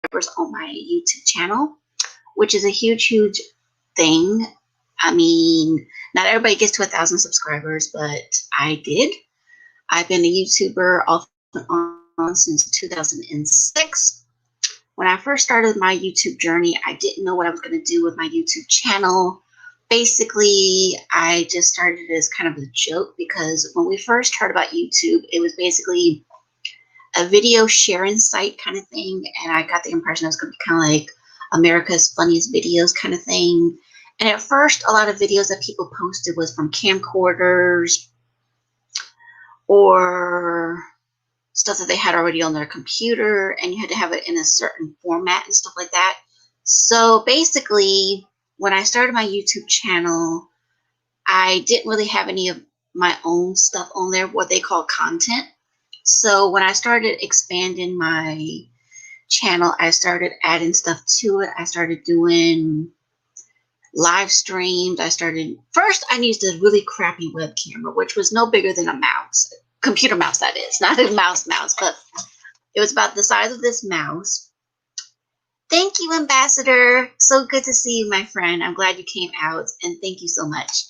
subscribers on my YouTube channel, which is a huge, huge thing. I mean, not everybody gets to 1,000 subscribers, but I did. I've been a YouTuber off and on since 2006. When I first started my YouTube journey, I didn't know what I was going to do with my YouTube channel. Basically, I just started as kind of a joke, because when we first heard about YouTube, it was basically a video sharing site kind of thing, and I got the impression it was going to be kind of like America's Funniest Videos kind of thing. And at first, a lot of videos that people posted was from camcorders or stuff that they had already on their computer, and you had to have it in a certain format and stuff like that. So basically, when I started my YouTube channel, I didn't really have any of my own stuff on there, what they call content. So when I started expanding my channel, I started adding stuff to it. I started doing live streams. First I used a really crappy web camera, which was no bigger than a mouse, computer mouse that is, not a mouse, but it was about the size of this mouse. Thank you, Ambassador. So good to see you, my friend. I'm glad you came out, and thank you so much.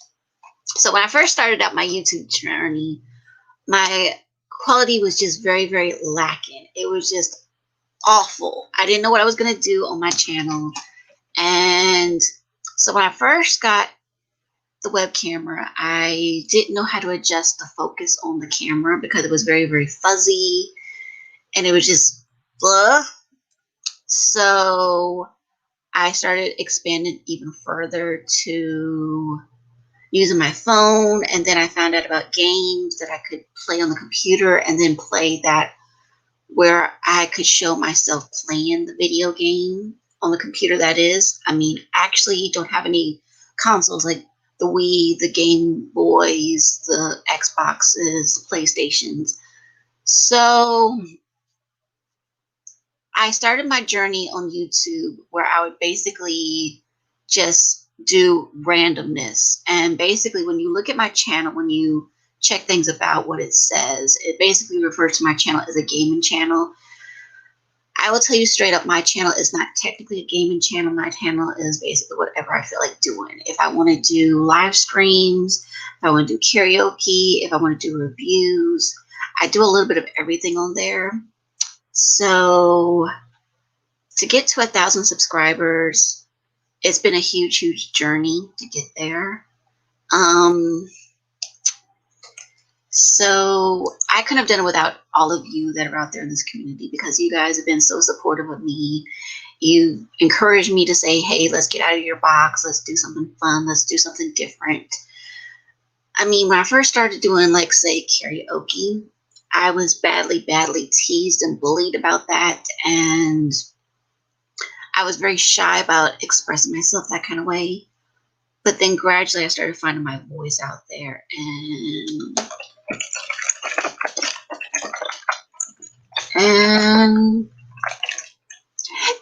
So when I first started out my YouTube journey, my quality was just very, very lacking. It was just awful. I didn't know what I was going to do on my channel. And so when I first got the web camera, I didn't know how to adjust the focus on the camera because it was very, very fuzzy, and it was just blah. So I started expanding even further to using my phone, and then I found out about games that I could play on the computer, and then play that where I could show myself playing the video game on the computer, that is. I mean, actually don't have any consoles like the Wii, the Game Boys, the Xboxes, the PlayStations. So I started my journey on YouTube where I would basically just do randomness. And basically, when you look at my channel, when you check things about what it says, it basically refers to my channel as a gaming channel. I will tell you straight up, my channel is not technically a gaming channel. My channel is basically whatever I feel like doing. If I want to do live streams, if I want to do karaoke, if I want to do reviews, I do a little bit of everything on there. So to get to 1,000 subscribers, it's been a huge, huge journey to get there. So I couldn't have done it without all of you that are out there in this community, because you guys have been so supportive of me. You encouraged me to say, hey, let's get out of your box. Let's do something fun. Let's do something different. I mean, when I first started doing, like, say, karaoke, I was badly, badly teased and bullied about that. And I was very shy about expressing myself that kind of way. But then gradually I started finding my voice out there. And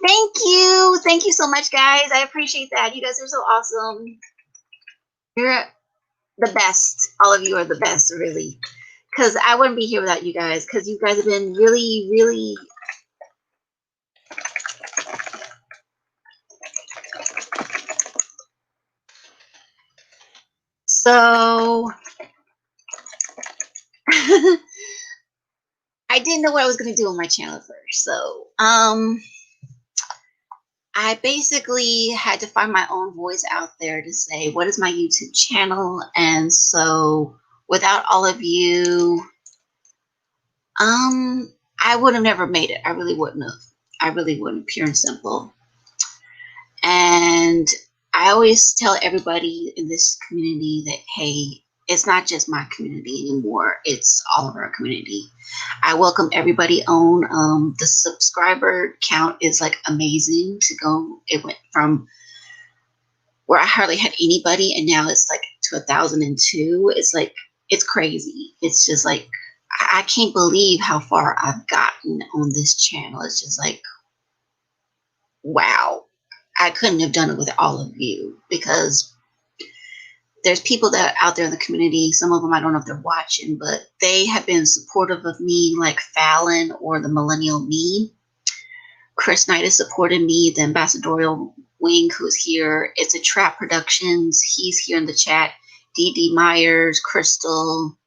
thank you so much, guys. I appreciate that. You guys are so awesome. You're the best. All of you are the best, really, because I wouldn't be here without you guys, because you guys have been really, really so I didn't know what I was going to do on my channel at first. So I basically had to find my own voice out there to say, what is my YouTube channel? And so without all of you, I would have never made it. I really wouldn't have. I really wouldn't, pure and simple. And I always tell everybody in this community that, hey, it's not just my community anymore. It's all of our community. I welcome everybody on. The subscriber count is like amazing to go. It went from where I hardly had anybody, and now it's like to 1,002. It's like, it's crazy. It's just like, I can't believe how far I've gotten on this channel. It's just like, wow. I couldn't have done it with all of you, because there's people that are out there in the community. Some of them, I don't know if they're watching, but they have been supportive of me, like Fallon or the Millennial Me. Chris Knight is supporting me, the Ambassadorial Wing, who's here. It's a Trap Productions. He's here in the chat. D.D. Myers, Crystal,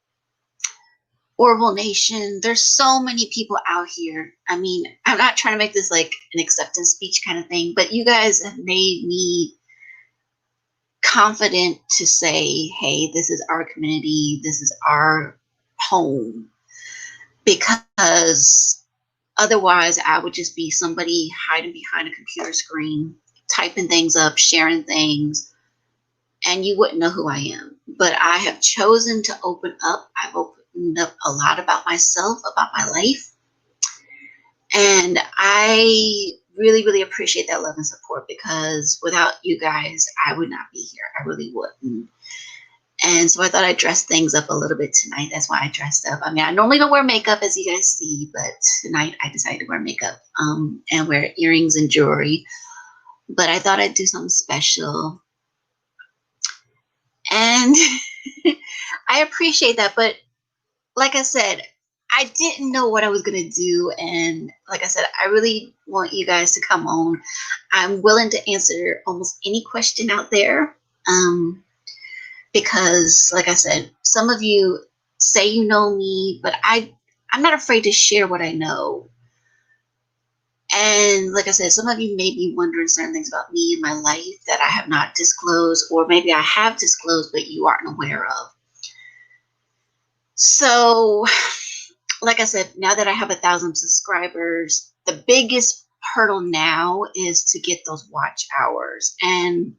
Orville Nation. There's so many people out here. I mean, I'm not trying to make this like an acceptance speech kind of thing, but you guys have made me confident to say, hey, this is our community. This is our home. Because otherwise, I would just be somebody hiding behind a computer screen, typing things up, sharing things, and you wouldn't know who I am. But I have chosen to open up. I've opened up a lot about myself, about my life. And I really, really appreciate that love and support, because without you guys, I would not be here. I really wouldn't. And so I thought I'd dress things up a little bit tonight. That's why I dressed up. I mean, I normally don't wear makeup, as you guys see, but tonight I decided to wear makeup and wear earrings and jewelry. But I thought I'd do something special. And I appreciate that. But like I said, I didn't know what I was going to do. And like I said, I really want you guys to come on. I'm willing to answer almost any question out there. Because, like I said, some of you say you know me, but I'm not afraid to share what I know. And like I said, some of you may be wondering certain things about me and my life that I have not disclosed, or maybe I have disclosed, but you aren't aware of. So, like I said, now that I have 1,000 subscribers, the biggest hurdle now is to get those watch hours. And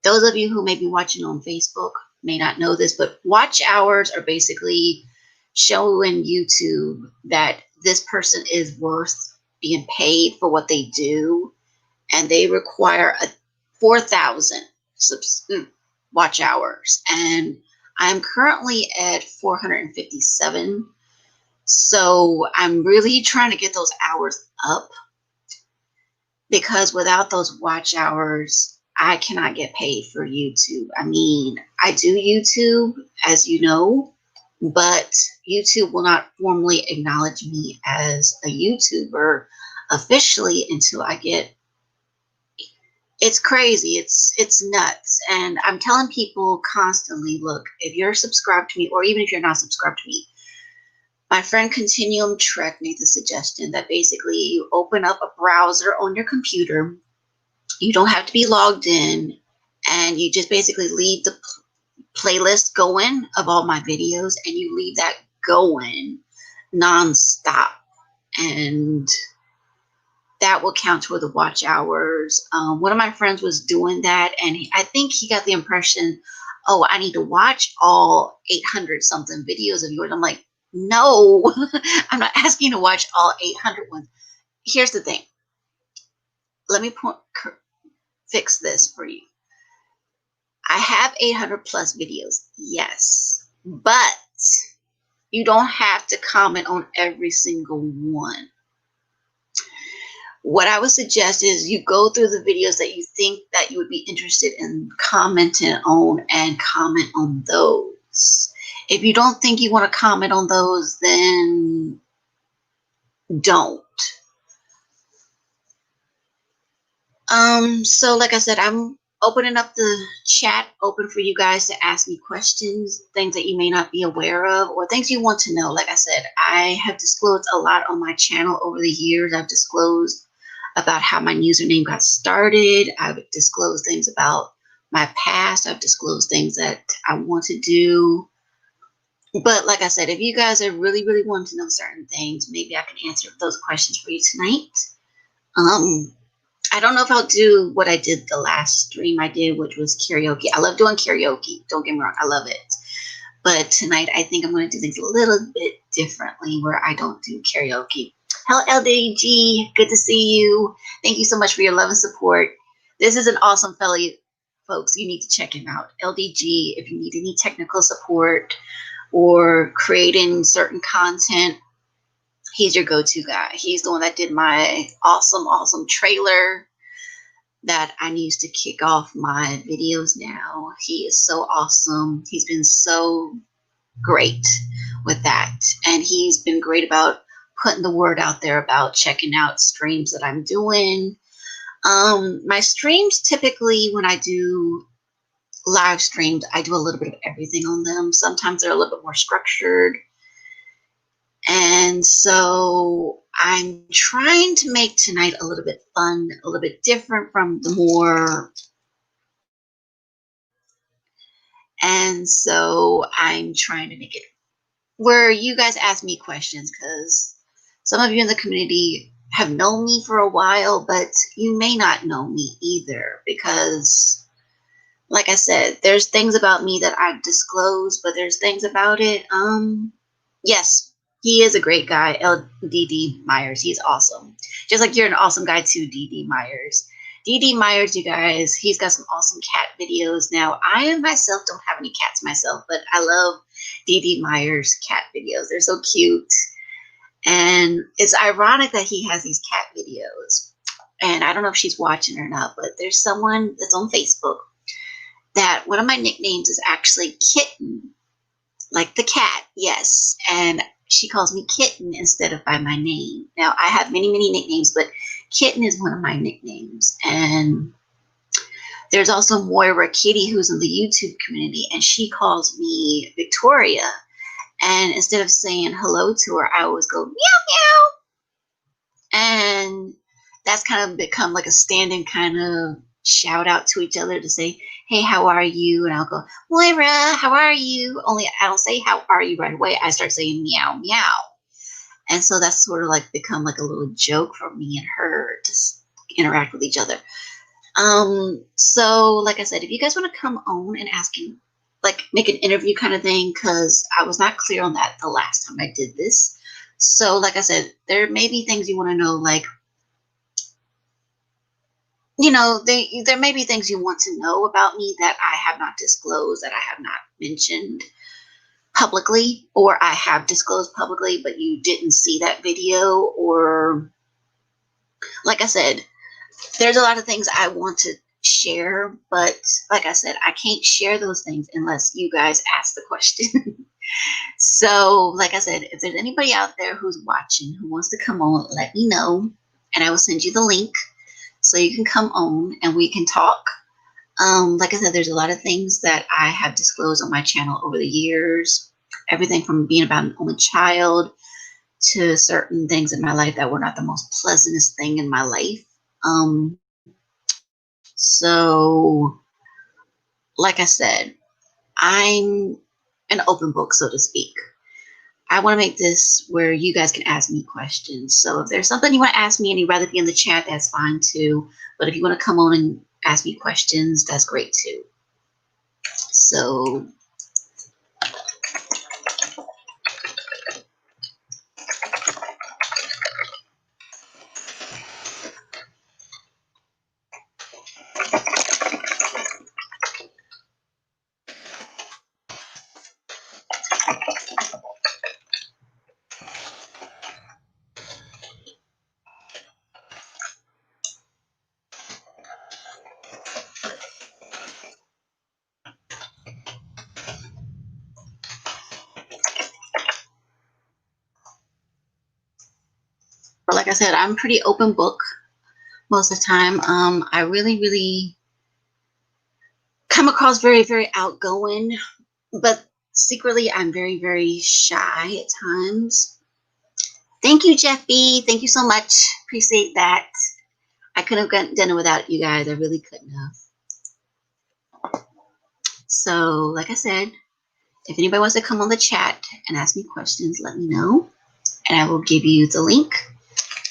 those of you who may be watching on Facebook may not know this, but watch hours are basically showing YouTube that this person is worth being paid for what they do, and they require 4,000 watch hours. And I'm currently at 457. So I'm really trying to get those hours up, because without those watch hours, I cannot get paid for YouTube. I mean, I do YouTube, as you know, but YouTube will not formally acknowledge me as a YouTuber officially until I get, it's crazy. It's nuts. And I'm telling people constantly, look, if you're subscribed to me, or even if you're not subscribed to me, my friend Continuum Trek made the suggestion that basically you open up a browser on your computer. You don't have to be logged in, and you just basically leave the playlist going of all my videos, and you leave that going nonstop, and that will count toward the watch hours. One of my friends was doing that, and I think he got the impression, oh, I need to watch all 800 something videos of yours. I'm like, no, I'm not asking you to watch all 800 ones. Here's the thing. Let me fix this for you. I have 800 plus videos, yes, but you don't have to comment on every single one. What I would suggest is you go through the videos that you think that you would be interested in commenting on, and comment on those. If you don't think you want to comment on those, then don't. So like I said, I'm opening up the chat open for you guys to ask me questions, things that you may not be aware of, or things you want to know. Like I said, I have disclosed a lot on my channel over the years. I've disclosed about how my username got started. I've disclosed things about my past. I've disclosed things that I want to do. But like I said, if you guys are really, really wanting to know certain things, maybe I can answer those questions for you tonight. I don't know if I'll do what I did the last stream I did, which was karaoke. I love doing karaoke. Don't get me wrong. I love it. But tonight, I think I'm going to do things a little bit differently, where I don't do karaoke. Hello, LDG. Good to see you. Thank you so much for your love and support. This is an awesome fellow, folks. You need to check him out. LDG, if you need any technical support or creating certain content, he's your go-to guy. He's the one that did my awesome trailer that I use to kick off my videos now. He is so awesome. He's been so great with that. And he's been great about putting the word out there about checking out streams that I'm doing. My streams, typically when I do live streams, I do a little bit of everything on them. Sometimes they're a little bit more structured. And so I'm trying to make tonight a little bit fun, a little bit different from the more. And so I'm trying to make it where you guys ask me questions, because some of you in the community have known me for a while, but you may not know me either, because like I said, there's things about me that I've disclosed, but there's things about it. Yes, he is a great guy, LDD Myers. He's awesome. Just like you're an awesome guy too, DD Myers. DD Myers, you guys, he's got some awesome cat videos. Now, I myself don't have any cats myself, but I love DD Myers' cat videos. They're so cute. And it's ironic that he has these cat videos. And I don't know if she's watching or not, but there's someone that's on Facebook that one of my nicknames is actually Kitten, like the cat, yes. And she calls me Kitten instead of by my name. Now, I have many, many nicknames, but Kitten is one of my nicknames. And there's also Moira Kitty, who's in the YouTube community, and she calls me Victoria. And instead of saying hello to her, I always go meow, meow. And that's kind of become like a standing kind of shout out to each other to say, hey, how are you? And I'll go, Moira, how are you? Only I don't say how are you right away. I start saying meow, meow. And so that's sort of like become like a little joke for me and her to interact with each other. So like I said, if you guys want to come on and ask him, like make an interview kind of thing, because I was not clear on that the last time I did this. So like I said, there may be things you want to know, like, you know, there may be things you want to know about me that I have not disclosed, that I have not mentioned publicly, or I have disclosed publicly, but you didn't see that video. Or like I said, there's a lot of things I want to share, but like I said, I can't share those things unless you guys ask the question. So like I said, if there's anybody out there who's watching who wants to come on, let me know and I will send you the link so you can come on and we can talk. Like I said, there's a lot of things that I have disclosed on my channel over the years, everything from being about an only child to certain things in my life that were not the most pleasantest thing in my life. So like I said, I'm an open book, so to speak. I want to make this where you guys can ask me questions. So if there's something you want to ask me and you'd rather be in the chat, that's fine too. But if you want to come on and ask me questions, that's great too. So like I said, I'm pretty open book most of the time. I really come across very, very outgoing, but secretly I'm very, very shy at times. Thank you, Jeff B. Thank you so much. Appreciate that. I couldn't have done it without you guys. I really couldn't have. So, like I said, if anybody wants to come on the chat and ask me questions, let me know. And I will give you the link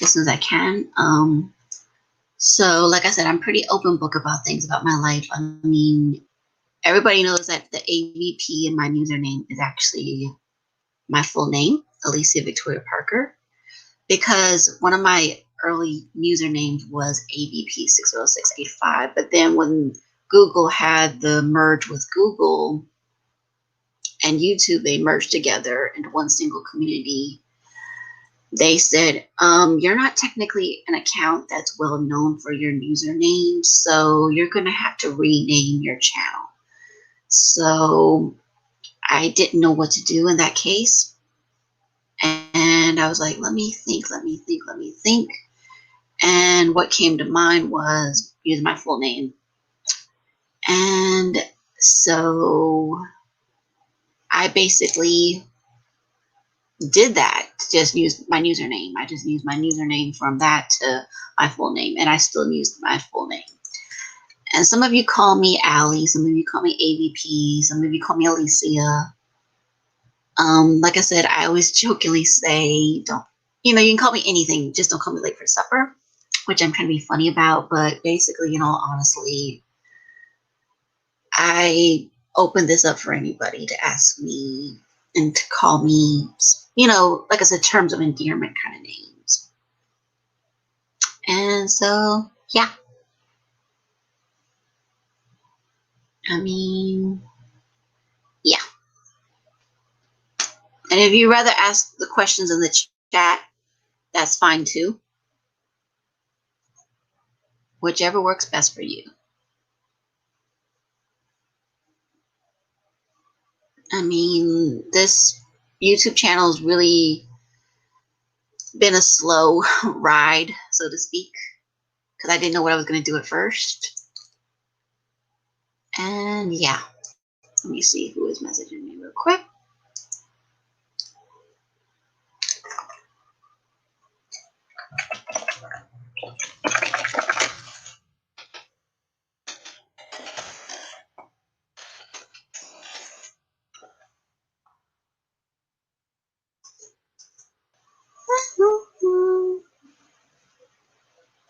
as soon as I can. So, like I said, I'm pretty open book about things about my life. I mean, everybody knows that the AVP in my username is actually my full name, Alicia Victoria Parker, because one of my early usernames was AVP60685. But then when Google had the merge with Google and YouTube, they merged together into one single community. They said, you're not technically an account that's well known for your username, so you're going to have to rename your channel. So I didn't know what to do in that case. And And I was like, let me think. And what came to mind was using my full name. And so I basically did that, just use my username. I just used my username from that to my full name, and I still use my full name. And some of you call me Allie, some of you call me AVP, some of you call me Alicia. Like I said, I always jokingly say, don't, you can call me anything, just don't call me late for supper, which I'm trying to be funny about. But basically, honestly, I open this up for anybody to ask me and to call me, like I said, terms of endearment kind of names. And so, yeah. I mean, yeah. And if you rather ask the questions in the chat, that's fine too. Whichever works best for you. I mean, this YouTube channel has really been a slow ride, so to speak, because I didn't know what I was going to do at first. And yeah, let me see who is messaging me real quick.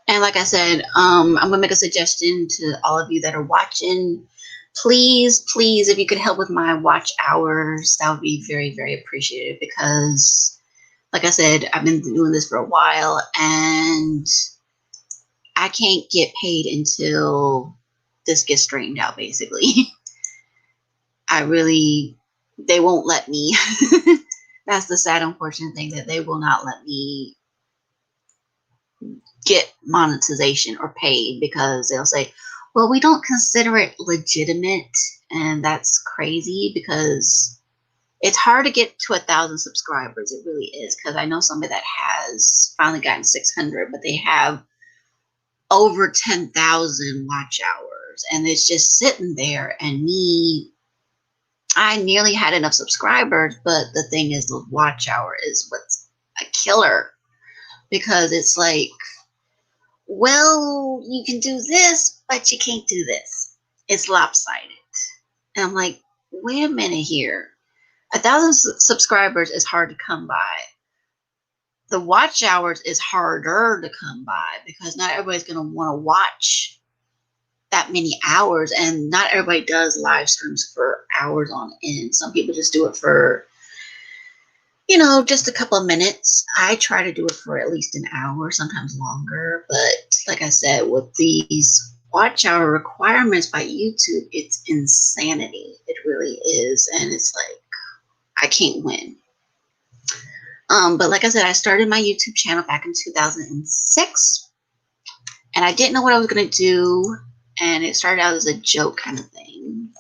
And like I said, I'm going to make a suggestion to all of you that are watching. Please, if you could help with my watch hours, that would be very, very appreciated, because like I said, I've been doing this for a while and I can't get paid until this gets straightened out, basically. They won't let me. That's the sad, unfortunate thing, that they will not let me get monetization or paid, because they'll say, well, we don't consider it legitimate. And that's crazy, because it's hard to get to 1,000 subscribers. It really is, because I know somebody that has finally gotten 600, but they have over 10,000 watch hours, and it's just sitting there. And I nearly had enough subscribers, but the thing is, the watch hour is what's a killer, because it's like, well, you can do this, but you can't do this. It's lopsided. And I'm like, wait a minute here. 1,000 subscribers is hard to come by. The watch hours is harder to come by, because not everybody's going to want to watch that many hours, and not everybody does live streams for hours on end. Some people just do it for, just a couple of minutes. I try to do it for at least an hour, sometimes longer. But like I said, with these watch hour requirements by YouTube, it's insanity. It really is. And it's like, I can't win. But like I said, I started my YouTube channel back in 2006, and I didn't know what I was going to do. And it started out as a joke kind of thing.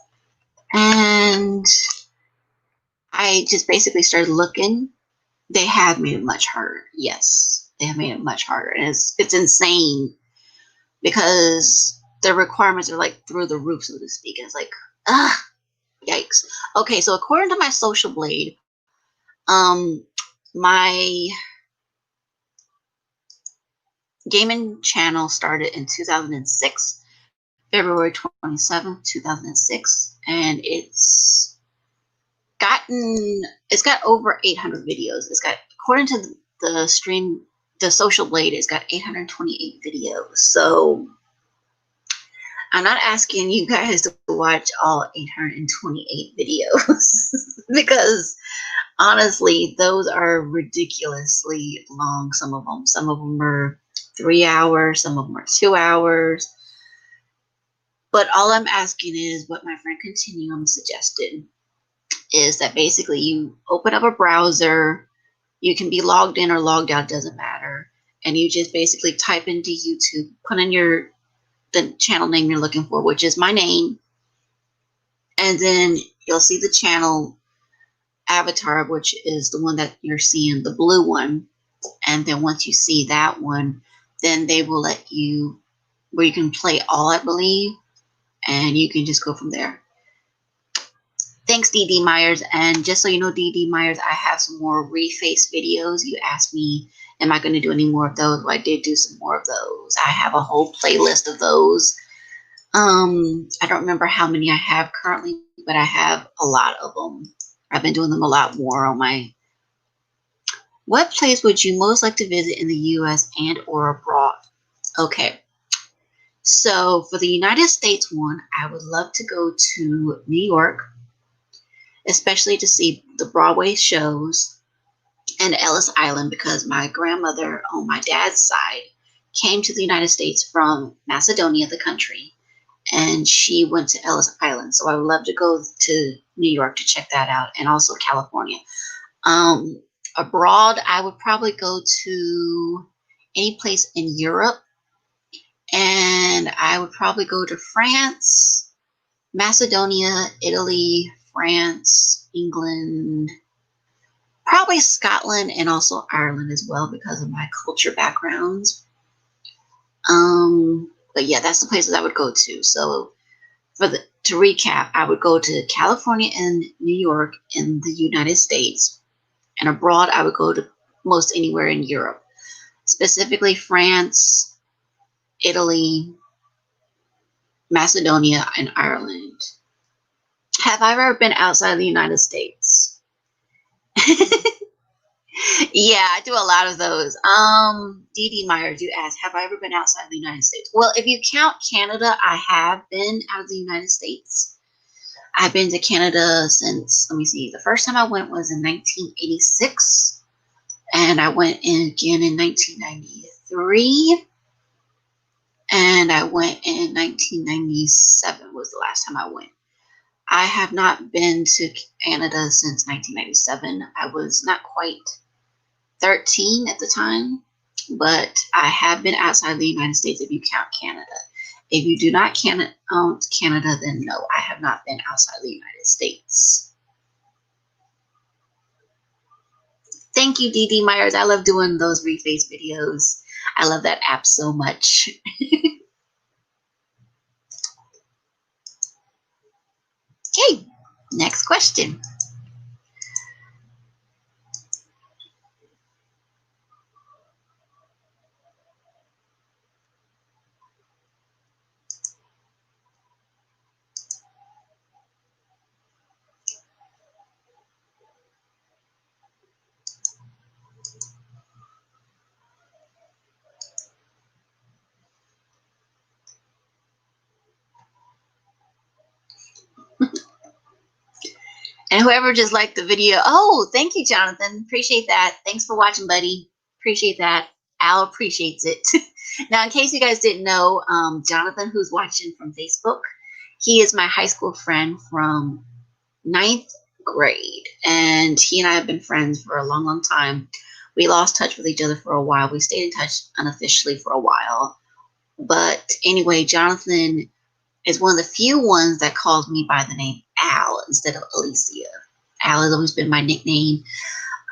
And I just basically started looking. They have made it much harder. Yes, they have made it much harder. And it's insane, because the requirements are like through the roof, so to speak. And it's like, yikes. Okay, so according to my Social Blade, my gaming channel started in 2006. February 27th, 2006, and it's got over 800 videos. It's got, according to the Social Blade, it's got 828 videos. So I'm not asking you guys to watch all 828 videos because honestly, those are ridiculously long. Some of them are 3 hours, some of them are 2 hours. But all I'm asking is what my friend Continuum suggested, is that basically you open up a browser, you can be logged in or logged out, doesn't matter, and you just basically type into YouTube, put in the channel name you're looking for, which is my name, and then you'll see the channel avatar, which is the one that you're seeing, the blue one. And then once you see that one, then they will let you, where you can play all, I believe, and you can just go from there. Thanks, DD Myers. And just so you know, DD Myers, I have some more reface videos. You asked me, am I going to do any more of those? Well, I did do some more of those. I have a whole playlist of those. I don't remember how many I have currently, but I have a lot of them. I've been doing them a lot more on my. What place would you most like to visit in the U.S. and or abroad? Okay. So for the United States one, I would love to go to New York, especially to see the Broadway shows and Ellis Island, because my grandmother on my dad's side came to the United States from Macedonia, the country, and she went to Ellis Island. So I would love to go to New York to check that out, and also California. Abroad, I would probably go to any place in Europe, and I would probably go to France, Macedonia, Italy, France, England, probably Scotland, and also Ireland as well because of my culture backgrounds. But yeah, that's the places I would go to. So to recap, I would go to California and New York in the United States, and abroad I would go to most anywhere in Europe, specifically France, Italy, Macedonia, and Ireland. Have I ever been outside the United States? Yeah, I do a lot of those. DD Myers, you asked, have I ever been outside the United States? Well, if you count Canada, I have been out of the United States. I've been to Canada since, let me see, the first time I went was in 1986, and I went in again in 1993, and I went in 1997 was the last time I went. I have not been to Canada since 1997. I was not quite 13 at the time, but I have been outside the United States if you count Canada. If you do not count Canada, then no, I have not been outside the United States. Thank you, DD Myers. I love doing those reface videos. I love that app so much. Okay, next question. And whoever just liked the video, oh, thank you, Jonathan. Appreciate that. Thanks for watching, buddy. Appreciate that. Al appreciates it. Now, in case you guys didn't know, Jonathan, who's watching from Facebook, he is my high school friend from 9th grade. And he and I have been friends for a long, long time. We lost touch with each other for a while. We stayed in touch unofficially for a while. But anyway, Jonathan is one of the few ones that calls me by the name Al instead of Alicia. Al has always been my nickname.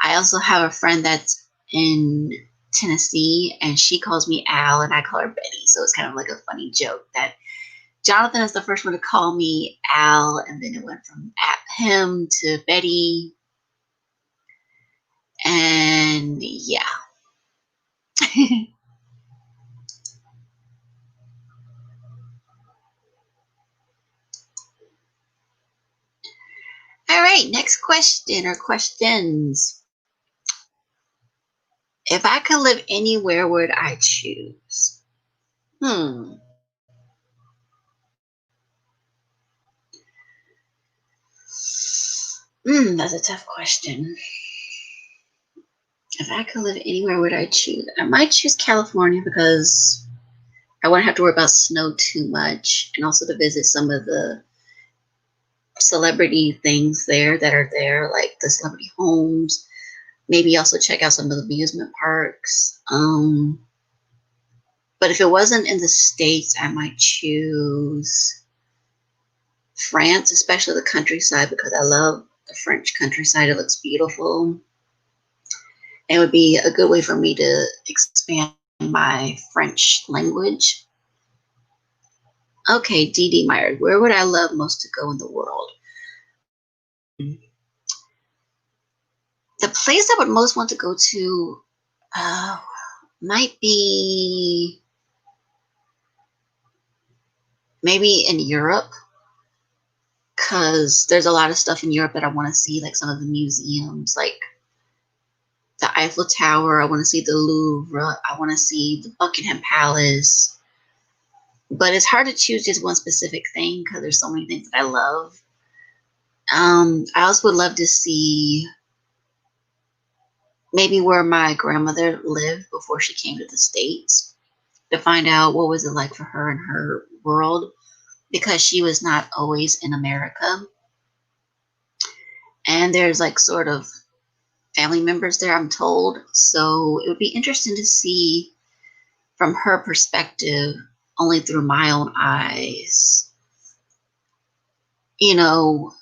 I also have a friend that's in Tennessee, and she calls me Al, and I call her Betty. So it's kind of like a funny joke that Jonathan is the first one to call me Al, and then it went from him to Betty. And yeah. All right, next question or questions. If I could live anywhere, where would I choose? That's a tough question. If I could live anywhere, would I choose? I might choose California because I wouldn't have to worry about snow too much, and also to visit some of the celebrity things there that are there, like the celebrity homes. Maybe also check out some of the amusement parks. But if it wasn't in the States, I might choose France, especially the countryside, because I love the French countryside. It looks beautiful. It would be a good way for me to expand my French language. Okay, D.D. Meyer, where would I love most to go in the world? The place I would most want to go to might be maybe in Europe, because there's a lot of stuff in Europe that I want to see, like some of the museums, like the Eiffel Tower. I want to see the Louvre. I want to see the Buckingham Palace. But it's hard to choose just one specific thing because there's so many things that I love. I also would love to see maybe where my grandmother lived before she came to the States, to find out what was it like for her and her world, because she was not always in America. And there's like sort of family members there, I'm told. So it would be interesting to see from her perspective, only through my own eyes, you know,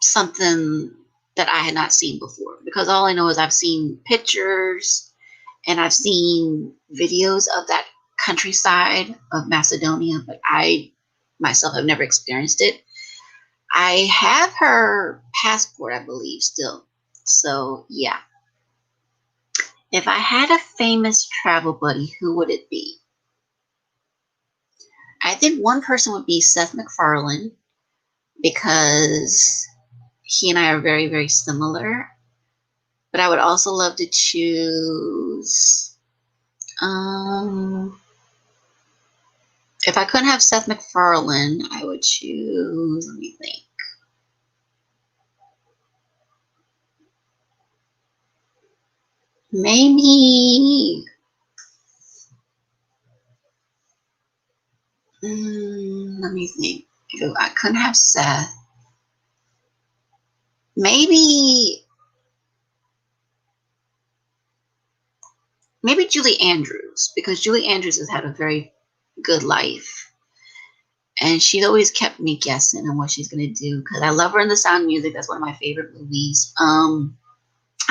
something that I had not seen before. Because all I know is I've seen pictures and I've seen videos of that countryside of Macedonia, but I myself have never experienced it. I have her passport, I believe, still. So, yeah. If I had a famous travel buddy, who would it be? I think one person would be Seth MacFarlane, because he and I are very, very similar. But I would also love to choose... if I couldn't have Seth MacFarlane, I would choose... Let me think. Maybe... let me think. If I couldn't have Seth, maybe Julie Andrews, because Julie Andrews has had a very good life. And she's always kept me guessing on what she's going to do, because I love her in The Sound of Music. That's one of my favorite movies. I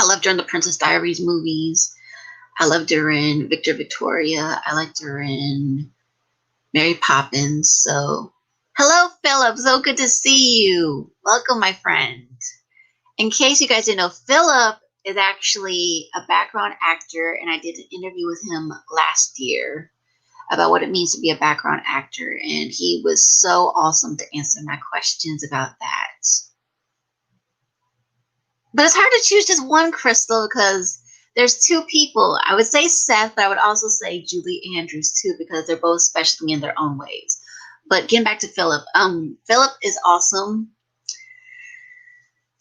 loved her in the Princess Diaries movies. I loved her in Victor Victoria. I liked her in Mary Poppins. So, hello, Philip. So good to see you. Welcome, my friend. In case you guys didn't know, Philip is actually a background actor, and I did an interview with him last year about what it means to be a background actor, and he was so awesome to answer my questions about that. But it's hard to choose just one, Crystal, because there's two people. I would say Seth, but I would also say Julie Andrews too, because they're both special to me in their own ways. But getting back to Philip, Philip is awesome.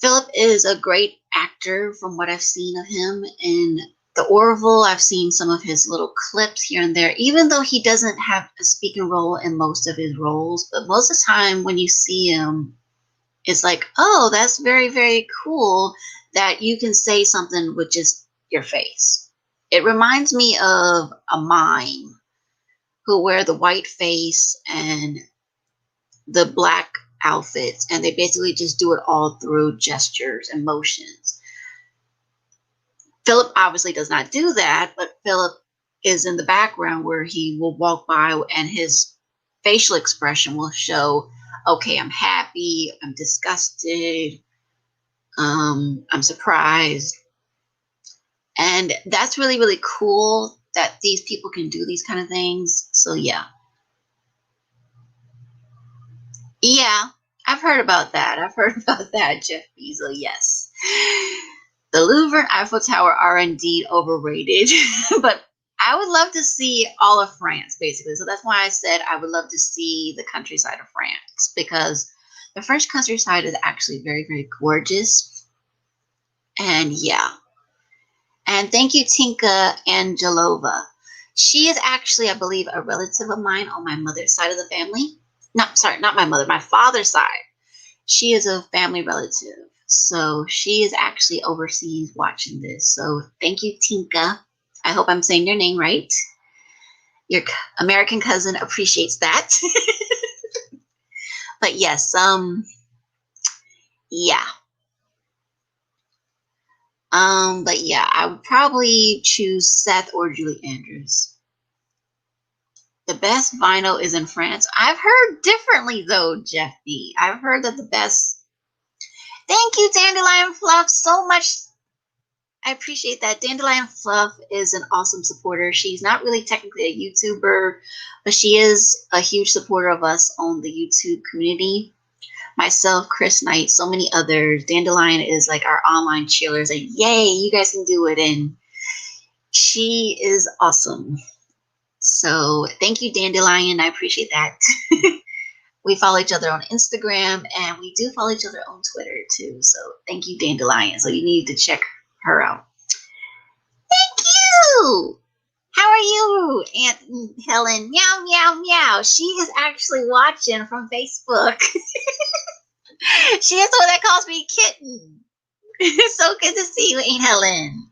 Philip is a great actor from what I've seen of him in the Orville. I've seen some of his little clips here and there, even though he doesn't have a speaking role in most of his roles. But most of the time when you see him, it's like, oh, that's very, very cool that you can say something with just your face. It reminds me of a mime who wear the white face and the black outfits, and they basically just do it all through gestures and motions. Philip obviously does not do that, but Philip is in the background where he will walk by and his facial expression will show, okay, I'm happy, I'm disgusted, I'm surprised. And that's really, really cool that these people can do these kind of things. So, yeah. Yeah, I've heard about that. I've heard about that, Jeff Bezos, yes. The Louvre and Eiffel Tower are indeed overrated, but I would love to see all of France, basically. So that's why I said I would love to see the countryside of France, because the French countryside is actually very, very gorgeous. And yeah. And thank you, Tinka Angelova. She is actually, I believe, a relative of mine on my mother's side of the family. Not my mother, my father's side. She is a family relative. So she is actually overseas watching this. So thank you, Tinka. I hope I'm saying your name right. Your American cousin appreciates that. But yes, Yeah. But yeah, I would probably choose Seth or Julie Andrews. The best vinyl is in France. I've heard differently though, Jeffy. I've heard that the best. Thank you, Dandelion Fluff, so much. I appreciate that. Dandelion Fluff is an awesome supporter. She's not really technically a YouTuber, but she is a huge supporter of us on the YouTube community. Myself, Chris Knight, so many others. Dandelion is like our online cheerleader. Like, yay, you guys can do it. And she is awesome. So thank you, Dandelion. I appreciate that. We follow each other on Instagram and we do follow each other on Twitter too. So thank you, Dandelion. So you need to check her out. Thank you. How are you, Aunt Helen? Meow, meow, meow. She is actually watching from Facebook. She is the one that calls me kitten. It's so good to see you, Aunt Helen.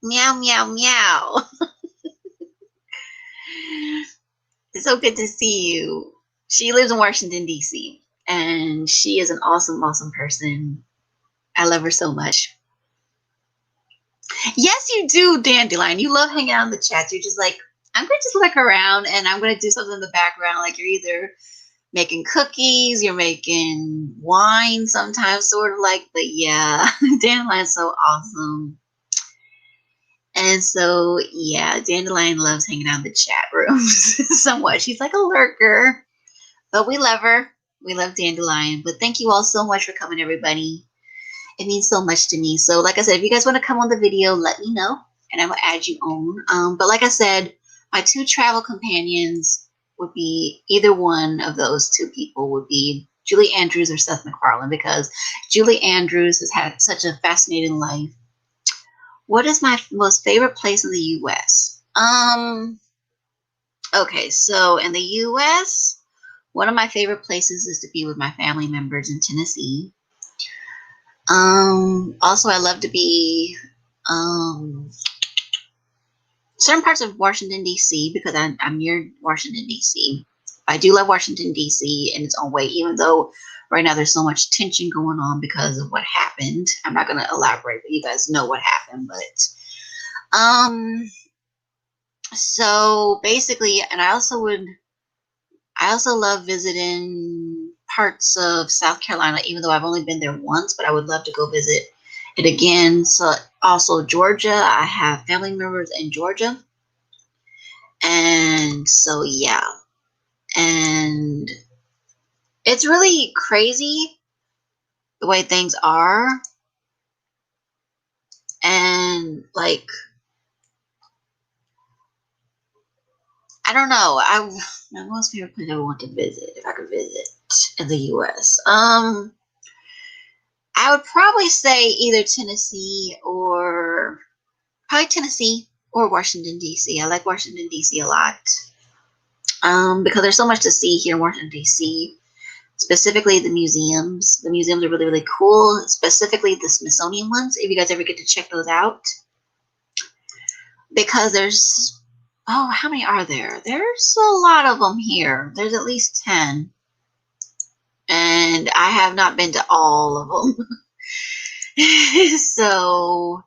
Meow, meow, meow. It's so good to see you. She lives in Washington, D.C., and she is an awesome, awesome person. I love her so much. Yes, you do, Dandelion. You love hanging out in the chats. You're just like, I'm going to just look around and I'm going to do something in the background. Like you're either making cookies, you're making wine sometimes, sort of like, but yeah, Dandelion's so awesome. And so, yeah, Dandelion loves hanging out in the chat rooms somewhat. She's like a lurker, but we love her. We love Dandelion. But thank you all so much for coming, everybody. It means so much to me. So like I said, if you guys want to come on the video, let me know and I will add you on. But like I said, my two travel companions would be either one of those two people would be Julie Andrews or Seth MacFarlane, because Julie Andrews has had such a fascinating life. What is my most favorite place in the U.S.? Okay, so in the U.S., one of my favorite places is to be with my family members in Tennessee. Also, I love to be certain parts of Washington, D.C., because I'm near Washington, D.C. I do love Washington, D.C. in its own way, even though right now there's so much tension going on because of what happened. I'm not going to elaborate, but you guys know what happened. But so basically, and I also love visiting parts of South Carolina, even though I've only been there once, but I would love to go visit it again. So also Georgia, I have family members in Georgia. And so, yeah. And it's really crazy the way things are. And like, I don't know. My most favorite place I want to visit, if I could visit in the US. I would probably say either Tennessee or Washington, D.C. I like Washington, D.C. a lot. Because there's so much to see here in Washington, D.C., specifically the museums. The museums are really, really cool, specifically the Smithsonian ones, if you guys ever get to check those out. Because there's, oh, how many are there? There's a lot of them here. There's at least 10. And I have not been to all of them. So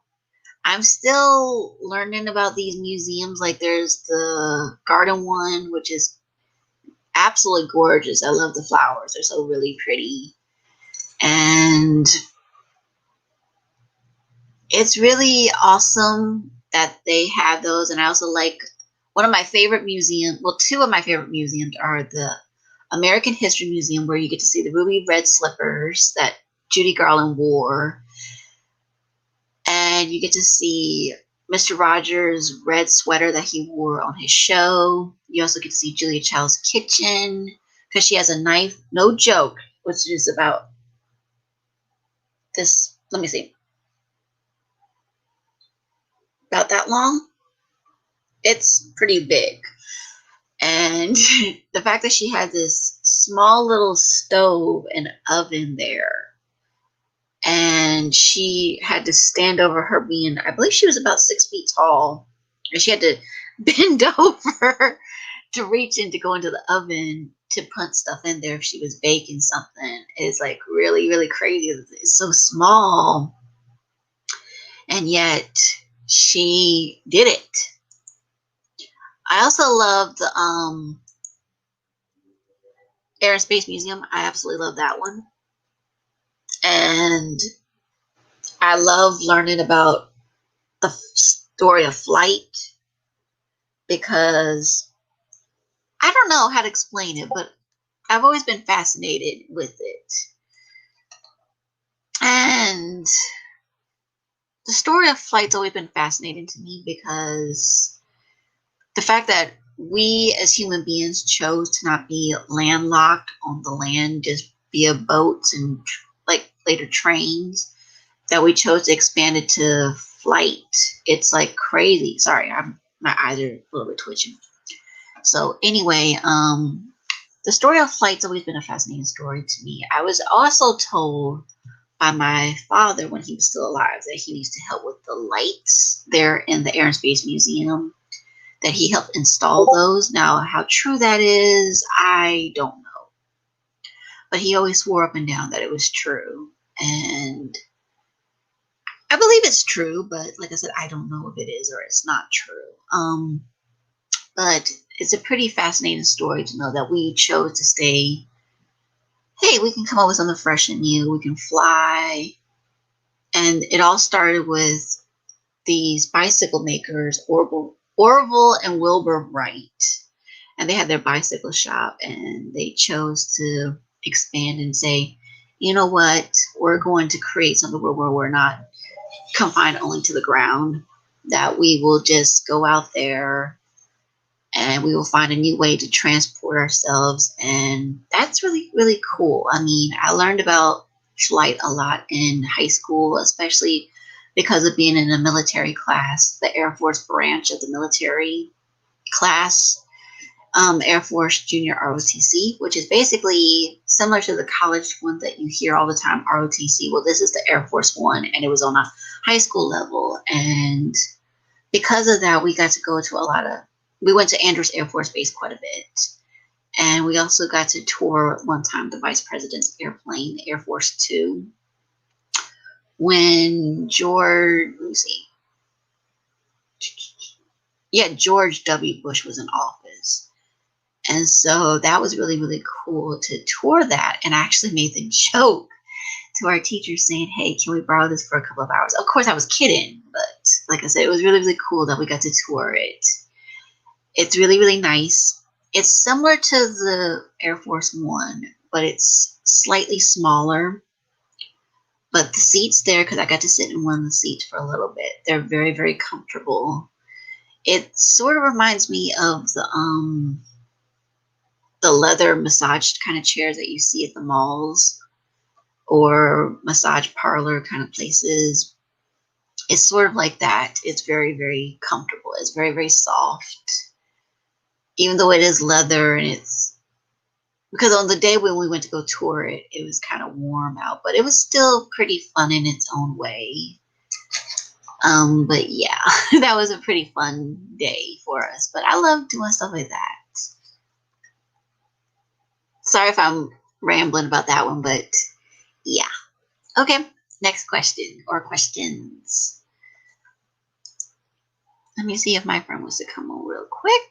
I'm still learning about these museums. Like there's the garden one, which is absolutely gorgeous. I love the flowers. They're so really pretty. And it's really awesome that they have those. And I also like one of my favorite museums. Well, two of my favorite museums are the American History Museum, where you get to see the ruby red slippers that Judy Garland wore. And you get to see Mr. Rogers' red sweater that he wore on his show. You also get to see Julia Child's kitchen, because she has a knife, no joke, which is about this, let me see, about that long. It's pretty big. And the fact that she had this small little stove and oven there, and she had to stand over her being, I believe she was about 6 feet tall, and she had to bend over to reach in to go into the oven to put stuff in there if she was baking something is like really, really crazy. It's so small. And yet she did it. I also love the Air and Space Museum. I absolutely love that one. And I love learning about the story of flight because I don't know how to explain it, but I've always been fascinated with it. And the story of flight's always been fascinating to me because the fact that we as human beings chose to not be landlocked on the land just via boats and like later trains, that we chose to expand it to flight. It's like crazy. Sorry, my eyes are a little bit twitching. So anyway, the story of flight's always been a fascinating story to me. I was also told by my father when he was still alive that he needs to help with the lights there in the Air and Space Museum, that he helped install those. Now, how true that is, I don't know. But he always swore up and down that it was true. And I believe it's true, but like I said, I don't know if it is or it's not true. But it's a pretty fascinating story to know that we chose to stay. Hey, we can come up with something fresh and new. We can fly. And it all started with these bicycle makers, Orville and Wilbur Wright. And they had their bicycle shop, and they chose to expand and say, you know what, we're going to create something where we're not confined only to the ground, that we will just go out there and we will find a new way to transport ourselves. And that's really, really cool. I mean, I learned about flight a lot in high school, especially because of being in a military class, the Air Force branch of the military class, Air Force Junior ROTC, which is basically similar to the college one that you hear all the time, ROTC. Well, this is the Air Force one, and it was on a high school level. And because of that, we got to go to we went to Andrews Air Force Base quite a bit. And we also got to tour one time the Vice President's airplane, the Air Force Two, when George W. Bush was in office. And so that was really, really cool to tour that. And I actually made the joke to our teachers saying, hey, can we borrow this for a couple of hours? Of course, I was kidding. But like I said, it was really, really cool that we got to tour it. It's really, really nice. It's similar to the Air Force One, but it's slightly smaller. But the seats there, because I got to sit in one of the seats for a little bit, they're very, very comfortable. It sort of reminds me of the leather massage kind of chairs that you see at the malls or massage parlor kind of places. It's sort of like that. It's very, very comfortable. It's very, very soft. Even though it is leather, and it's because on the day when we went to go tour it, it was kind of warm out, but it was still pretty fun in its own way. But yeah, that was a pretty fun day for us. But I love doing stuff like that. Sorry if I'm rambling about that one, but yeah. Okay, next question or questions. Let me see if my friend wants to come on real quick.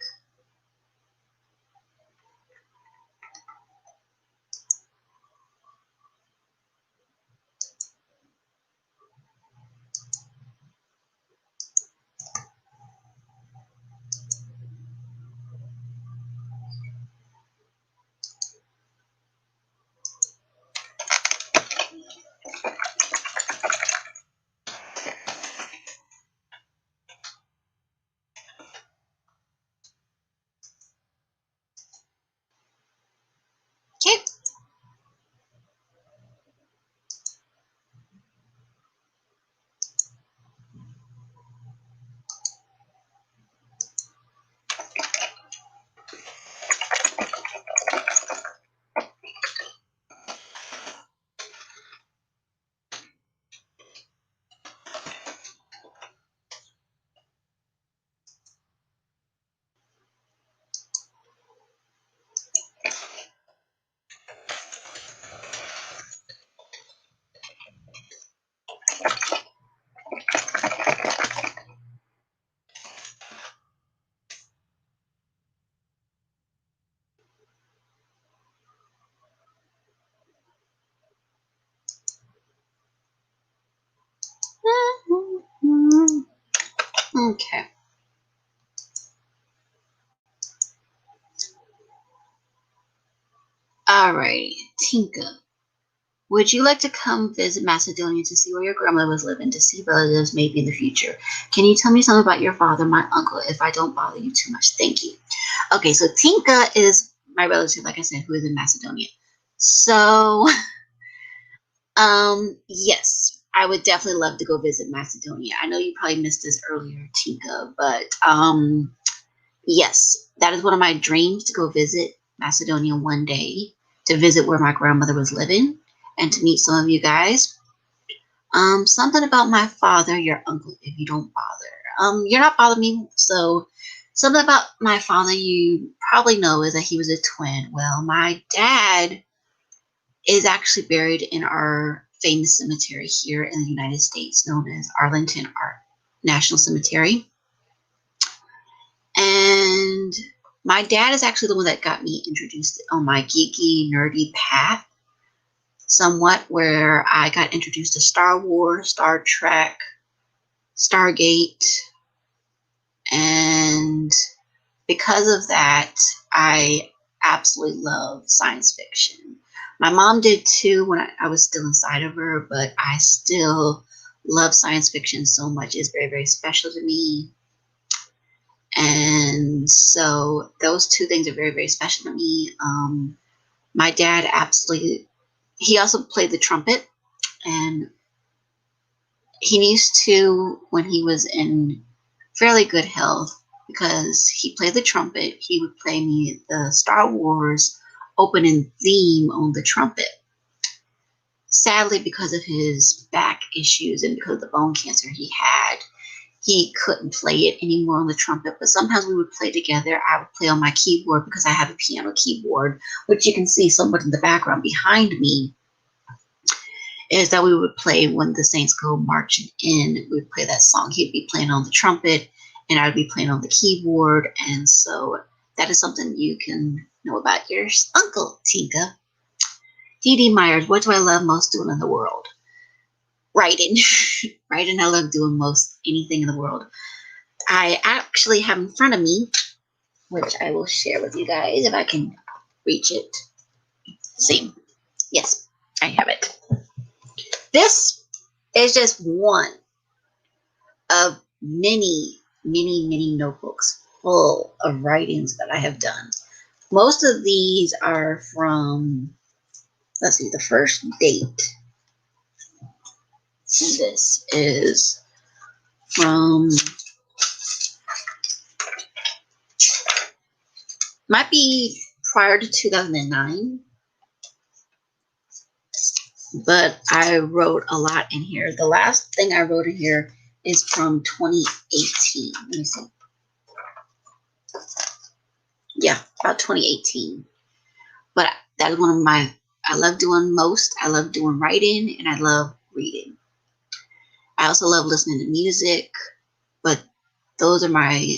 Okay. Alrighty, Tinka. Would you like to come visit Macedonia to see where your grandmother was living, to see relatives maybe in the future? Can you tell me something about your father, my uncle, if I don't bother you too much? Thank you. Okay, so Tinka is my relative, like I said, who is in Macedonia. So, yes, I would definitely love to go visit Macedonia. I know you probably missed this earlier, Tinka, but yes, that is one of my dreams, to go visit Macedonia one day, to visit where my grandmother was living, and to meet some of you guys. Something about my father, your uncle, if you don't bother. You're not bothering me, so something about my father you probably know is that he was a twin. Well, my dad is actually buried in our famous cemetery here in the United States, known as Arlington National Cemetery. And my dad is actually the one that got me introduced on my geeky, nerdy path, somewhat, where I got introduced to Star Wars, Star Trek, Stargate, and because of that, I absolutely love science fiction. My mom did too when I was still inside of her, but I still love science fiction so much. It's very, very special to me. And so those two things are very, very special to me. My dad absolutely, he also played the trumpet, and he used to, when he was in fairly good health, because he played the trumpet, he would play me the Star Wars opening theme on the trumpet. Sadly, because of his back issues and because of the bone cancer he had, he couldn't play it anymore on the trumpet, but sometimes we would play together. I would play on my keyboard because I have a piano keyboard, which you can see somewhat in the background behind me, is that we would play when the Saints go marching in. We would play that song. He'd be playing on the trumpet, and I'd be playing on the keyboard. And so that is something you can know about your uncle, Tinka. D.D. Myers, what do I love most doing in the world? Writing. Writing, I love doing most anything in the world. I actually have in front of me, which I will share with you guys if I can reach it. See. Yes, I have it. This is just one of many, many, many notebooks full of writings that I have done. Most of these are from, let's see, the first date. This is from, might be prior to 2009, but I wrote a lot in here. The last thing I wrote in here is from 2018. Let me see. Yeah, about 2018. But that is one of my, I love doing most. I love doing writing, and I love reading. I also love listening to music, but those are my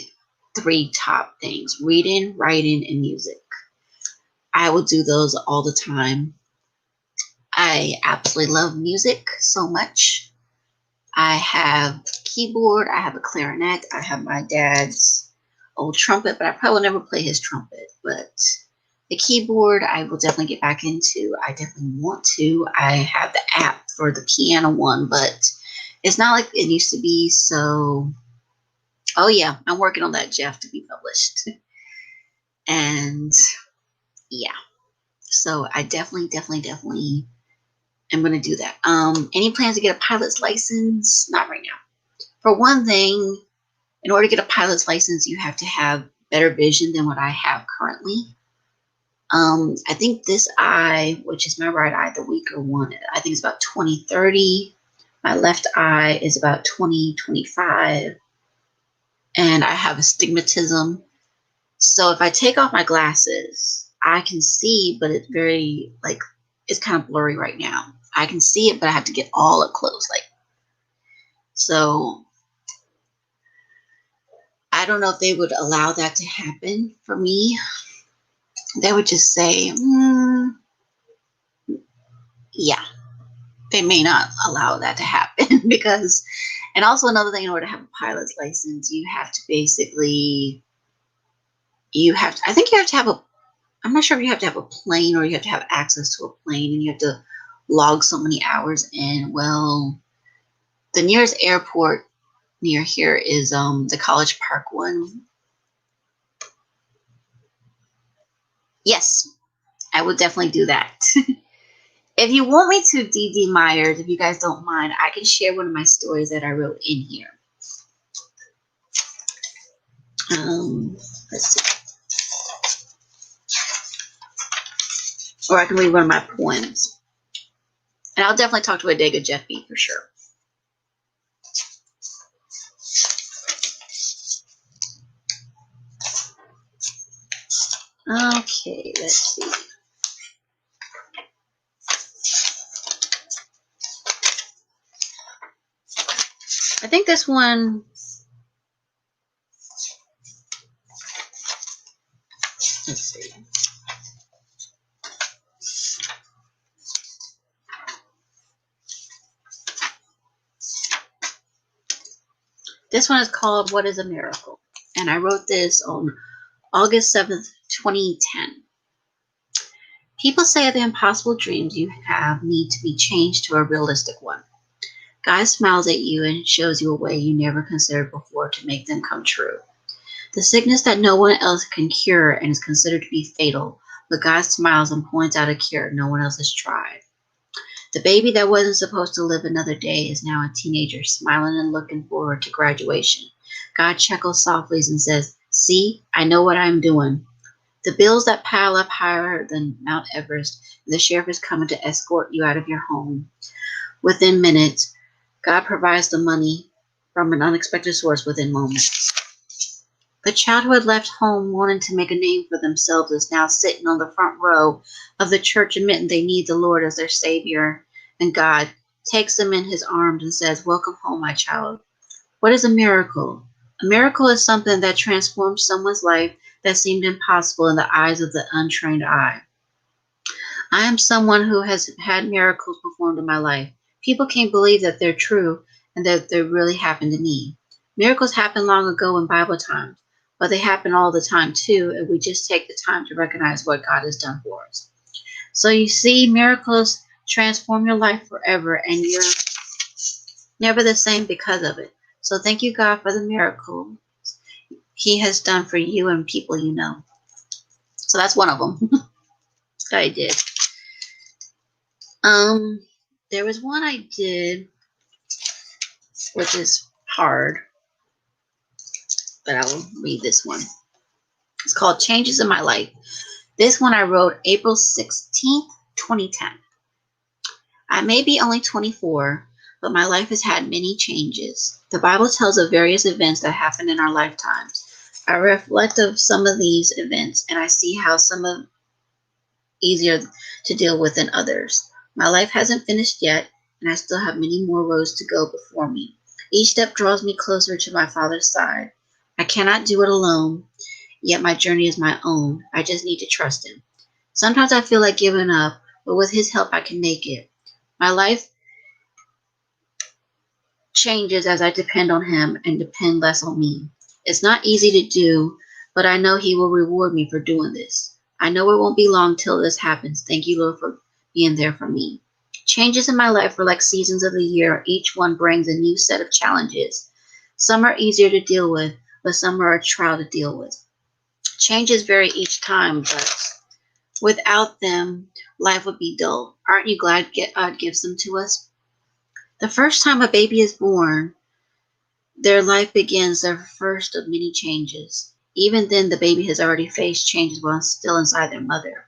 three top things: reading, writing, and music. I will do those all the time. I absolutely love music so much. I have a keyboard, I have a clarinet, I have my dad's old trumpet, but I probably will never play his trumpet. But the keyboard, I will definitely get back into. I definitely want to. I have the app for the piano one, but it's not like it used to be. So, oh yeah, I'm working on that, Jeff, to be published. And yeah, so I definitely am going to do that. Any plans to get a pilot's license? Not right now. For one thing, in order to get a pilot's license, you have to have better vision than what I have currently. I think this eye, which is my right eye, the weaker one, I think it's about 20/30. My left eye is about 20/25. And I have astigmatism. So if I take off my glasses, I can see, but it's very, like, it's kind of blurry right now. I can see it, but I have to get all up close. So I don't know if they would allow that to happen for me. They would just say, yeah, they may not allow that to happen because And also another thing, in order to have a pilot's license, you have to basically, I think you have to have I'm not sure if you have to have a plane or you have to have access to a plane and you have to log so many hours in. Well, the nearest airport near here is the College Park one. Yes, I would definitely do that. If you want me to, DD Myers, if you guys don't mind, I can share one of my stories that I wrote in here. Let's see. Or I can read one of my poems. And I'll definitely talk to Adega Jeff B for sure. Okay, let's see. I think this one, let's see. This one is called What is a Miracle? And I wrote this on August 7th, 2010. People say the impossible dreams you have need to be changed to a realistic one. God smiles at you and shows you a way you never considered before to make them come true. The sickness that no one else can cure and is considered to be fatal, but God smiles and points out a cure no one else has tried. The baby that wasn't supposed to live another day is now a teenager, smiling and looking forward to graduation. God chuckles softly and says, "See, I know what I'm doing." The bills that pile up higher than Mount Everest, and the sheriff is coming to escort you out of your home. Within minutes, God provides the money from an unexpected source within moments. The child who had left home wanting to make a name for themselves is now sitting on the front row of the church admitting they need the Lord as their Savior. And God takes them in his arms and says, "Welcome home, my child." What is a miracle? A miracle is something that transforms someone's life that seemed impossible in the eyes of the untrained eye. I am someone who has had miracles performed in my life. People can't believe that they're true and that they really happened to me. Miracles happened long ago in Bible times, but they happen all the time too, and we just take the time to recognize what God has done for us. So you see, miracles transform your life forever, and you're never the same because of it. So thank you, God, for the miracle he has done for you and people you know. So that's one of them. I did. There was one I did, which is hard, but I will read this one. It's called Changes in My Life. This one I wrote April 16th, 2010. I may be only 24, but my life has had many changes. The Bible tells of various events that happen in our lifetimes. I reflect of some of these events, and I see how some are easier to deal with than others. My life hasn't finished yet, and I still have many more roads to go before me. Each step draws me closer to my Father's side. I cannot do it alone, yet my journey is my own. I just need to trust him. Sometimes I feel like giving up, but with his help I can make it. My life changes as I depend on him and depend less on me. It's not easy to do, but I know he will reward me for doing this. I know it won't be long till this happens. Thank you, Lord, for being there for me. Changes in my life are like seasons of the year. Each one brings a new set of challenges. Some are easier to deal with, but some are a trial to deal with. Changes vary each time, but without them, life would be dull. Aren't you glad God gives them to us? The first time a baby is born, their life begins their first of many changes. Even then, the baby has already faced changes while still inside their mother.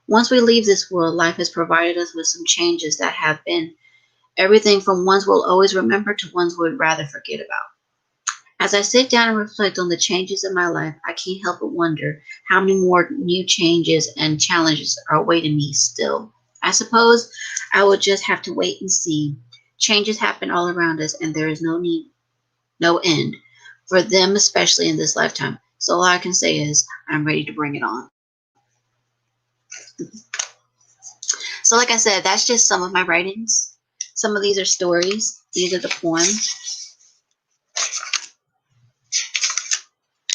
Once we leave this world, life has provided us with some changes that have been everything from ones we'll always remember to ones we'd rather forget about. As I sit down and reflect on the changes in my life, I can't help but wonder how many more new changes and challenges are awaiting me still. I suppose I will just have to wait and see. Changes happen all around us, and there is no end for them, especially in this lifetime. So all I can say is I'm ready to bring it on. So like I said, that's just some of my writings. Some of these are stories. These are the poems.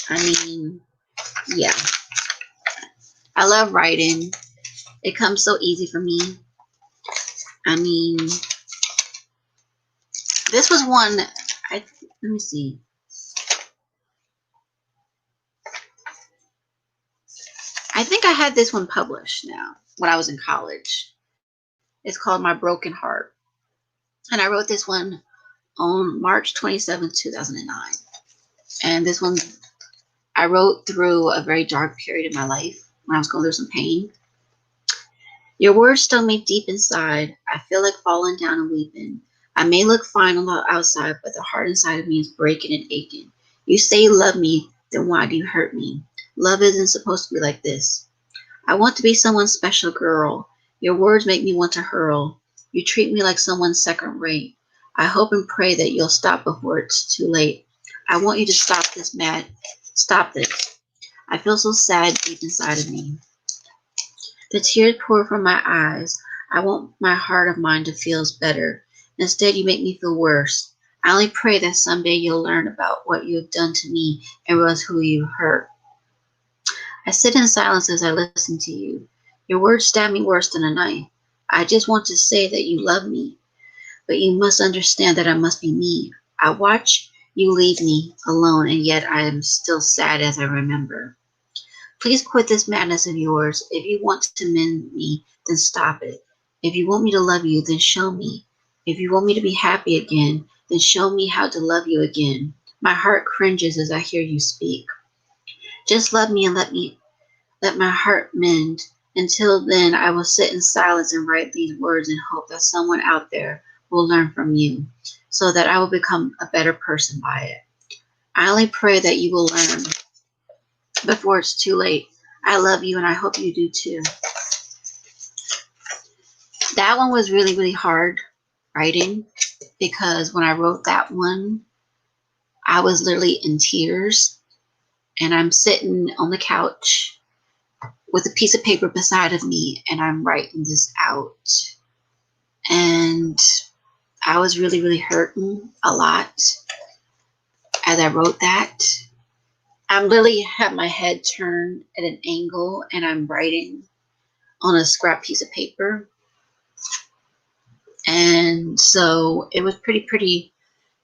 I mean, yeah. I love writing. It comes so easy for me. I mean, this was one, let me see. I think I had this one published now when I was in college. It's called My Broken Heart. And I wrote this one on March 27th, 2009. And this one I wrote through a very dark period in my life when I was going through some pain. Your words stung me deep inside. I feel like falling down and weeping. I may look fine on the outside, but the heart inside of me is breaking and aching. You say you love me, then why do you hurt me? Love isn't supposed to be like this. I want to be someone's special girl. Your words make me want to hurl. You treat me like someone's second rate. I hope and pray that you'll stop before it's too late. I want you to stop this, Matt. Stop this. I feel so sad deep inside of me. The tears pour from my eyes. I want my heart of mine to feel better. Instead, you make me feel worse. I only pray that someday you'll learn about what you have done to me and realize who you hurt. I sit in silence as I listen to you. Your words stab me worse than a knife. I just want to say that you love me, but you must understand that I must be me. I watch you leave me alone, and yet I am still sad as I remember. Please quit this madness of yours. If you want to mend me, then stop it. If you want me to love you, then show me. If you want me to be happy again, then show me how to love you again. My heart cringes as I hear you speak. Just love me and let my heart mend. Until then, I will sit in silence and write these words and hope that someone out there will learn from you, so that I will become a better person by it. I only pray that you will learn before it's too late. I love you and I hope you do too. That one was really, really hard writing because when I wrote that one, I was literally in tears and I'm sitting on the couch with a piece of paper beside of me and I'm writing this out. And I was really, really hurting a lot as I wrote that. I literally have my head turned at an angle and I'm writing on a scrap piece of paper. And so it was pretty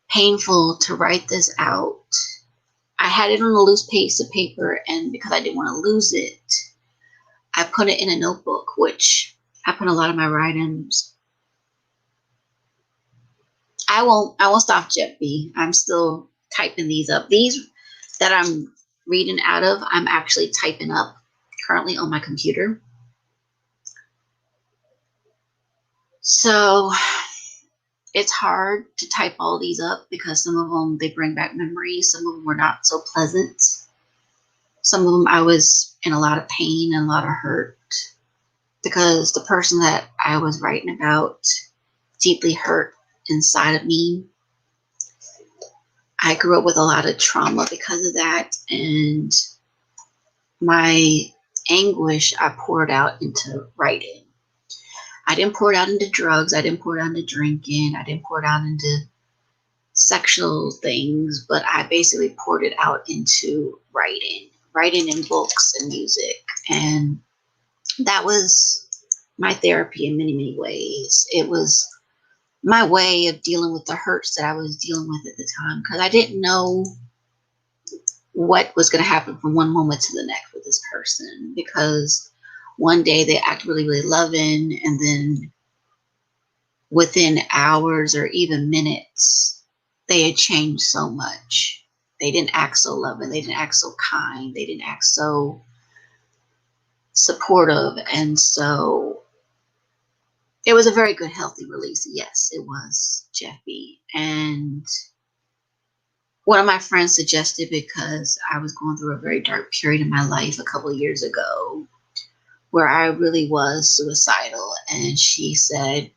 painful to write this out. I had it on a loose piece of paper, and because I didn't want to lose it, I put it in a notebook, which I put a lot of my write-ins. I won't stop, Jet B. I'm still typing these up. These that I'm reading out of, I'm actually typing up currently on my computer. So it's hard to type all these up because some of them, they bring back memories. Some of them were not so pleasant. Some of them I was in a lot of pain and a lot of hurt because the person that I was writing about deeply hurt inside of me. I grew up with a lot of trauma because of that, and my anguish I poured out into writing. I didn't pour it out into drugs. I didn't pour it out into drinking. I didn't pour it out into sexual things, but I basically poured it out into writing in books and music. And that was my therapy in many, many ways. It was my way of dealing with the hurts that I was dealing with at the time because I didn't know what was going to happen from one moment to the next with this person, because one day they act really, really loving, and then within hours or even minutes, they had changed so much. They didn't act so loving. They didn't act so kind. They didn't act so supportive. And so it was a very good, healthy release. Yes, it was, Jeffy. And one of my friends suggested, because I was going through a very dark period in my life a couple of years ago where I really was suicidal. And she said,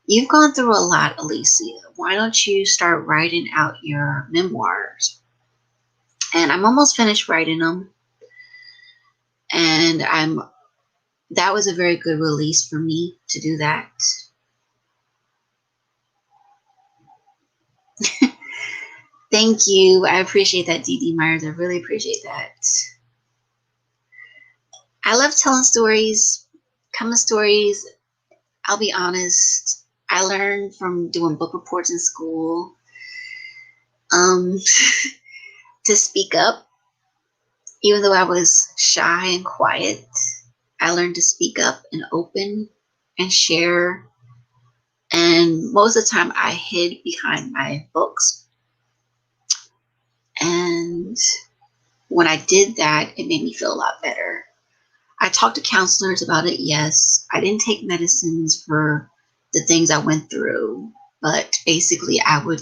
"You've gone through a lot, Alicia. Why don't you start writing out your memoirs?" And I'm almost finished writing them. And that was a very good release for me to do that. Thank you. I appreciate that, DD Myers. I really appreciate that. I love telling stories, common stories. I'll be honest. I learned from doing book reports in school um, to speak up. Even though I was shy and quiet, I learned to speak up and open and share. And most of the time, I hid behind my books. And when I did that, it made me feel a lot better. I talked to counselors about it, yes. I didn't take medicines for the things I went through, but I would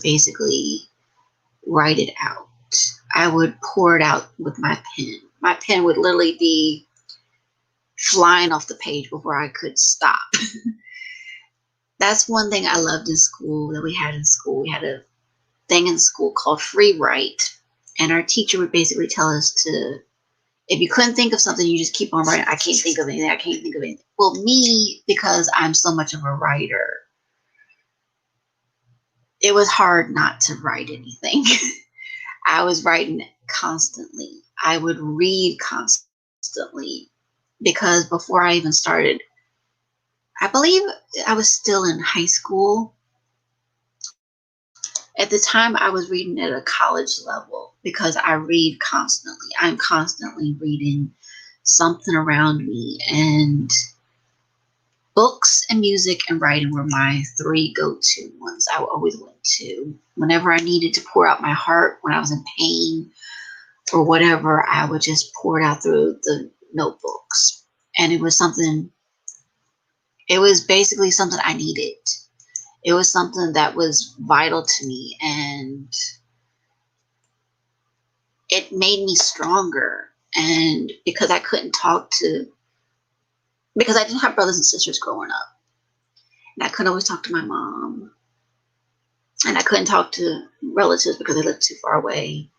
write it out. I would pour it out with my pen. My pen would literally be flying off the page before I could stop. That's one thing I loved in school that we had in school. We had a thing in school called free write, and our teacher would basically tell us to, if you couldn't think of something, you just keep on writing. I can't think of anything. I can't think of anything. Well, me, because I'm so much of a writer, it was hard not to write anything. I was writing constantly. I would read constantly because before I even started, I believe I was still in high school. At the time, I was reading at a college level because I read constantly. I'm constantly reading something around me, and books and music and writing were my three go-to ones. I always went to whenever I needed to pour out my heart, when I was in pain or whatever. I would just pour it out through the notebooks, and it was basically something I needed. It was something that was vital to me, and it made me stronger. And because because I didn't have brothers and sisters growing up, and I couldn't always talk to my mom, and I couldn't talk to relatives because they lived too far away.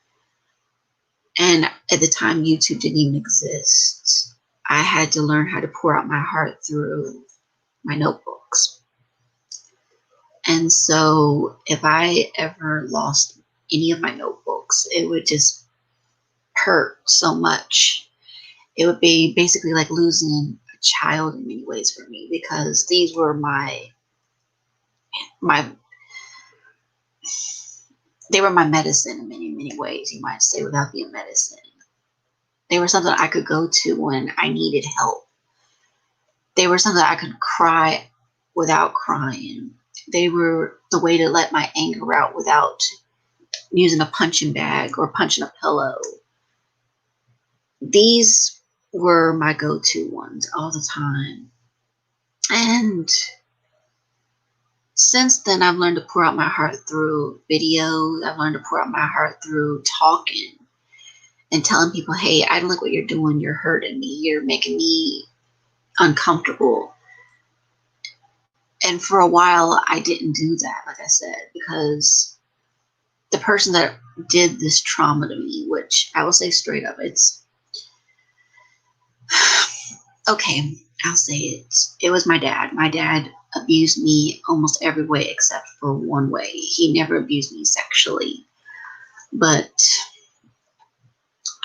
And at the time, YouTube didn't even exist. I had to learn how to pour out my heart through my notebooks. And so if I ever lost any of my notebooks, it would just hurt so much. It would be basically like losing a child in many ways for me, because these were they were my medicine in many, many ways, you might say, without being medicine. They were something I could go to when I needed help. They were something I could cry without crying. They were the way to let my anger out without using a punching bag or punching a pillow. These were my go-to ones all the time. And since then, I've learned to pour out my heart through videos. I've learned to pour out my heart through talking and telling people, hey, I don't like what you're doing. You're hurting me. You're making me uncomfortable. And for a while, I didn't do that, like I said, because the person that did this trauma to me, which I will say straight up, it's okay, I'll say it. It was my dad. My dad abused me almost every way except for one way. He never abused me sexually, but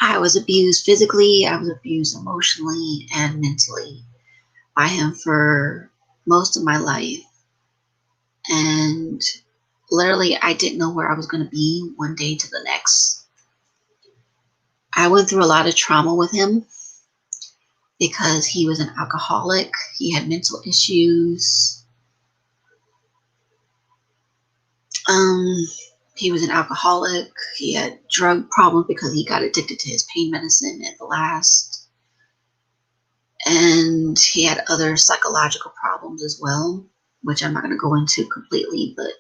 I was abused physically, I was abused emotionally and mentally by him for most of my life. And literally, I didn't know where I was going to be one day to the next. I went through a lot of trauma with him because he was an alcoholic. He had mental issues. He was an alcoholic. He had drug problems because he got addicted to his pain medicine at the last. And he had other psychological problems as well, which I'm not going to go into completely, but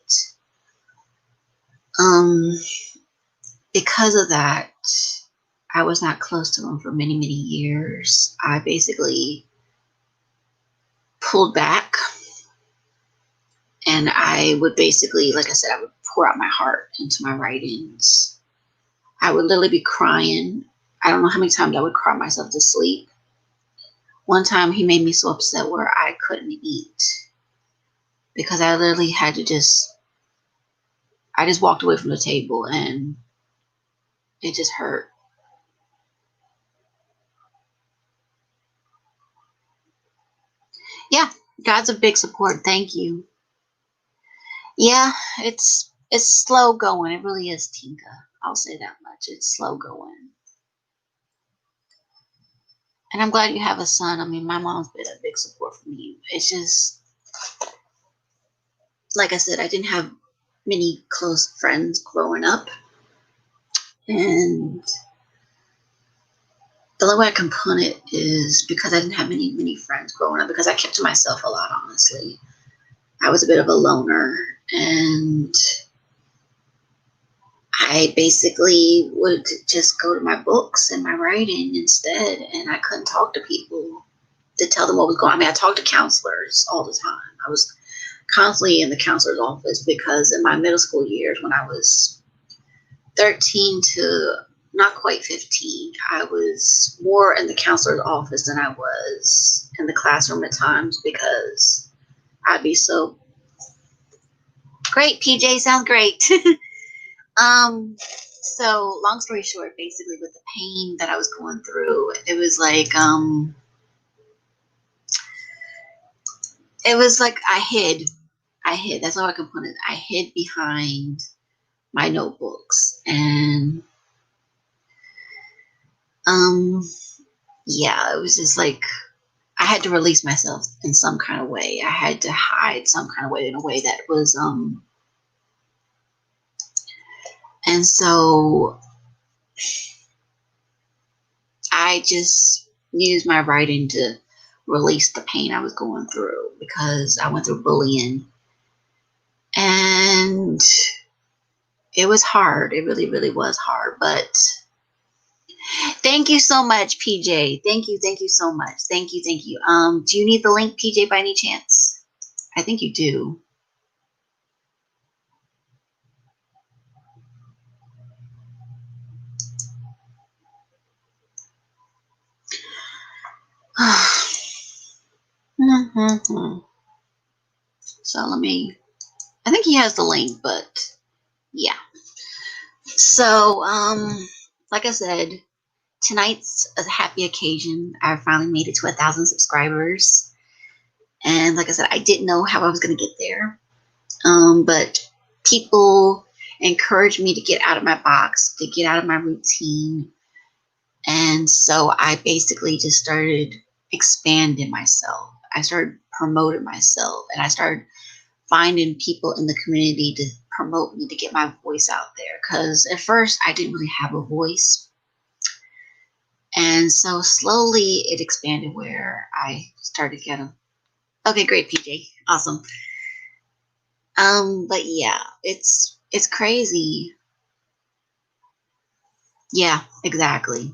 because of that, I was not close to him for many, many years. I basically pulled back, and I would basically, like I said, I would pour out my heart into my writings. I would literally be crying. I don't know how many times I would cry myself to sleep. One time he made me so upset where I couldn't eat because I literally had to I just walked away from the table and it just hurt. Yeah, God's a big support. Thank you. Yeah, it's slow going. It really is, Tinka. I'll say that much. It's slow going. And I'm glad you have a son. I mean, my mom's been a big support for me. It's just, like I said, I didn't have many close friends growing up. And the only way I can put it is because I didn't have many friends growing up, because I kept to myself a lot, honestly. I was a bit of a loner, and I basically would just go to my books and my writing instead, and I couldn't talk to people to tell them what was going on. I mean, I talked to counselors all the time. I was constantly in the counselor's office because in my middle school years, when I was 13 to not quite 15, I was more in the counselor's office than I was in the classroom at times, because I'd be so great. PJ sounds great. So long story short, basically with the pain that I was going through, it was like I hid. That's all I can put it. I hid behind my notebooks, and um, yeah, it was just like I had to release myself in some kind of way. I had to hide some kind of way, in a way that was and so I just used my writing to release the pain I was going through, because I went through bullying, and it was hard. It really, really was hard. But thank you so much, PJ. Thank you so much. Thank you, thank you. Do you need the link, PJ, by any chance? I think you do. So let me. I think he has the link, but yeah. So like I said, tonight's a happy occasion. I finally made it to 1,000 subscribers, and like I said, I didn't know how I was going to get there. But people encouraged me to get out of my box, to get out of my routine. And so I basically just started expanding myself. I started promoting myself, and I started finding people in the community to promote me, to get my voice out there. Because at first I didn't really have a voice. And so slowly it expanded, where I started getting, okay, great, PJ. Awesome. But yeah, it's crazy. Yeah, exactly.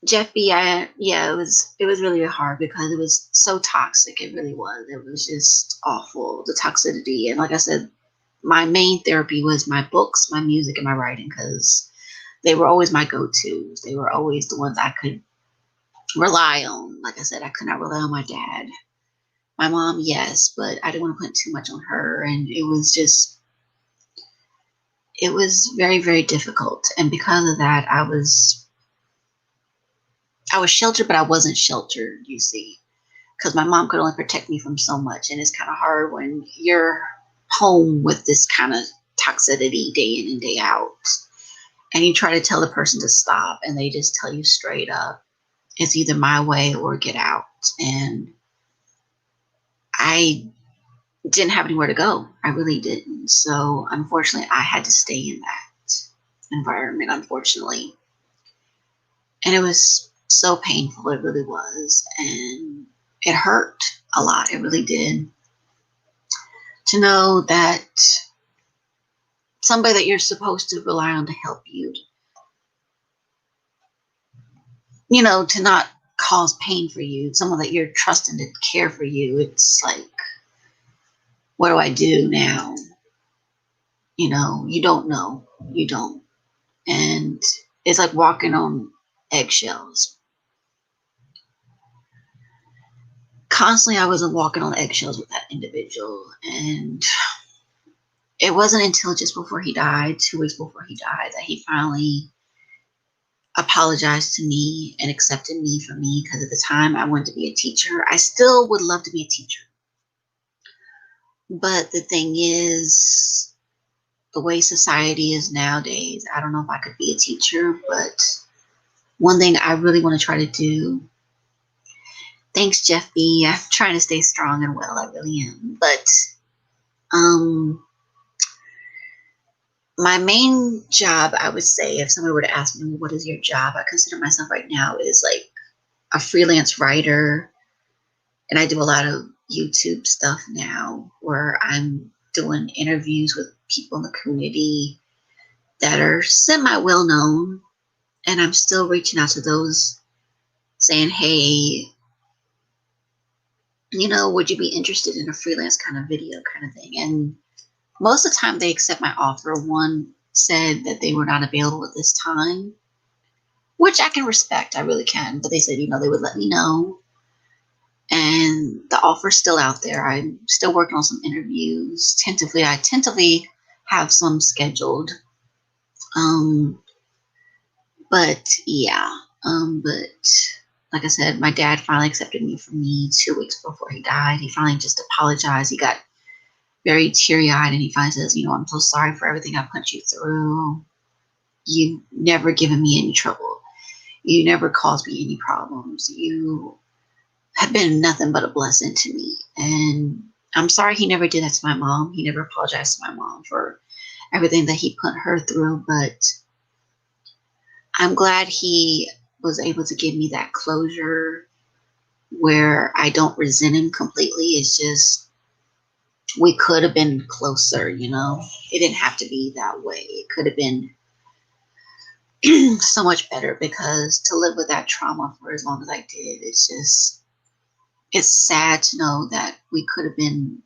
Jeff B, yeah, it was really hard because it was so toxic. It really was. It was just awful, the toxicity. And like I said, my main therapy was my books, my music, and my writing, because they were always my go-tos. They were always the ones I could rely on. Like I said, I could not rely on my dad. My mom, yes, but I didn't want to put too much on her, and it was very, very difficult. And because of that, I was sheltered, but I wasn't sheltered, you see, because my mom could only protect me from so much. And it's kind of hard when you're home with this kind of toxicity day in and day out, and you try to tell the person to stop, and they just tell you straight up, it's either my way or get out. And I didn't have anywhere to go. I really didn't. So unfortunately, I had to stay in that environment, unfortunately. And it was so painful. It really was. And it hurt a lot. It really did. To know that somebody that you're supposed to rely on to help you, to not cause pain for you, someone that you're trusting to care for you, it's like, what do I do now? You don't know. You don't. And it's like walking on eggshells. Constantly, I wasn't walking on eggshells with that individual. And it wasn't until just before he died, 2 weeks before he died, that he finally apologized to me and accepted me for me, because at the time I wanted to be a teacher. I still would love to be a teacher. But the thing is, the way society is nowadays, I don't know if I could be a teacher, but one thing I really want to try to do. Thanks, Jeff B. I'm trying to stay strong and well. I really am. But my main job, I would say, if somebody were to ask me, what is your job? I consider myself right now is like a freelance writer. And I do a lot of YouTube stuff now where I'm doing interviews with people in the community that are semi well known. And I'm still reaching out to those saying, hey, you know, would you be interested in a freelance kind of video kind of thing? And most of the time they accept my offer. One said that they were not available at this time, which I can respect. I really can. But they said, you know, they would let me know. And the offer's still out there. I'm still working on some interviews. I tentatively have some scheduled. But yeah. But like I said, my dad finally accepted me for me 2 weeks before he died. He finally just apologized. He got very teary-eyed and he finally says, you know, I'm so sorry for everything I put you through. You've never given me any trouble. You never caused me any problems. You have been nothing but a blessing to me. And I'm sorry he never did that to my mom. He never apologized to my mom for everything that he put her through. But I'm glad he was able to give me that closure where I don't resent him completely. It's just, we could have been closer, you know. It didn't have to be that way. It could have been so much better, because to live with that trauma for as long as I did, it's sad to know that we could have been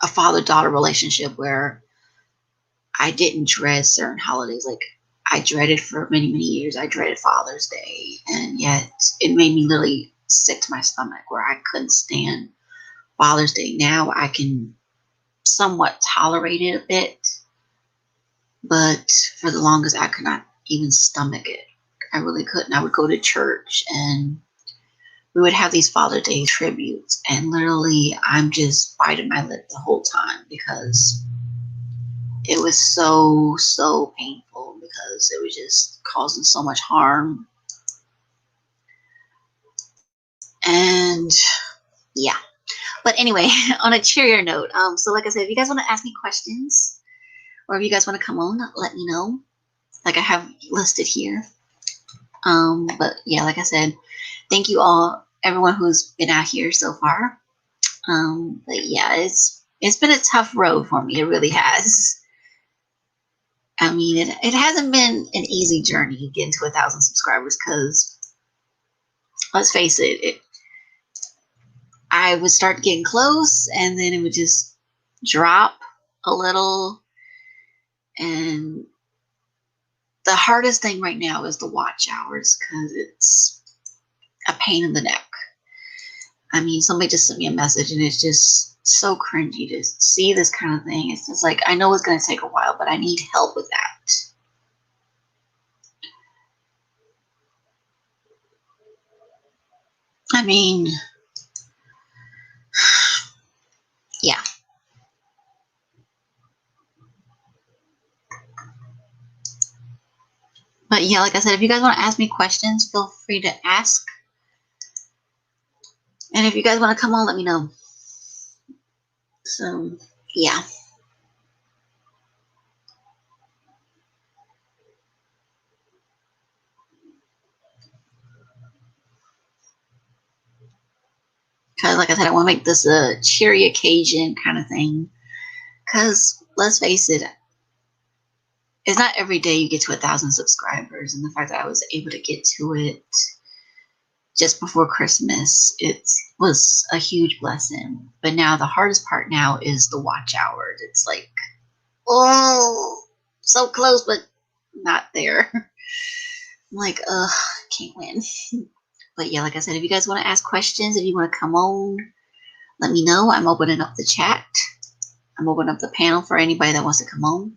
a father-daughter relationship where I didn't dread certain holidays. Like, I dreaded for many, many years. I dreaded Father's Day, and yet it made me literally sick to my stomach where I couldn't stand Father's Day. Now I can somewhat tolerate it a bit, but for the longest I could not even stomach it. I really couldn't. I would go to church and we would have these Father's Day tributes, and literally I'm just biting my lip the whole time because it was so painful, because it was just causing so much harm. And yeah. But anyway, on a cheerier note, so like I said, if you guys want to ask me questions or if you guys want to come on, let me know. Like I have listed here. But yeah, like I said, thank you all, everyone who's been out here so far. But yeah, it's been a tough road for me. It really has. I mean, it hasn't been an easy journey getting to 1,000 subscribers, because let's face it, I would start getting close and then it would just drop a little. And the hardest thing right now is the watch hours, because it's a pain in the neck. I mean, somebody just sent me a message and it's just so cringy to see this kind of thing. It's just like, I know it's going to take a while, but I need help with that. I mean, yeah. But yeah, like I said, if you guys want to ask me questions, feel free to ask. And if you guys want to come on, let me know. So, yeah. Because, like I said, I want to make this a cheery occasion kind of thing. Because, let's face it, it's not every day you get to 1,000 subscribers. And the fact that I was able to get to it just before Christmas, it was a huge blessing. But now the hardest part now is the watch hours. It's like, oh, so close, but not there. I'm like, ugh, can't win. But yeah, like I said, if you guys want to ask questions, if you want to come on, let me know. I'm opening up the chat. I'm opening up the panel for anybody that wants to come on.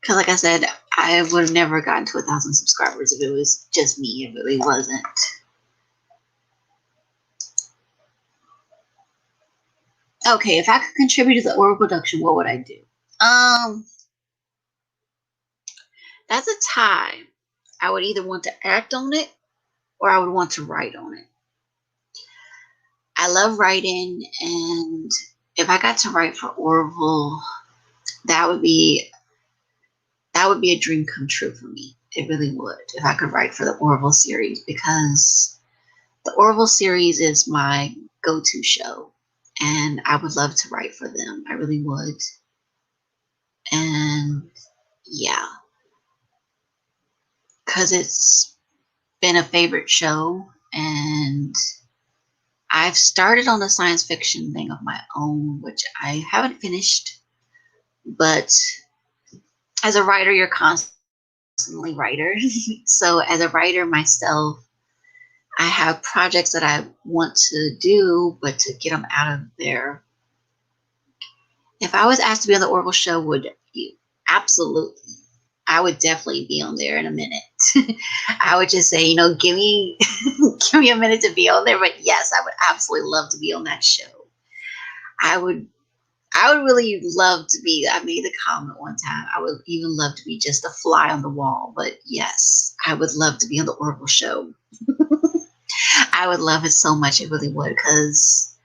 Because like I said, I would have never gotten to 1,000 subscribers if it was just me. It really wasn't. Okay, if I could contribute to the oral production, what would I do? That's a tie. I would either want to act on it or I would want to write on it. I love writing, and if I got to write for Orville, that would be a dream come true for me. It really would, if I could write for the Orville series, because the Orville series is my go-to show, and I would love to write for them. I really would. And yeah, because it's been a favorite show, and I've started on a science fiction thing of my own, which I haven't finished, but as a writer, you're constantly writer. So as a writer myself, I have projects that I want to do, but to get them out of there. If I was asked to be on the Orville show, would you? Absolutely. I would definitely be on there in a minute. I would just say, give me give me a minute to be on there. But yes, I would absolutely love to be on that show. I would really love to be. I made the comment one time. I would even love to be just a fly on the wall. But yes, I would love to be on the Orville show. I would love it so much. It really would, because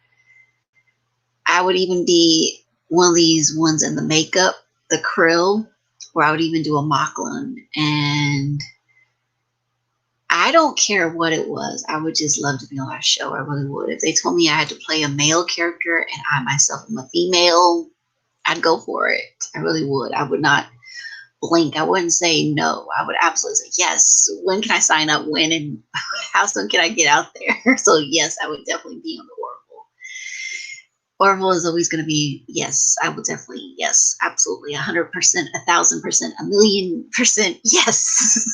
I would even be one of these ones in the makeup, the krill, where I would even do a Mocklin. And I don't care what it was. I would just love to be on that show. I really would. If they told me I had to play a male character and I myself am a female, I'd go for it. I really would. I would not blink. I wouldn't say no. I would absolutely say yes. When can I sign up? When, and how soon can I get out there? So yes, I would definitely be on the Orville. Orville is always going to be, yes, I will definitely, yes, absolutely, 100%, 1,000%, 1,000,000%, yes.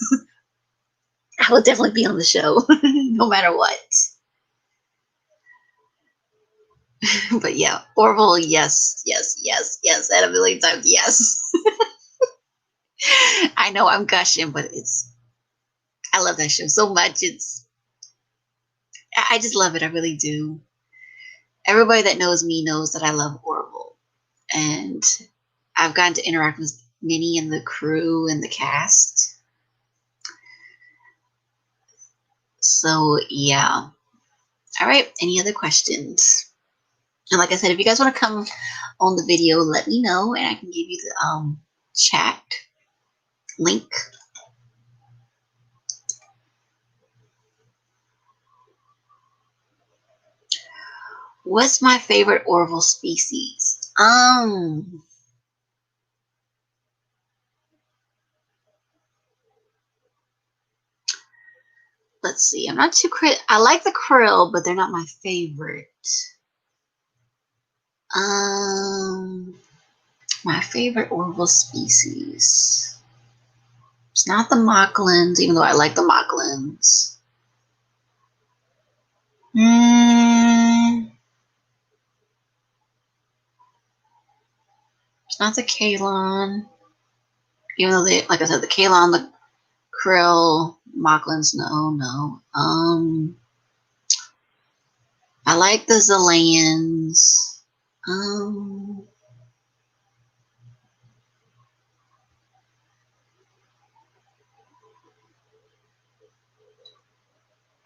I will definitely be on the show, no matter what. But yeah, Orville, yes, yes, yes, yes, and 1,000,000 times yes. I know I'm gushing, but I love that show so much. I just love it. I really do. Everybody that knows me knows that I love Orville, and I've gotten to interact with Minnie and the crew and the cast. So yeah. All right. Any other questions? And like I said, if you guys want to come on the video, let me know, and I can give you the chat link. What's my favorite Orville species? Let's see. I'm not too I like the krill, but they're not my favorite. My favorite Orville species. It's not the Mocklins, even though I like the Mocklins. It's not the Kalon. Even though they, like I said, the Kalon, the krill, Mocklins, no. I like the Zillions.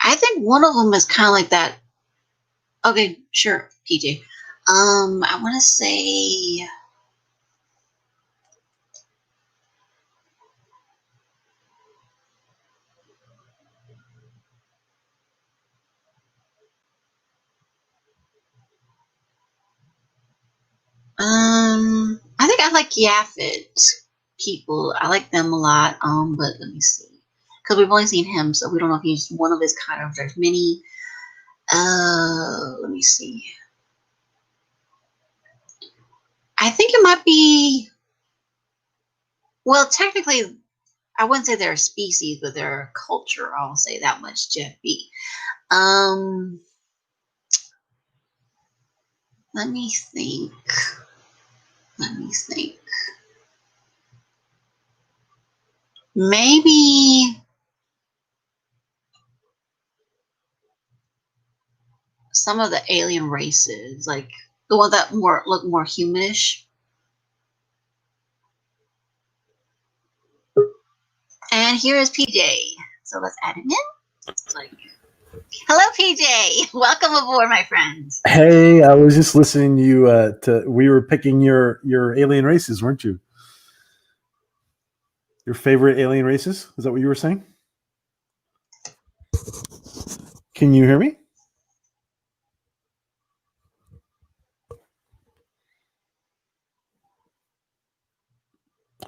I think one of them is kind of like that. Okay, sure, PJ. I want to say. I think I like Yaphet people. I like them a lot. But let me see, because we've only seen him, so we don't know if he's one of his kind of. There's many. Let me see. I think it might be. Well, technically, I wouldn't say they're a species, but they're a culture. I'll say that much, Jeff B. Let me think. Maybe some of the alien races, like the ones that look more humanish. And here is PJ. So let's add him in. Like, hello, PJ. Welcome aboard, my friend. Hey, I was just listening to you. We were picking your alien races, weren't you? Your favorite alien races? Is that what you were saying? Can you hear me?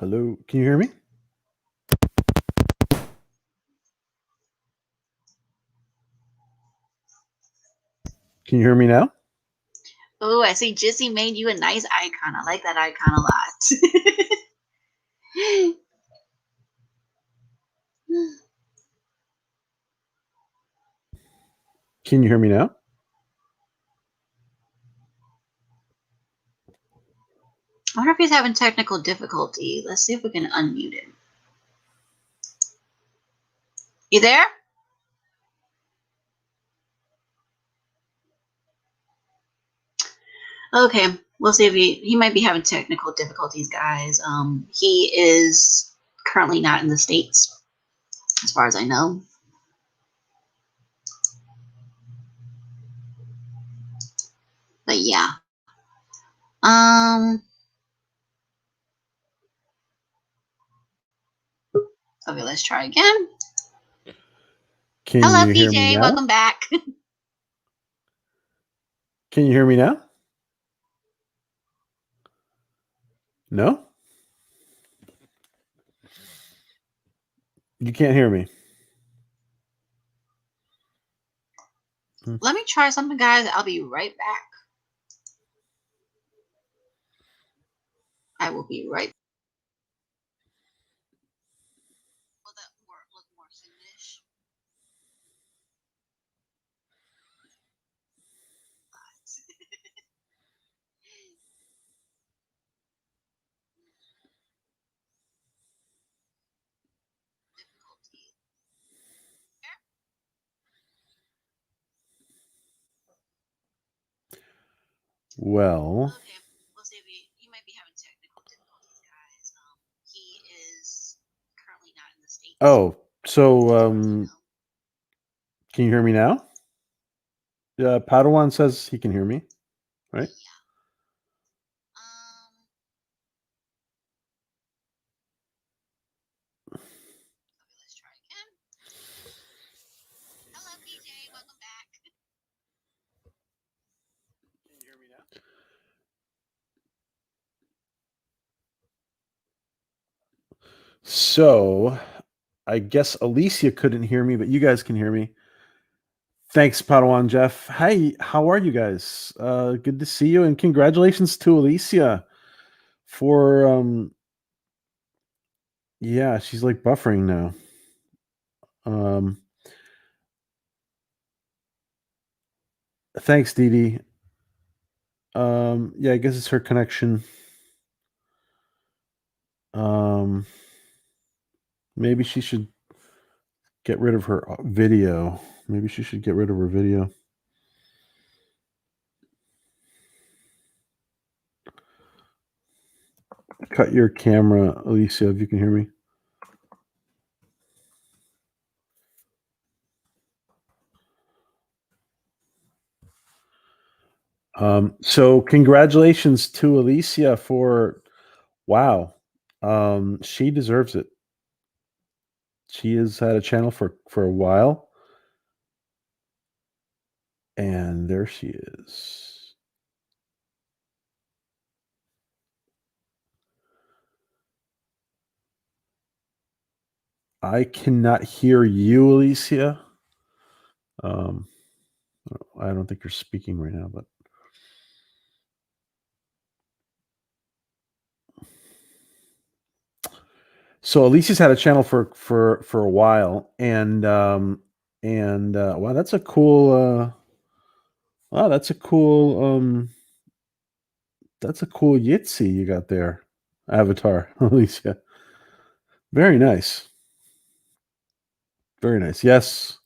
Hello, can you hear me? Can you hear me now? Oh, I see Jissy made you a nice icon. I like that icon a lot. Can you hear me now? I wonder if he's having technical difficulty. Let's see if we can unmute him. You there? Okay, we'll see if he might be having technical difficulties, guys. He is currently not in the States, as far as I know. But yeah. Okay, let's try again. Can Hello, you hear me PJ. now? Welcome back. Can you hear me now? No? You can't hear me. Let me try something, guys. I'll be right back. I will be right back. Will that look more humanish? Well, Okay, we'll see if he might be having technical difficulties, guys. He is currently not in the States. oh, so can you hear me now? Padawan says he can hear me, right? Yeah. Okay, let's try again. Hello, PJ. Welcome back. Can you hear me now? So, I guess Alicia couldn't hear me, but you guys can hear me. Thanks, Padawan Jeff. Hi, how are you guys? Good to see you, and congratulations to Alicia for yeah, she's like buffering now. Thanks, Dee Dee. Yeah, I guess it's her connection. Maybe she should get rid of her video. Maybe she should get rid of her video. Cut your camera, Alicia, if you can hear me. So congratulations to Alicia for wow. She deserves it. She has had a channel for a while. And there she is. I cannot hear you, Alicia. I don't think you're speaking right now, but so Alicia's had a channel for a while, and wow, that's a cool That's a cool Yitzy you got there, avatar, Alicia. Very nice. Very nice. Yes,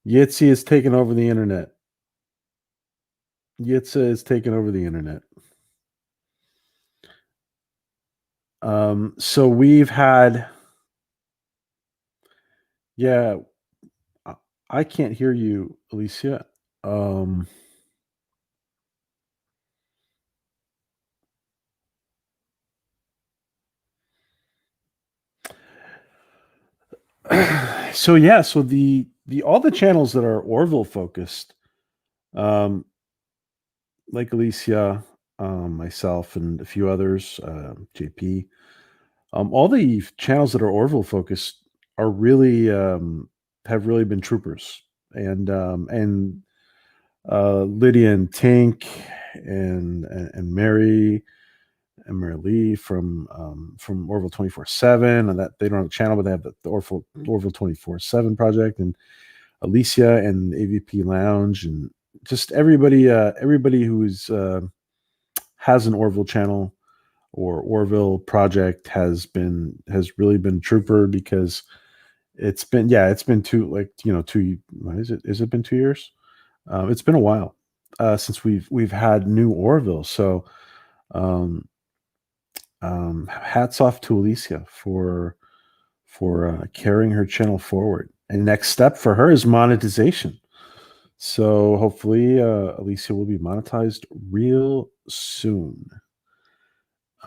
Yitzy is taking over the internet. Yitza is taking over the internet. So we've had, yeah, I can't hear you, Alicia. So yeah, so the all the channels that are Orville focused, um, like Alicia, myself, and a few others, JP, all the channels that are Orville focused are really have really been troopers, and Lydia and Tink and Mary and Mary Lee from Orville 24/7, and that they don't have a channel, but they have the Orville 24/7 project, and Alicia and AVP Lounge, and just everybody who's has an Orville channel or Orville project has really been trooper, because it's been is it been 2 years? It's been a while since we've had new Orville. So um, hats off to Alicia for carrying her channel forward. And next step for her is monetization. So hopefully, Alicia will be monetized real soon.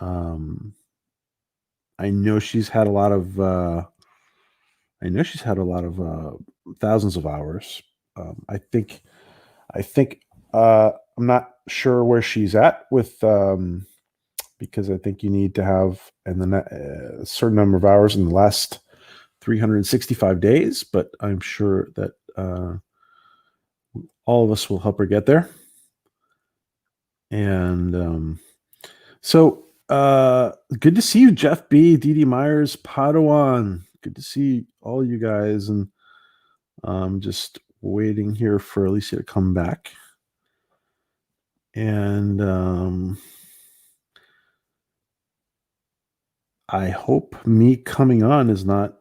I know she's had a lot of. Thousands of hours. I think. I'm not sure where she's at with, because I think you need to have a certain number of hours in the last 365 days. But I'm sure that all of us will help her get there. And so good to see you, Jeff B, Dee Myers, Padawan. Good to see all you guys, and I'm just waiting here for Alicia to come back. And I hope me coming on has not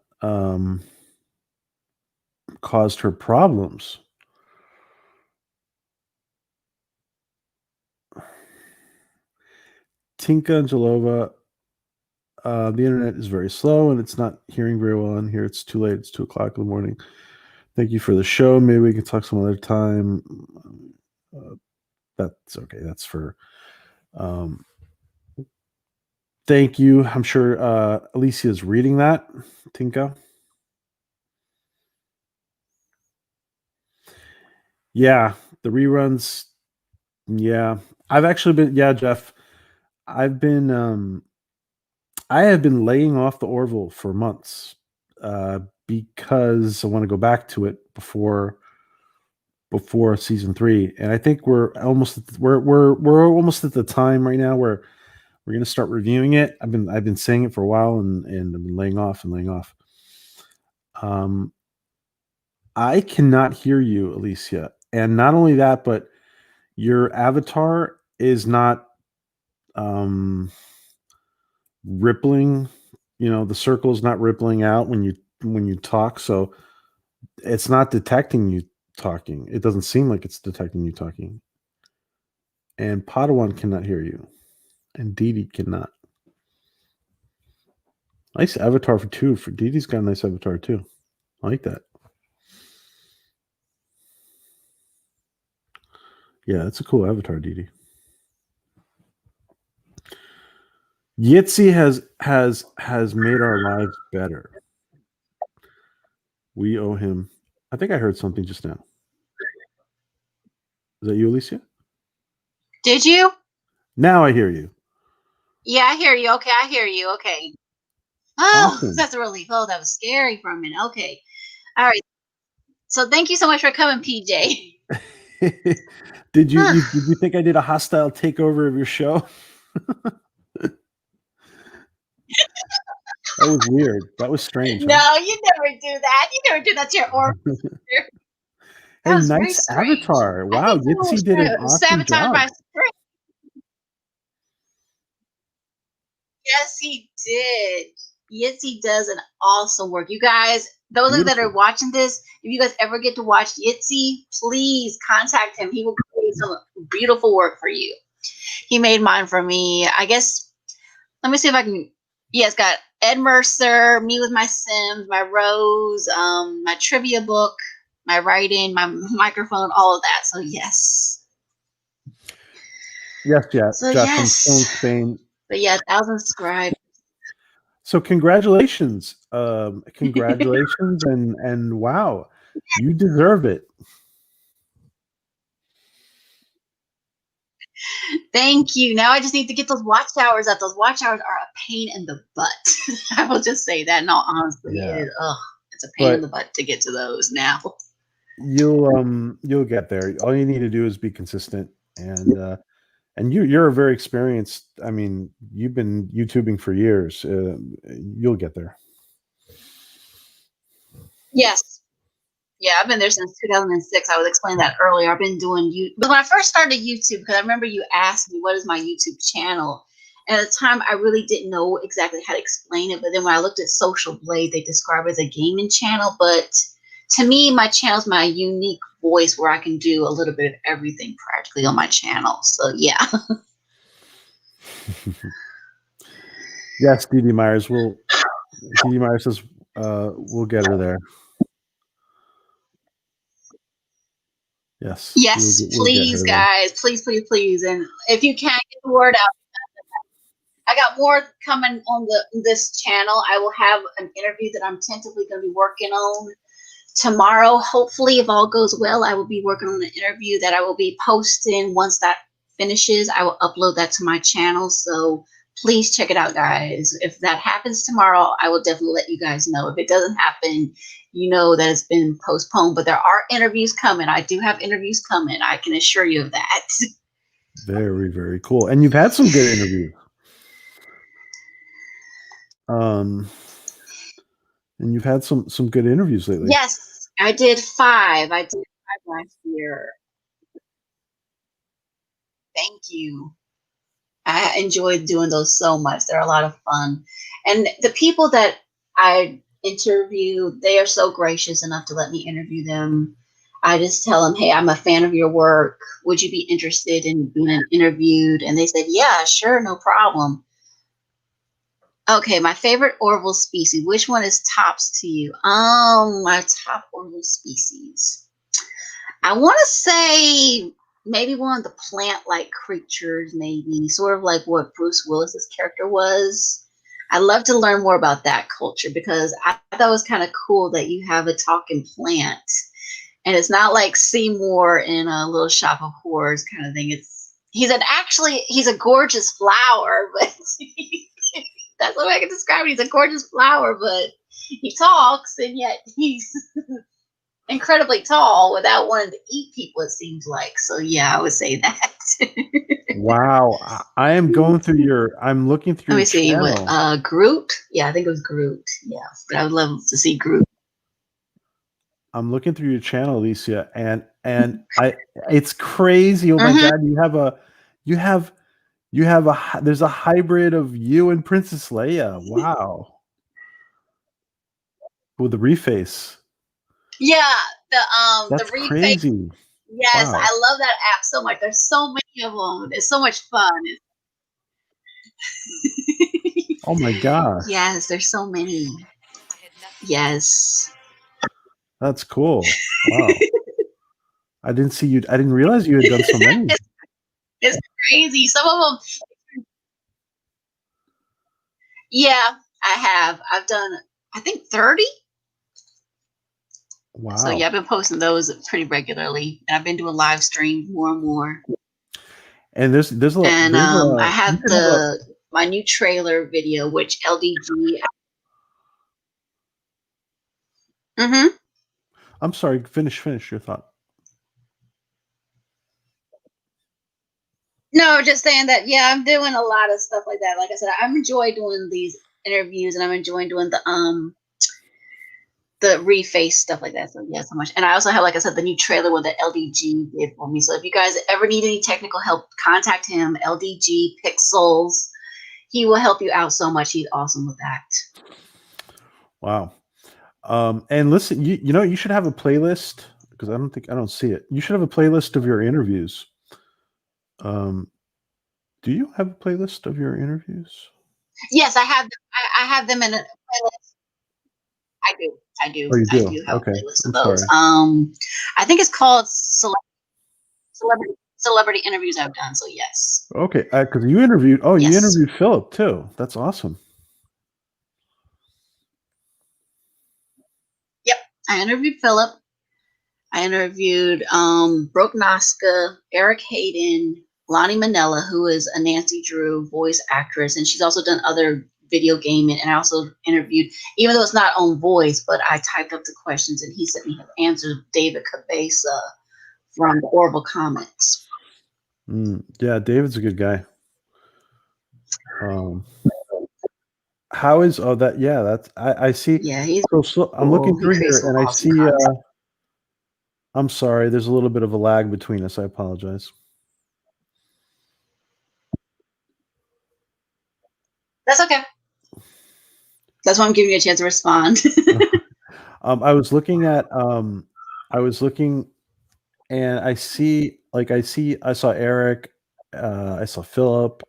caused her problems. Tinka Angelova, the internet is very slow and it's not hearing very well on here. It's too late. It's 2:00 in the morning. Thank you for the show. Maybe we can talk some other time. That's okay. That's for. Thank you. I'm sure Alicia is reading that. Tinka. Yeah, the reruns. Yeah, I've actually been. Yeah, Jeff. I've been. I have been laying off the Orville for months because I want to go back to it before season 3, and I think we're almost we're almost at the time right now where we're going to start reviewing it. I've been saying it for a while, and I've been laying off. I cannot hear you, Alicia, and not only that, but your avatar is not rippling. The circle is not rippling out when you talk, so it's not detecting you talking. It doesn't seem like it's detecting you talking. And Padawan cannot hear you, and Didi cannot. Nice avatar for 2. For Didi's got a nice avatar too. I like that. Yeah, that's a cool avatar, Didi. Yitzy has made our lives better. We owe him. I think I heard something just now. Is that you, Alicia? Did you? Now I hear you. Yeah, I hear you. Okay, I hear you. Okay. Oh, Awesome. that's a relief. Oh, that was scary for a minute. Okay. All right. So thank you so much for coming, PJ. Did you think I did a hostile takeover of your show? That was weird. That was strange. No, Huh? you never do that. You never do that to your Orville. That Hey, was very nice strange. avatar. I Wow, think someone was Yitzy did trying an to awesome sabotage job. my stream. Yes, he did. Yes, he does an awesome work. You guys, those of you that are Beautiful. watching this, if you guys ever get to watch Yitzy, please contact him. He will create some beautiful work for you. He made mine for me. I guess, let me see if I can. Yeah, it's got Ed Mercer, me with my Sims, my Rose, my trivia book, my writing, my microphone, all of that. So, yes. Yes, yeah, So, Jeff. I'm still in yes. Spain. But yeah, 1,000 subscribers. So congratulations, congratulations, and wow, you deserve it. Thank you. Now I just need to get those watchtowers up. Those watchtowers are a pain in the butt. I will just say that. No, honestly, Yeah, it's a pain in but the butt to get to those now. you'll get there. All you need to do is be consistent, and you're a very experienced. I mean, you've been YouTubing for years. You'll get there. Yes. Yeah, I've been there since 2006. I was explaining that earlier. I've been doing you, but when I first started YouTube, because I remember you asked me what is my YouTube channel, and at the time I really didn't know exactly how to explain it. But then when I looked at Social Blade, they describe it as a gaming channel. But to me, my channel is my unique voice where I can do a little bit of everything practically on my channel. So yeah, Yes, DD Myers will. DD Myers says we'll get her there. Yes, yes, we'll get please, her there. guys, please, please, please, and if you can get the word out. I got more coming on this channel. I will have an interview that I'm tentatively going to be working on tomorrow. Hopefully, if all goes well, I will be working on an interview that I will be posting. Once that finishes, I will upload that to my channel. So please check it out, guys. If that happens tomorrow, I will definitely let you guys know. If it doesn't happen, you know that it's been postponed. But there are interviews coming. I do have interviews coming. I can assure you of that. Very, very cool. And you've had some good interviews. Um, and you've had some good interviews lately. Yes, I did 5. I did 5 last year. Thank you. I enjoyed doing those so much. They're a lot of fun. And the people that I interview, they are so gracious enough to let me interview them. I just tell them, hey, I'm a fan of your work. Would you be interested in being interviewed? And they said, yeah, sure, no problem. Okay, my favorite Orville species. Which one is tops to you? My top Orville species. I want to say maybe one of the plant-like creatures, maybe sort of like what Bruce Willis's character was. I'd love to learn more about that culture because I thought it was kind of cool that you have a talking plant, and it's not like Seymour in a Little Shop of Horrors kind of thing. He's a gorgeous flower, but that's what I can describe it. He's a gorgeous flower, but he talks, and yet he's incredibly tall without wanting to eat people, it seems like. So yeah, I would say that. Wow, I am going through your. I'm looking through Let your me see what channel. Groot. Yeah, I think it was Groot. Yeah, but I would love to see Groot. I'm looking through your channel, Alicia, and it's crazy. Oh my Mm-hmm. God, you have there's a hybrid of you and Princess Leia. Wow, with the reface. Yeah, the That's reface. crazy. Yes, Wow. I love that app so much. There's so many of them. It's so much fun. Oh my gosh. Yes, there's so many. Yes. That's cool. Wow. I didn't see you. I didn't realize you had done so many. It's crazy. Some of them. Yeah, I have. I've done. I think 30. So yeah, Wow. I've been posting those pretty regularly, and I've been doing live streams more and more. And And I you have can have a. my new trailer video, which LDG. Mm-hmm. I'm sorry. Finish your thought. No, just saying that. Yeah, I'm doing a lot of stuff like that. Like I said, I enjoy doing these interviews, and I'm enjoying doing the reface stuff like that. So yeah, so much. And I also have, like I said, the new trailer with the LDG did for me. So if you guys ever need any technical help, contact him. LDG Pixels. He will help you out so much. He's awesome with that. Wow. And listen, you know, you should have a playlist because I don't see it. You should have a playlist of your interviews. Do you have a playlist of your interviews? Yes, I have. I have them in a playlist. I do. I do. Oh, you I do? do have a Okay. playlist of I'm those. sorry. I think it's called celebrity interviews I've done. So yes. Okay, because you interviewed. Oh, you Yes. interviewed Philip too. That's awesome. Yep. I interviewed Philip. I interviewed Brooke Noska, Eric Hayden, Lonnie Manella, who is a Nancy Drew voice actress, and she's also done other video gaming. And I also interviewed, even though it's not on voice, but I typed up the questions and he sent me his answers. David Cabeza from the Orville Comics. Yeah, David's a good guy. How is that? Yeah, that's I see. Yeah, he's So I'm looking cool. He through here creates some and I awesome see. content. I'm sorry. There's a little bit of a lag between us. I apologize. That's okay. That's why I'm giving you a chance to respond. I was looking at. I was looking, and I see. Like I saw Eric. I saw Philip.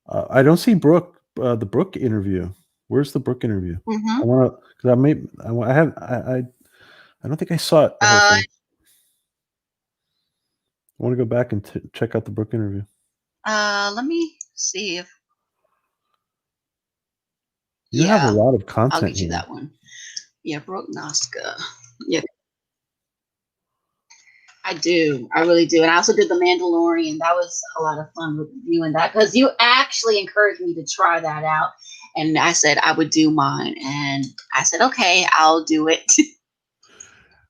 I don't see Brooke. The Brooke interview. Where's the Brooke interview? I Mm-hmm. want to because I may. I have. I don't think I saw it. The whole uh, thing. I want to go back and check out the Brooke interview. Let me see if. You have a Yeah, lot of I'll content get you here. that one. Yeah, Brooke Noska. Yeah, I do. I really do. And I also did The Mandalorian. That was a lot of fun reviewing that because you actually encouraged me to try that out. And I said I would do mine. And I said, okay, I'll do it.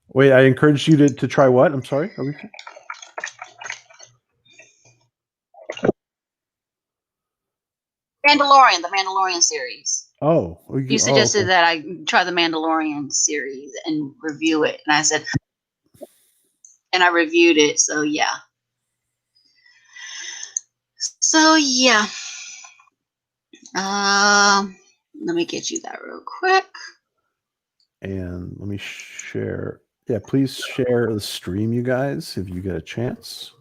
Wait, I encouraged you to try what? I'm sorry, Alicia. The Mandalorian series. Oh, You okay. suggested that I try the Mandalorian series and review it. And I said, and I reviewed it. So, yeah. So, yeah. Let me get you that real quick. And let me share. Yeah, please share the stream, you guys, if you get a chance.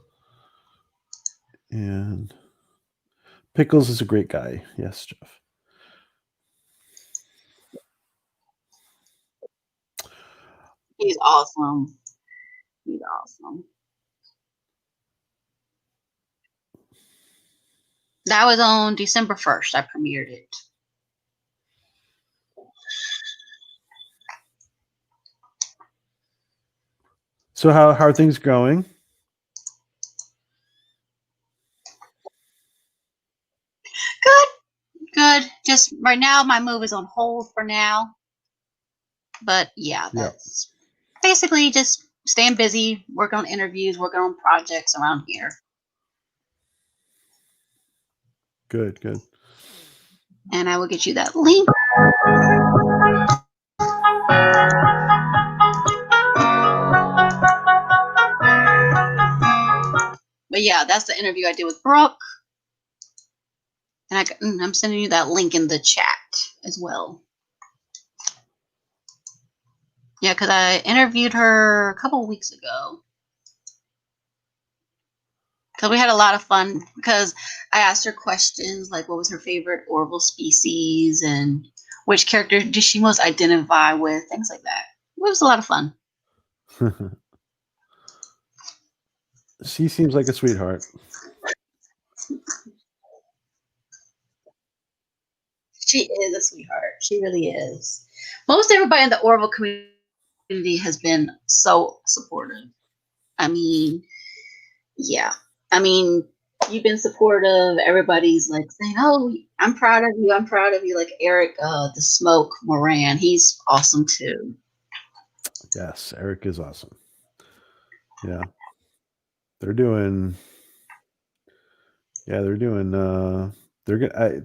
And Pickles is a great guy. Yes, Jeff. He's awesome. He's awesome. That was on December 1st. I premiered it. So how are things going? Good, good. Just right now, my move is on hold for now. But yeah, Yeah. that's basically just staying busy, working on interviews, working on projects around here. Good, good. And I will get you that link. But yeah, that's the interview I did with Brooke. And I'm sending you that link in the chat as well. Yeah, because I interviewed her a couple of weeks ago. Because we had a lot of fun. Because I asked her questions like, what was her favorite Orville species and which character did she most identify with, things like that. It was a lot of fun. She seems like a sweetheart. She is a sweetheart. She really is. Most everybody in the Orville community has been so supportive. I mean, yeah. I mean, you've been supportive. Everybody's like saying, "Oh, I'm proud of you. I'm proud of you." Like Eric, the Smoke Moran, he's awesome too. Yes, Eric is awesome. Yeah. They're doing they're doing they're gonna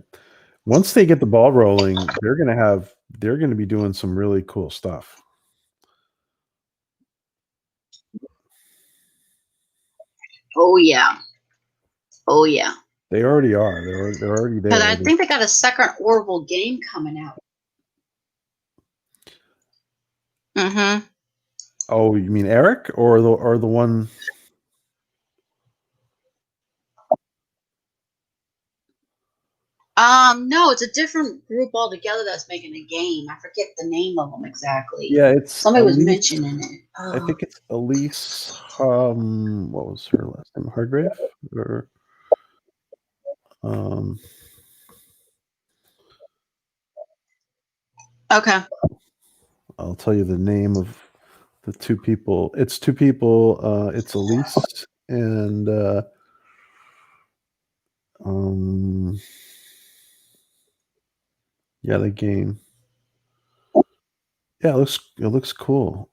once they get the ball rolling, they're gonna be doing some really cool stuff. Oh yeah. Oh yeah. They already are. They're already Because there. I think they got a second Orville game coming out. Mm-hmm. Oh, you mean Eric or the one? No, it's a different group altogether that's making a game. I forget the name of them exactly. Yeah, it's Somebody was Elise. mentioning it. I think it's Elise. What was her last name? Hargrave or um. Okay. I'll tell you the name of the two people. It's two people. It's Elise and um. Yeah, the game. Yeah, it looks cool.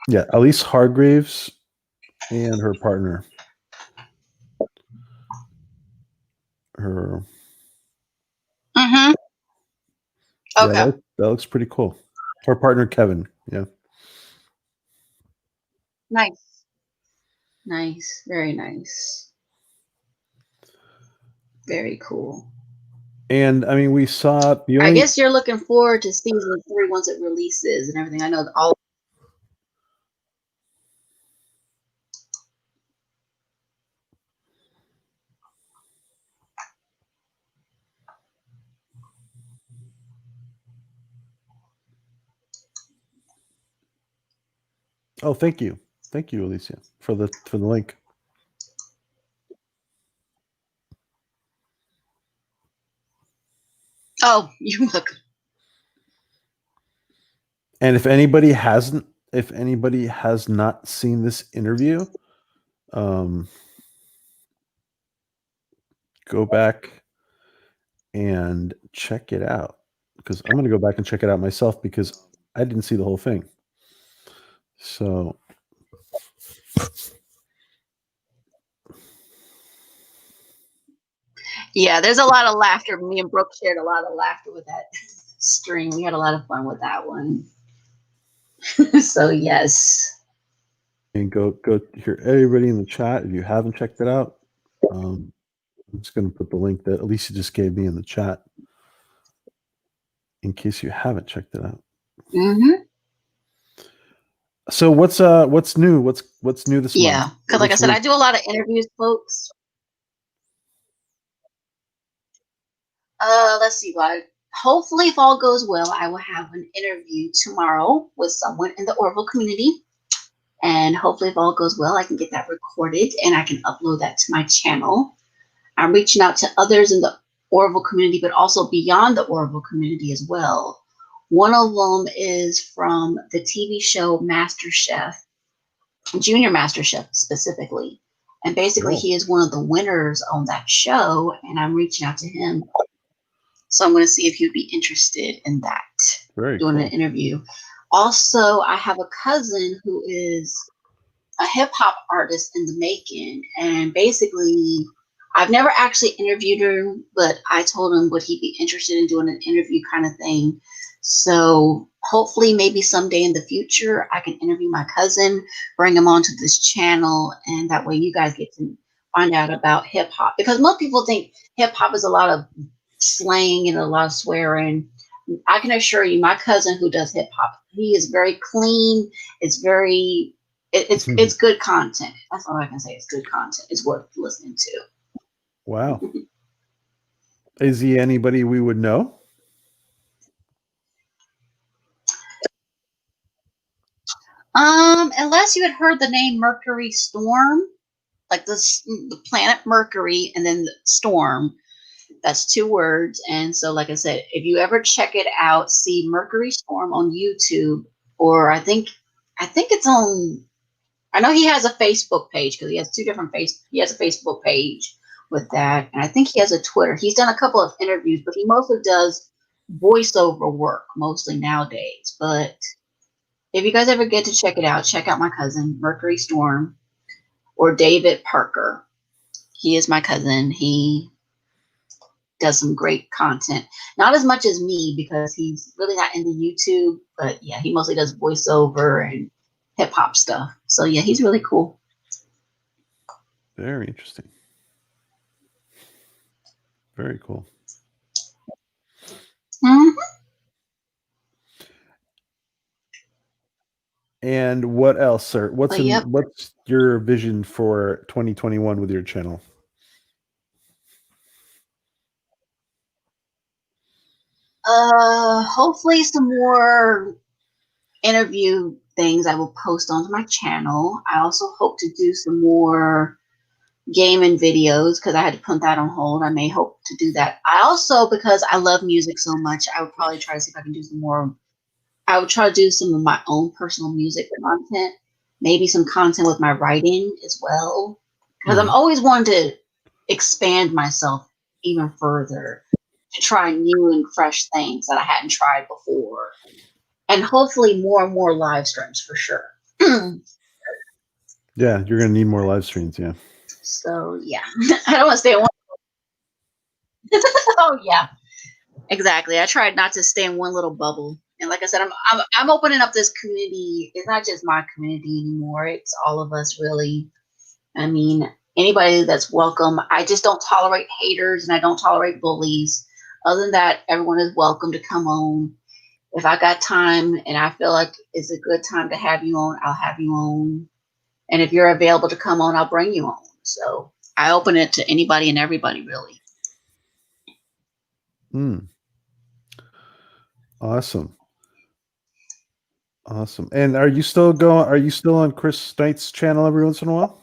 Yeah, Elise Hargraves and her partner. Her Mm-hmm. Yeah, Okay. that looks pretty cool. Her partner Kevin. Yeah. Nice. Nice. Very nice. Very cool. And I mean, we saw the I only. guess you're looking forward to season 3 once it releases and everything. I know that all. Oh, thank you, Alicia, for the link. Oh, you look. And if anybody has not seen this interview, um, go back and check it out because I'm going to go back and check it out myself because I didn't see the whole thing. So Yeah, there's a lot of laughter. Me and Brooke shared a lot of laughter with that stream. We had a lot of fun with that one. So yes. and go here, everybody in the chat. If you haven't checked it out, I'm just going to put the link that Alicia just gave me in the chat in case you haven't checked it out. Mm-hmm. So what's new? What's new this month? Yeah, because like I said, I do a lot of interviews, folks. Let's see what. Hopefully, if all goes well, I will have an interview tomorrow with someone in the Orville community. And hopefully, if all goes well, I can get that recorded and I can upload that to my channel. I'm reaching out to others in the Orville community, but also beyond the Orville community as well. One of them is from the TV show MasterChef, Junior MasterChef specifically. And basically, Cool. he is one of the winners on that show, and I'm reaching out to him. So I'm going to see if he'd be interested in that, Very doing cool. an interview. Also, I have a cousin who is a hip hop artist in the making. And basically, I've never actually interviewed her, but I told him would he be interested in doing an interview kind of thing. So hopefully, maybe someday in the future, I can interview my cousin, bring him onto this channel, and that way you guys get to find out about hip hop. Because most people think hip hop is a lot of slang and a lot of swearing. I can assure you, my cousin who does hip hop, he is very clean. It's very it's good content. That's all I can say. It's good content. It's worth listening to. Wow. Is he anybody we would know? Unless you had heard the name Mercury Storm, like the planet Mercury and then the storm. That's 2 words. And so, like I said, if you ever check it out, see Mercury Storm on YouTube, or I think it's on. I know he has a Facebook page because he has 2 different He has a Facebook page with that, and I think he has a Twitter. He's done a couple of interviews, but he mostly does voiceover work mostly nowadays. But if you guys ever get to check it out, check out my cousin Mercury Storm or David Parker. He is my cousin. He does some great content. Not as much as me because he's really not into YouTube, but yeah, he mostly does voiceover and hip hop stuff. So yeah, he's really cool. Very interesting. Very cool. Mhm. And what else, sir? What's But yep. what's your vision for 2021 with your channel? Hopefully some more interview things I will post onto my channel. I also hope to do some more gaming videos because I had to put that on hold. I may hope to do that. I also, because I love music so much, I would probably try to see if I can do some more. I would try to do some of my own personal music content, maybe some content with my writing as well, because I'm always wanting to expand myself even further to try new and fresh things that I hadn't tried before, and hopefully more and more live streams for sure. Yeah, you're gonna need more live streams. Yeah. So yeah, I don't want to stay in one. Oh yeah, exactly. I tried not to stay in one little bubble. And like I said, I'm opening up this community. It's not just my community anymore. It's all of us really. I mean, anybody that's welcome. I just don't tolerate haters and I don't tolerate bullies. Other than that, everyone is welcome to come on. If I got time and I feel like it's a good time to have you on, I'll have you on. And if you're available to come on, I'll bring you on. So I open it to anybody and everybody really. Awesome. Awesome. And are you still going? Are you still on Chris Knight's channel every once in a while?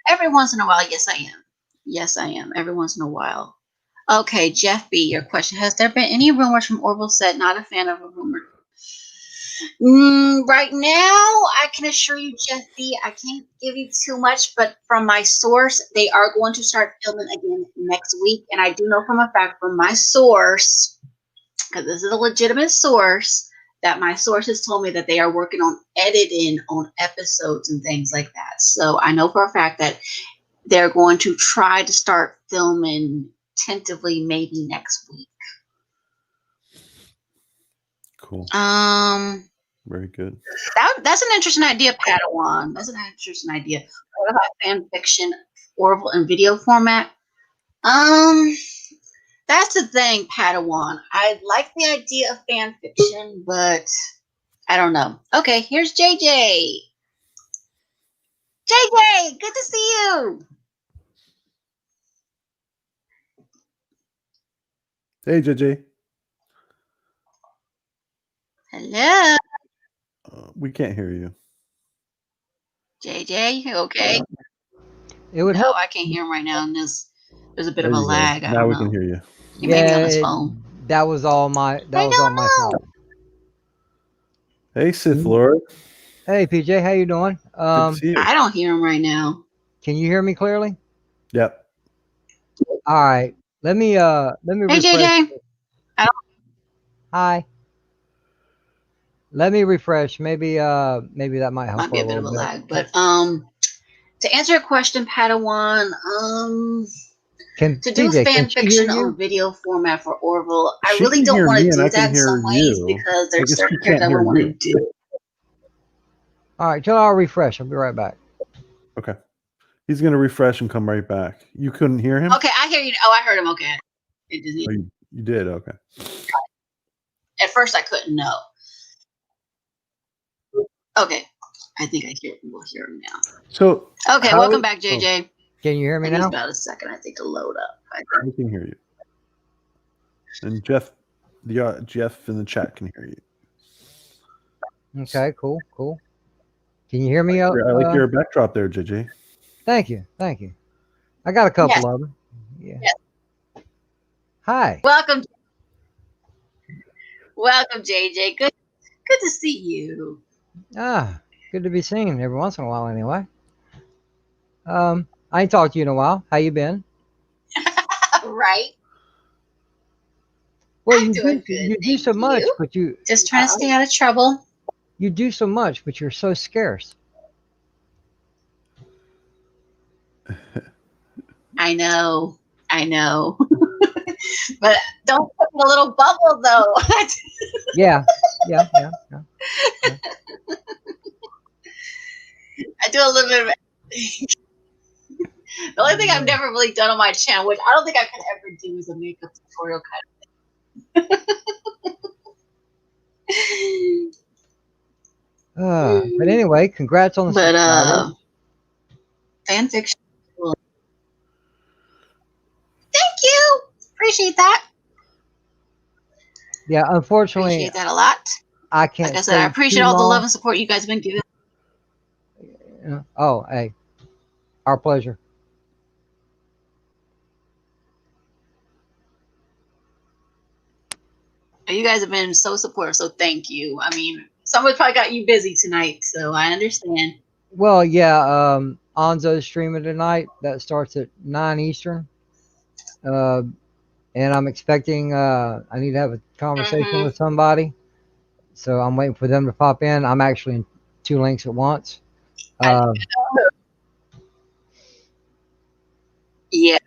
Every once in a while, yes, I am. Yes, I am. Every once in a while. Okay, Jeff B., your question. Has there been any rumors from Orville said not a fan of a rumor? Right now, I can assure you, Jeff B., I can't give you too much, but from my source, they are going to start filming again next week. And I do know from a fact from my source, because this is a legitimate source, that my source has told me that they are working on editing on episodes and things like that. So I know for a fact that they're going to try to start filming tentatively maybe next week. Cool. Very good. That's an interesting idea, Padawan. That's an interesting idea. What about fan fiction, Orville, in video format? That's the thing, Padawan. I like the idea of fan fiction, but I don't know. Okay, here's JJ. JJ, good to see you. Hey, JJ. Hello, We can't hear you. JJ. You okay? It would No, help. I can't hear him right now. And there's a bit There of a you go. lag. I Now don't we know. can hear you. He may be on his Yeah, phone. that was all my I don't know. fault. Hey, Sith Lord. Hey PJ, how you doing? Good to see you. I don't hear him right now. Can you hear me clearly? Yep. All right. Let me Hey, refresh. JJ. Hi. Let me refresh. Maybe that might help Might be a a bit of little a bit. lag, but to answer your question, Padawan, to do PJ, fan can she hear fiction on you? video format for Orville, I She really can don't hear want me to and do I can that in hear some ways you. because I there's guess certain she characters can't I hear wouldn't want to you. do. All right, till I'll refresh. I'll be right back. Okay. He's going to refresh and come right back. You couldn't hear him? Okay, I hear you. Oh, I heard him. Okay. Oh, you did? Okay. At first, I couldn't know. Okay. I think we'll hear him now. So, okay, welcome back, JJ. Can you hear me It needs now? about a second, I think, to load up. We can hear you. And Jeff in the chat can hear you. Okay, cool. Can you hear me? I like your backdrop there, JJ. Thank you. I got a couple of them. Yeah. Yes. Hi. Welcome, JJ. Good to see you. Good to be seen every once in a while anyway. I ain't talked to you in a while. How you been? Right. Well, I'm doing good. You do so much, but you just trying to stay out of trouble. You do so much, but you're so scarce. I know. But don't put in a little bubble, though. Yeah. do a little bit of the only thing I've never really done on my channel, which I don't think I could ever do, is a makeup tutorial kind of. But anyway, congrats on the subscribers. Fan fiction. Thank you. Appreciate that. Yeah, unfortunately, appreciate that a lot. I can't. Like I said, I appreciate all the love and support you guys have been giving. Oh, hey, our pleasure. You guys have been so supportive, so thank you. I mean, someone probably got you busy tonight, so I understand. Well, yeah, Anzo's streaming tonight. That starts at 9 Eastern. And I'm expecting, I need to have a conversation with somebody. So I'm waiting for them to pop in. I'm actually in 2 links at once. Yeah.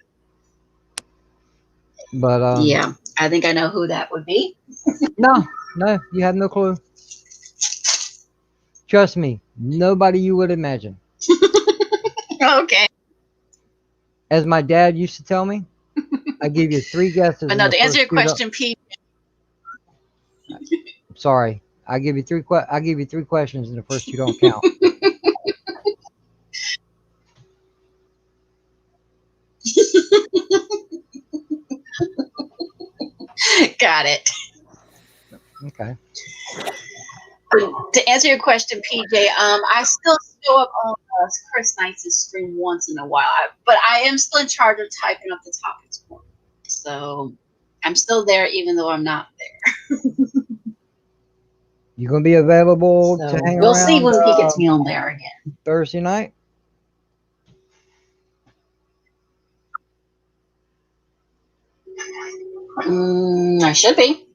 But yeah, I think I know who that would be. No, you have no clue. Trust me, nobody you would imagine. Okay. As my dad used to tell me, I give you 3 guesses. But no, to answer your question, Pete. Sorry, I give you 3 questions, and the first 2 don't count. Got it. Okay. To answer your question, PJ, I still show up on Chris Knight's stream once in a while, but I am still in charge of typing up the topics for him. So I'm still there, even though I'm not there. You gonna be available to hang we'll around? See when he gets me on there again. Thursday night. I should be.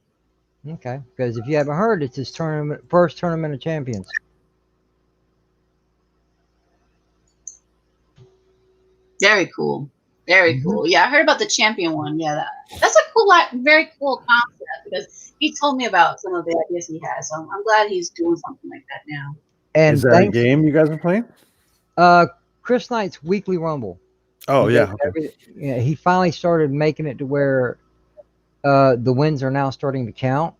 Okay, because if you haven't heard, it's his first tournament of champions. Very cool. Very cool. Yeah, I heard about the champion one. Yeah, that's a cool, very cool concept, because he told me about some of the ideas he has. So I'm glad he's doing something like that now. And is that a game you guys are playing? Chris Knight's Weekly Rumble. Oh, yeah. Okay. Yeah, he finally started making it to where the wins are now starting to count.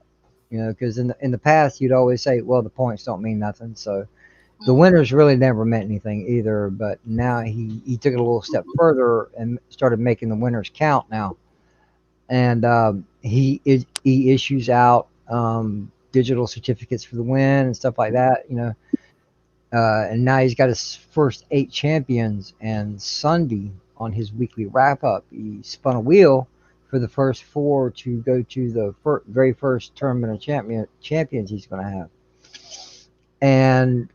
You know, because in the past you'd always say, well, the points don't mean nothing. So the winners really never meant anything either. But now he took it a little step further and started making the winners count now. And he issues out digital certificates for the win and stuff like that. You know, and now he's got his first 8 champions. And Sunday on his weekly wrap up, he spun a wheel for the first 4 to go to the very first tournament of champions he's going to have. And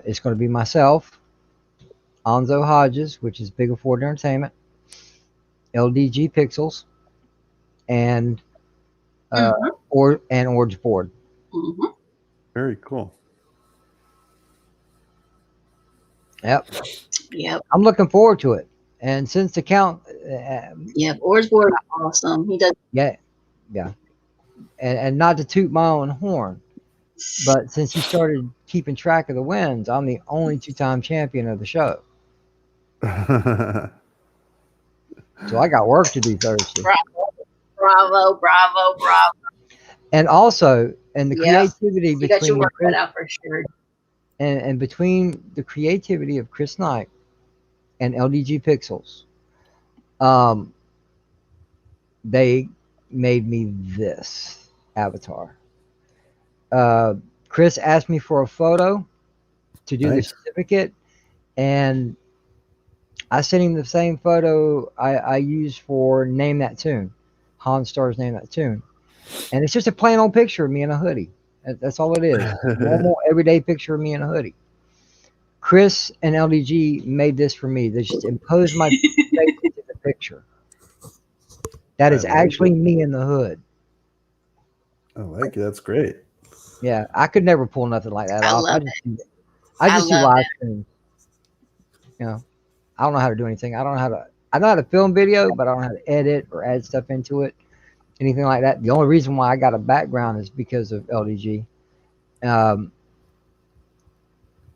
it's going to be myself, Anzo Hodges, which is Big Afford Entertainment, LDG Pixels, and Orange Board. Very cool. Yep. I'm looking forward to it. And since the count, Orange Board is awesome. He does. Yeah. And not to toot my own horn, but since he started keeping track of the wins, I'm the only 2-time champion of the show. So I got work to do Thursday. Bravo. And also, the creativity you between got your work cut out for sure. And between the creativity of Chris Knight and LDG Pixels, they made me this avatar. Chris asked me for a photo to do the certificate, and I sent him the same photo I used for Name That Tune, Hans Star's Name That Tune. And it's just a plain old picture of me in a hoodie. That's all it is. Normal, everyday picture of me in a hoodie. Chris and LDG made this for me. They just imposed my face into the picture. That is actually me in the hood. I like it. That's great. Yeah, I could never pull nothing like that off. I just do live streams. You know, I don't know how to do anything. I know how to film video, but I don't know how to edit or add stuff into it. Anything like that. The only reason why I got a background is because of LDG.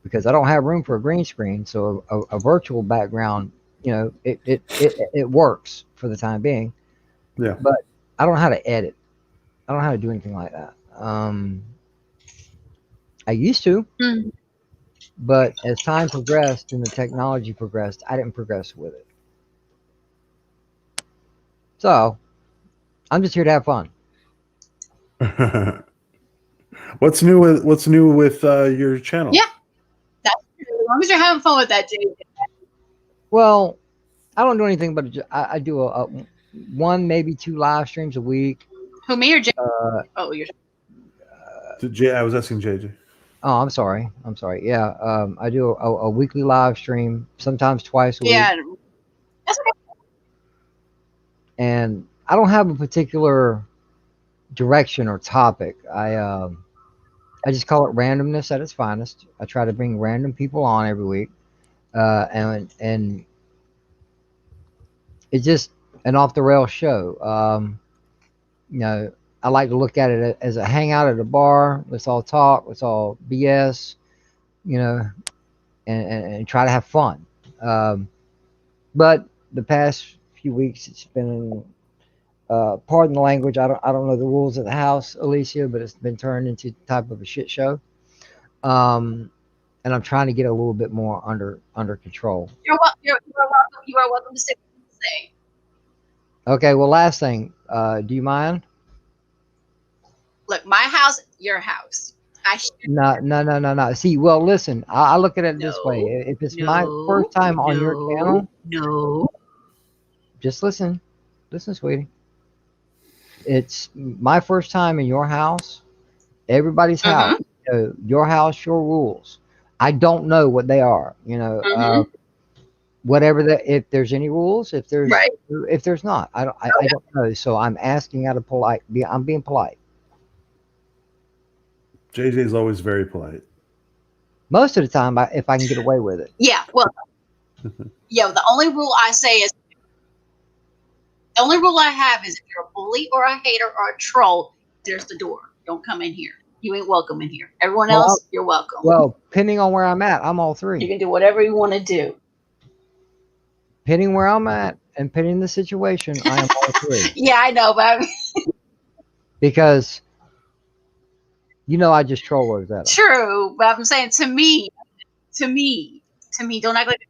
because I don't have room for a green screen. So a virtual background, it works for the time being. Yeah. But I don't know how to edit. I don't know how to do anything like that. I used to, Mm. but as time progressed and the technology progressed, I didn't progress with it. So I'm just here to have fun. What's new with your channel? Yeah, that's true. As long as you're having fun with that, dude. Well, I don't do anything but I do a one, maybe 2 live streams a week. Who, me or Jay? Oh, you're. I was asking JJ. I'm sorry. Yeah, I do a weekly live stream, sometimes twice a week. Yeah, that's okay. And I don't have a particular direction or topic. I just call it randomness at its finest. I try to bring random people on every week, and it's just an off the rail show. I like to look at it as a hangout at a bar. Let's all talk. Let's all BS. And try to have fun. But the past few weeks, it's been, pardon the language, I don't know the rules of the house, Alicia, but it's been turned into type of a shit show. And I'm trying to get a little bit more under control. You're welcome. You are welcome to say what you say. Okay. Well, last thing, do you mind? Look, my house, your house. No. See, well, listen, I look at it this way. If it's my first time on your channel, just listen, sweetie. It's my first time in your house, everybody's house. Your house, your rules. I don't know what they are. Whatever if there's any rules, if there's not, I don't know. So I'm asking out of I'm being polite. JJ's always very polite. Most of the time, if I can get away with it. Yeah, well, the only rule I have is if you're a bully or a hater or a troll, there's the door. Don't come in here. You ain't welcome in here. Everyone else, you're welcome. Well, depending on where I'm at, I'm all three. You can do whatever you want to do. Depending where I'm at and depending the situation, I am all three. Yeah, I know, but because I just troll Rosetta. True, but I'm saying to me, don't act like.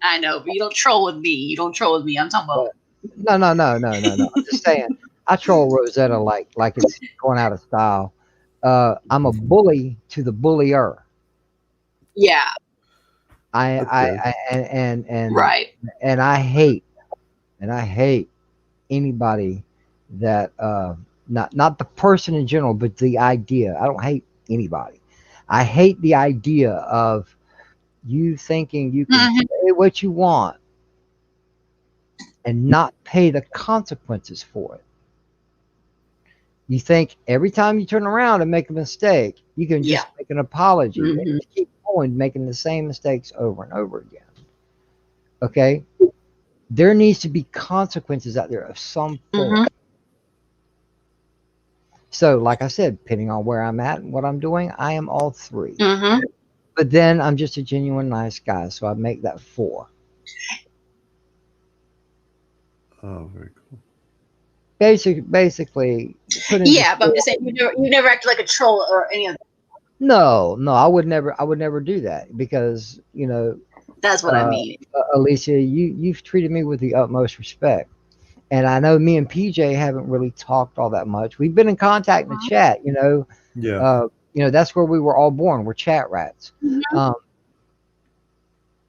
I know, but you don't troll with me. I'm talking about. No. I'm just saying, I troll Rosetta like it's going out of style. I'm a bully to the bullier. Yeah. Right. And I hate anybody that not the person in general, but the idea. I don't hate anybody. I hate the idea of you thinking you can say what you want and not pay the consequences for it. You think every time you turn around and make a mistake, you can just make an apology and just keep going, making the same mistakes over and over again. Okay? There needs to be consequences out there of some form. So, like I said, depending on where I'm at and what I'm doing, I am all three. But then I'm just a genuine nice guy, so I make that 4. Oh, very cool. Basically. Yeah, but I'm just saying you never acted like a troll or any of that. No, I would never do that because that's what I mean. Alicia, you've treated me with the utmost respect, and I know me and PJ haven't really talked all that much. We've been in contact in the chat, Yeah. That's where we were all born. We're chat rats.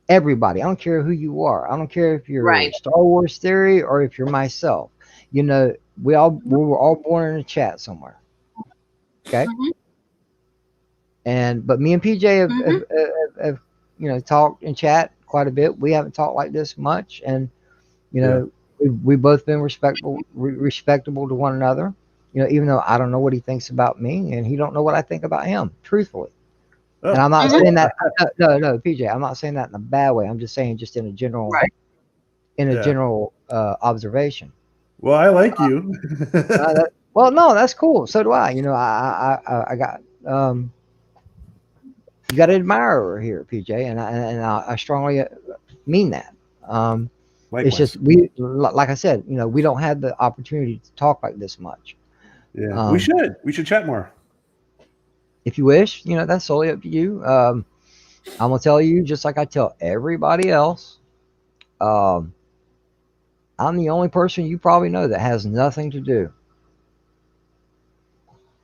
Everybody, I don't care who you are. I don't care if you're Star Wars Theory or if you're myself. We were all born in a chat somewhere. Okay. But me and PJ have talked and chat quite a bit. We haven't talked like this much, and we've both been respectable to one another. Even though I don't know what he thinks about me, and he don't know what I think about him, truthfully. Oh. And I'm not saying that. No, PJ, I'm not saying that in a bad way. I'm just saying, just in a general, general observation. Well, I like you. Well, no, that's cool. So do I. I got. you got an admirer here, PJ, and I strongly mean that. It's Likewise. just we, like I said, we don't have the opportunity to talk like this much. Yeah, we should. We should chat more. If you wish, that's solely up to you. I'm gonna tell you, just like I tell everybody else. Um, I'm the only person you probably know that has nothing to do.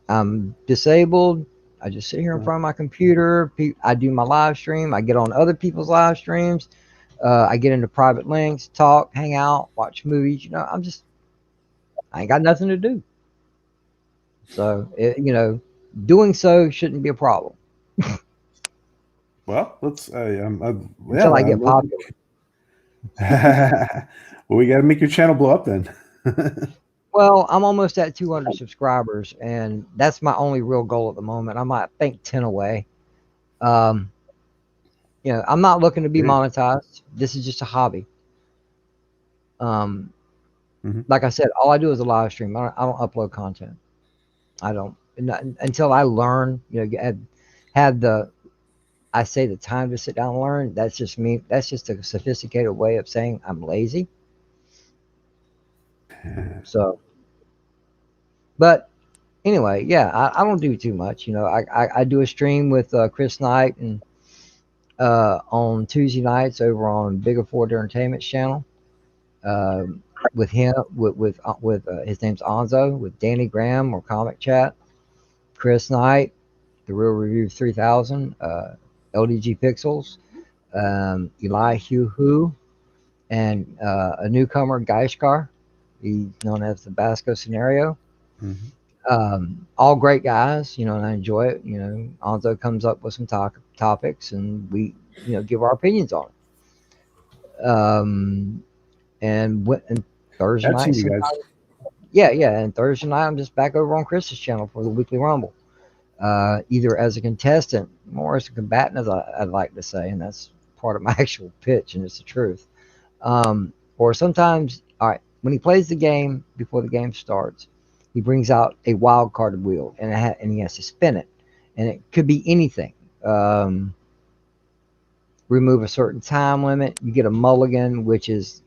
I'm disabled. I just sit here in front of my computer. I do my live stream. I get on other people's live streams. I get into private links, talk, hang out, watch movies. I ain't got nothing to do. So, doing so shouldn't be a problem. Well, let's. Until I get popular. Well, we got to make your channel blow up then. Well, I'm almost at 200 subscribers, and that's my only real goal at the moment. I might think 10 away. I'm not looking to be monetized. This is just a hobby. Like I said, all I do is a live stream. I don't upload content. I don't until I learn. Have the time to sit down and learn. That's just me. That's just a sophisticated way of saying I'm lazy. So, but anyway, yeah, I don't do too much. I do a stream with Chris Knight and on Tuesday nights over on Bigger Ford Entertainment's channel. With him, with his name's Onzo, with Danny Graham or Comic Chat, Chris Knight, The Real Review 3000, LDG Pixels, Eli Hu, and a newcomer, Gaishkar. He's known as the Basco Scenario. All great guys, and I enjoy it. Onzo comes up with some topics, and we, give our opinions on it. And Thursday night, and Thursday night I'm just back over on Chris's channel for the Weekly Rumble, either as a contestant or as a combatant, as I'd like to say, and that's part of my actual pitch, and it's the truth. Or sometimes, all right, when he plays the game before the game starts, he brings out a wild card wheel, and he has to spin it, and it could be anything. Remove a certain time limit, you get a mulligan, which is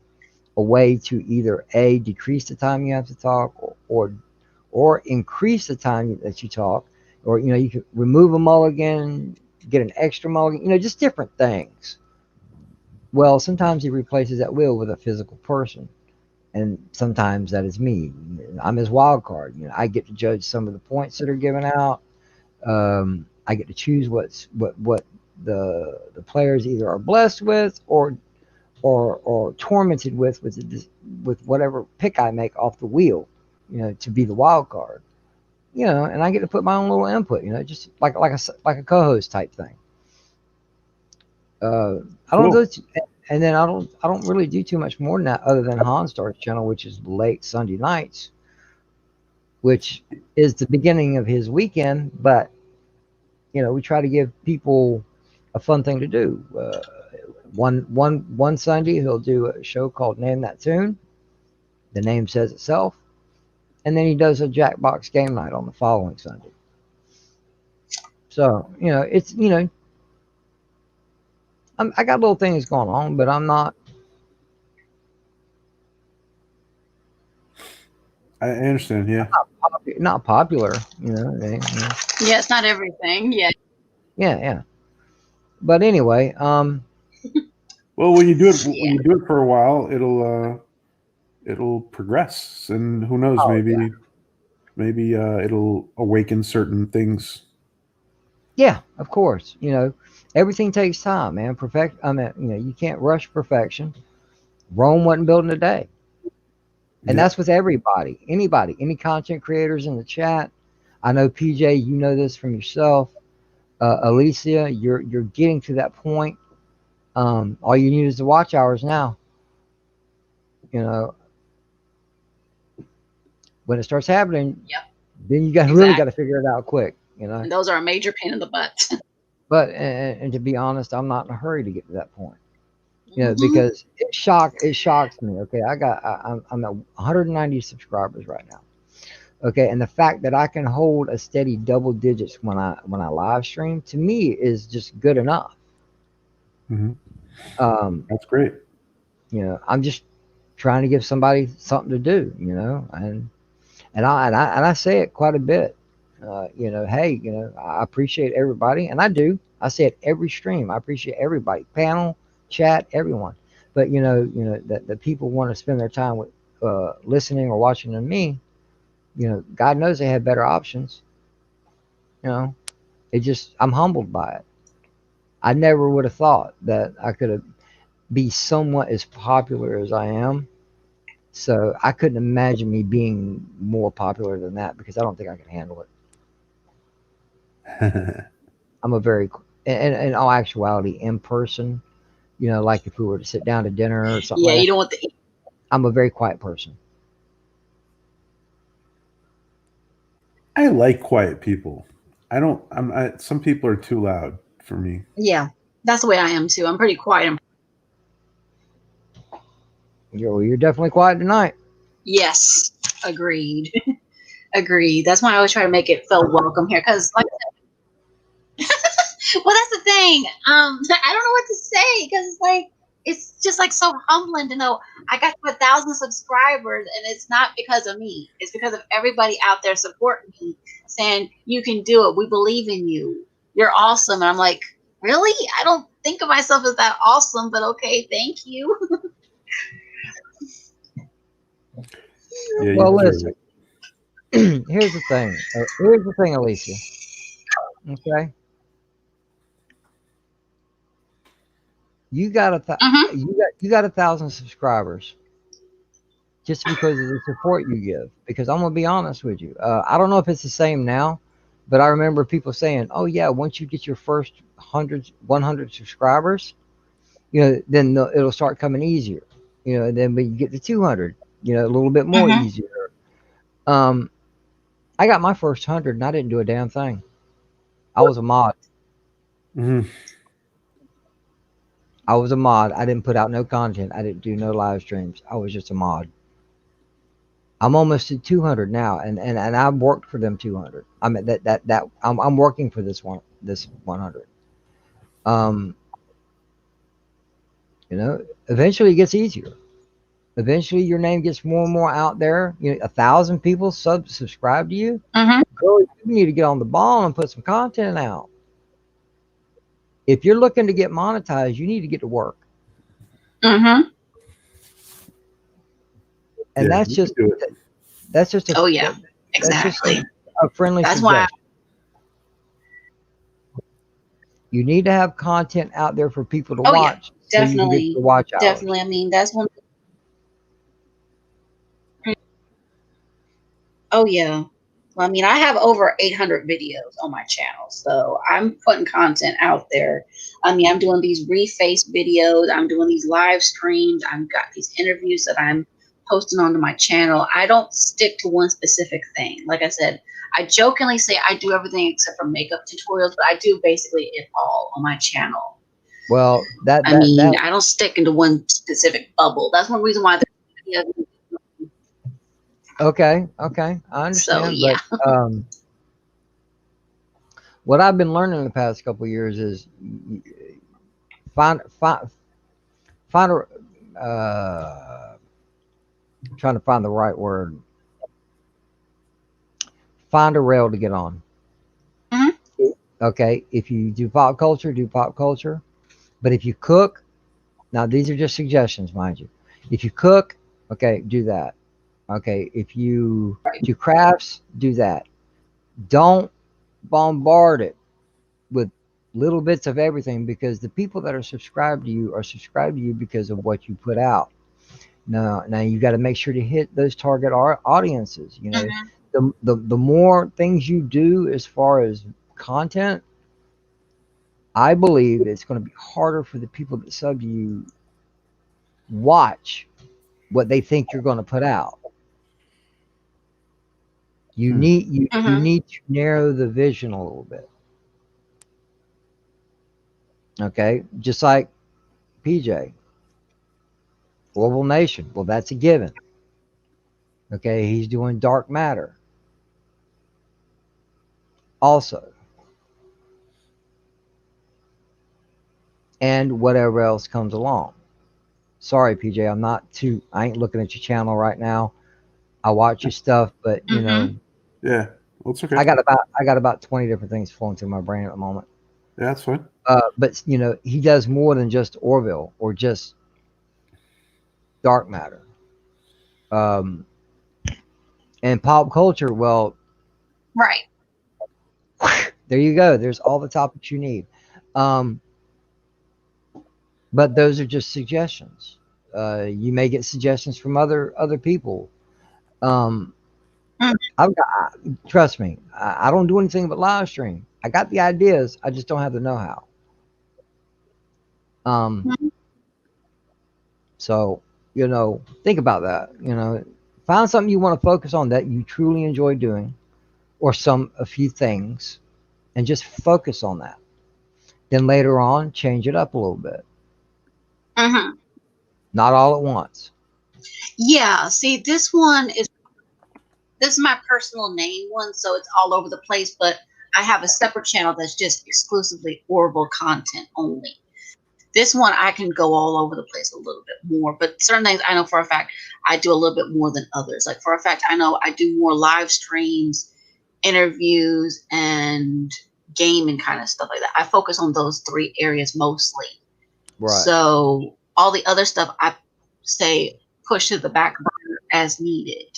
a way to either decrease the time you have to talk, or increase the time that you talk, or you can remove a mulligan, get an extra mulligan, just different things. Well, sometimes he replaces that wheel with a physical person, and sometimes that is me. I'm his wild card. I get to judge some of the points that are given out. I get to choose what the players either are blessed with or tormented with whatever pick I make off the wheel, to be the wild card, and I get to put my own little input, just like a co-host type thing. I don't do it, and then I don't really do too much more than that, other than Hanstar's channel, which is late Sunday nights, which is the beginning of his weekend. But we try to give people a fun thing to do. One Sunday he'll do a show called Name That Tune. The name says itself. And then he does a Jackbox game night on the following Sunday. So, it's, I got little things going on, but I'm not. I understand, yeah. Not popular, Yeah, it's not everything. Yeah. Yeah. But anyway, well, when you do it for a while, it'll progress, and who knows, maybe it'll awaken certain things. Yeah, of course. Everything takes time, man. You can't rush perfection. Rome wasn't built in a day. And that's with everybody, anybody, any content creators in the chat. I know, PJ, you know this from yourself. Alicia, you're getting to that point. All you need is the watch hours now. When it starts happening, then you really got to figure it out quick. And those are a major pain in the butt. But and to be honest, I'm not in a hurry to get to that point. Because it shocks me. Okay, I'm at 190 subscribers right now. Okay, and the fact that I can hold a steady double digits when I live stream, to me, is just good enough. That's great. I'm just trying to give somebody something to do, and I say it quite a bit. Hey, I appreciate everybody, and I do. I say it every stream. I appreciate everybody, panel, chat, everyone. But that the people want to spend their time with listening or watching to me. God knows they have better options. It just, I'm humbled by it. I never would have thought that I could have be somewhat as popular as I am. So I couldn't imagine me being more popular than that, because I don't think I can handle it. I'm a very, in all actuality, in person, like if we were to sit down to dinner or something Yeah, like you that, don't want the. I'm a very quiet person. I like quiet people. I don't. Some people are too loud for me. Yeah, that's the way I am too. I'm pretty quiet. You're definitely quiet tonight. Yes, agreed. Agreed. That's why I always try to make it feel welcome here, because like, well, that's the thing. I don't know what to say, because it's just like so humbling to know I got to 1,000 subscribers, and it's not because of me. It's because of everybody out there supporting me, saying you can do it. We believe in you. You're awesome. And I'm like, really? I don't think of myself as that awesome, but okay, thank you. Yeah, you Well, deserve listen. it. Here's the thing. Here's the thing, Alicia. Okay, you got Hmm. you got 1,000 subscribers just because of the support you give. Because I'm gonna be honest with you, I don't know if it's the same now, but I remember people saying, "Oh yeah, once you get your first 100 subscribers, then it'll start coming easier. And then when you get to 200, a little bit more Hmm. easier." Um, I got my first 100 and I didn't do a damn thing. I was a mod. Mhm. I was a mod. I didn't put out no content. I didn't do no live streams. I was just a mod. I'm almost at 200 now, and I've worked for them 200. I mean that I'm working for this 100. Um, eventually it gets easier. Eventually your name gets more and more out there. 1,000 people subscribe to you. Hmm. Girl, you need to get on the ball and put some content out. If you're looking to get monetized, you need to get to work. Hmm. And Yeah, you can do it. that's just a Oh yeah, that's just exactly. a friendly That's why. suggestion. You need to have content out there for people to Oh yeah, watch, so you can get definitely, your watch hours. definitely. I mean, that's one. Oh yeah. Well, I mean, I have over 800 videos on my channel, so I'm putting content out there. I mean, I'm doing these reface videos. I'm doing these live streams. I've got these interviews that I'm posting onto my channel. I don't stick to one specific thing. Like I said, I jokingly say I do everything except for makeup tutorials, but I do basically it all on my channel. Well, that I that mean, that I don't stick into one specific bubble. That's one reason why. okay, I So understand. yeah. But what I've been learning in the past couple of years is find find a trying to find the right word. Find a rail to get on. Mhm. Okay, if you do pop culture, do pop culture. But if you cook, now these are just suggestions, mind you. If you cook, okay, do that. Okay, if you do crafts, do that. Don't bombard it with little bits of everything, because the people that are subscribed to you are subscribed to you because of what you put out. Now you got to make sure to hit those target audiences. Mhm. The more things you do as far as content, I believe it's going to be harder for the people that sub to you watch what they think you're going to put out. Hmm. You Mhm. need to narrow the vision a little bit. Okay, just like PJ, Orville Nation. Well, that's a given. Okay, he's doing dark matter. also. And whatever else comes along. Sorry, PJ, I ain't looking at your channel right now. I watch your stuff, but you know, Yeah, well, it's okay. I got about 20 different things flowing through my brain at the moment. Yeah, that's fine. But you know, he does more than just Orville or just dark matter. And pop culture, well, Right. there you go. There's all the topics you need. But those are just suggestions. You may get suggestions from other people. Trust me, I don't do anything but live stream. I got the ideas, I just don't have the know-how. So, you know, think about that. You know, find something you want to focus on that you truly enjoy doing, or a few things, and just focus on that. Then later on, change it up a little bit. Not all at once. Yeah. See, this is my personal name one, so it's all over the place. But I have a separate channel that's just exclusively Orville content only. This one, I can go all over the place a little bit more, but certain things I know for a fact I do a little bit more than others. Like for a fact, I know I do more live streams, interviews, and gaming kind of stuff like that. I focus on those 3 areas mostly. Right. So all the other stuff I say push to the back burner as needed.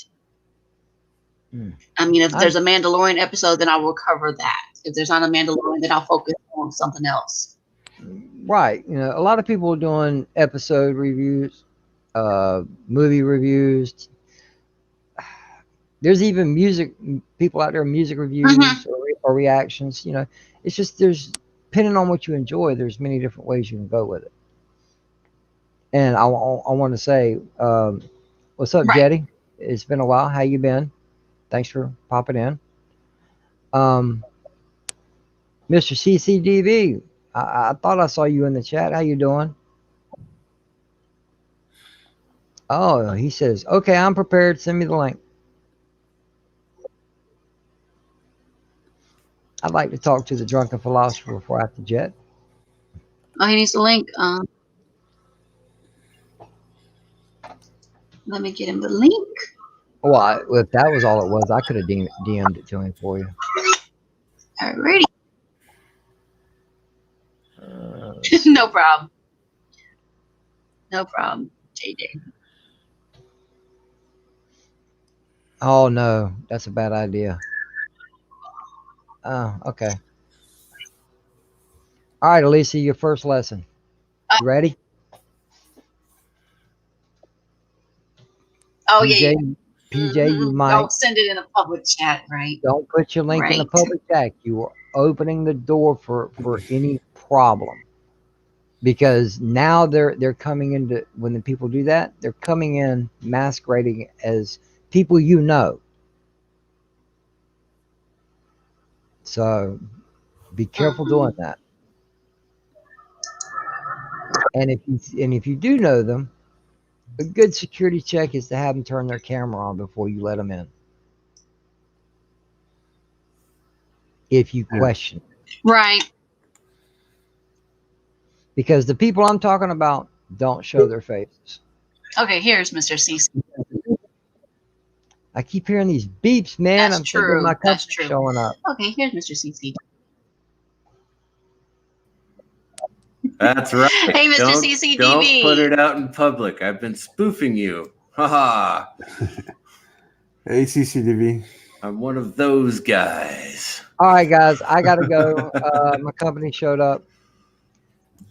I mean, if there's a Mandalorian episode, then I will cover that. If there's not a Mandalorian, then I'll focus on something else. Right. You know, a lot of people are doing episode reviews, movie reviews. There's even people out there, music reviews or reactions. You know, it's just depending on what you enjoy, there's many different ways you can go with it. And I want to say, what's up, Jetty? It's been a while. How you been? Thanks for popping in. Mr. CCDV, I thought I saw you in the chat. How you doing? Oh, he says, okay, I'm prepared. Send me the link. I'd like to talk to the drunken philosopher before I have to jet. Oh, he needs the link. Let me get him the link. Well, if that was all it was, I could have DM'd it to him for you. Alrighty. No problem. No problem, JJ. Oh, no. That's a bad idea. Oh, okay. All right, Alicia, your first lesson. You ready? Oh, PJ, yeah. PJ, you might. Don't send it in a public chat, right? Don't put your link in a public chat. You are opening the door for any problem. Because now they're coming into, when the people do that, they're coming in masquerading as people you know. So be careful doing that. And if you do know them, a good security check is to have them turn their camera on before you let them in. If you question. Right. Because the people I'm talking about don't show their faces. Okay, here's Mr. CC. I keep hearing these beeps, man. That's I'm true. thinking my That's company's true. showing up. Okay, here's Mr. CC. That's right. Hey, Mr. CCDV. Don't put it out in public. I've been spoofing you. Haha. Hey, CCDV. I'm one of those guys. All right, guys, I gotta go. My company showed up.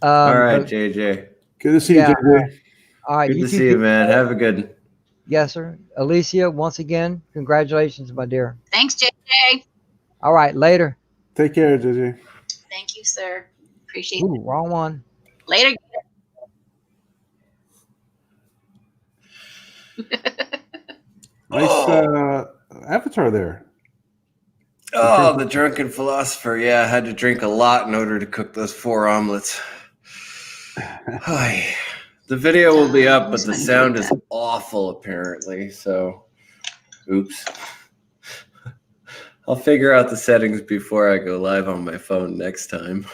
All right, JJ. Good to see you, JJ. All right, good to see you, man. Have a good. Yes, sir. Alicia, once again, congratulations, my dear. Thanks, JJ. All right, later. Take care, JJ. Thank you, sir. Appreciate Ooh, it. wrong one. Later. Nice avatar there. Oh, the drunken philosopher. Yeah, I had to drink a lot in order to cook those 4 omelets. The video will be up, but the sound is awful, apparently. So, oops. I'll figure out the settings before I go live on my phone next time.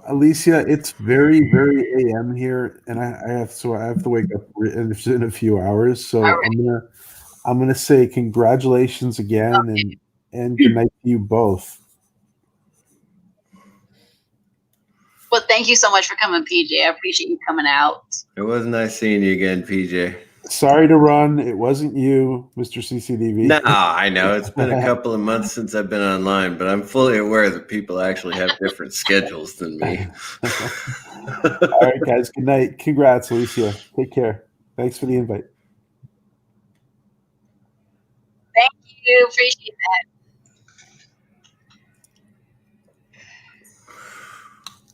Alicia, it's very, very AM here, and I have to wake up in a few hours. So right. I'm gonna say congratulations again, and good night to you both. Well, thank you so much for coming, PJ. I appreciate you coming out. It was nice seeing you again, PJ. Sorry to run. It wasn't you, Mr. CCDV. No, I know. It's been a couple of months since I've been online, but I'm fully aware that people actually have different schedules than me. All right, guys. Good night. Congrats, Alicia. Take care. Thanks for the invite. Thank you. Appreciate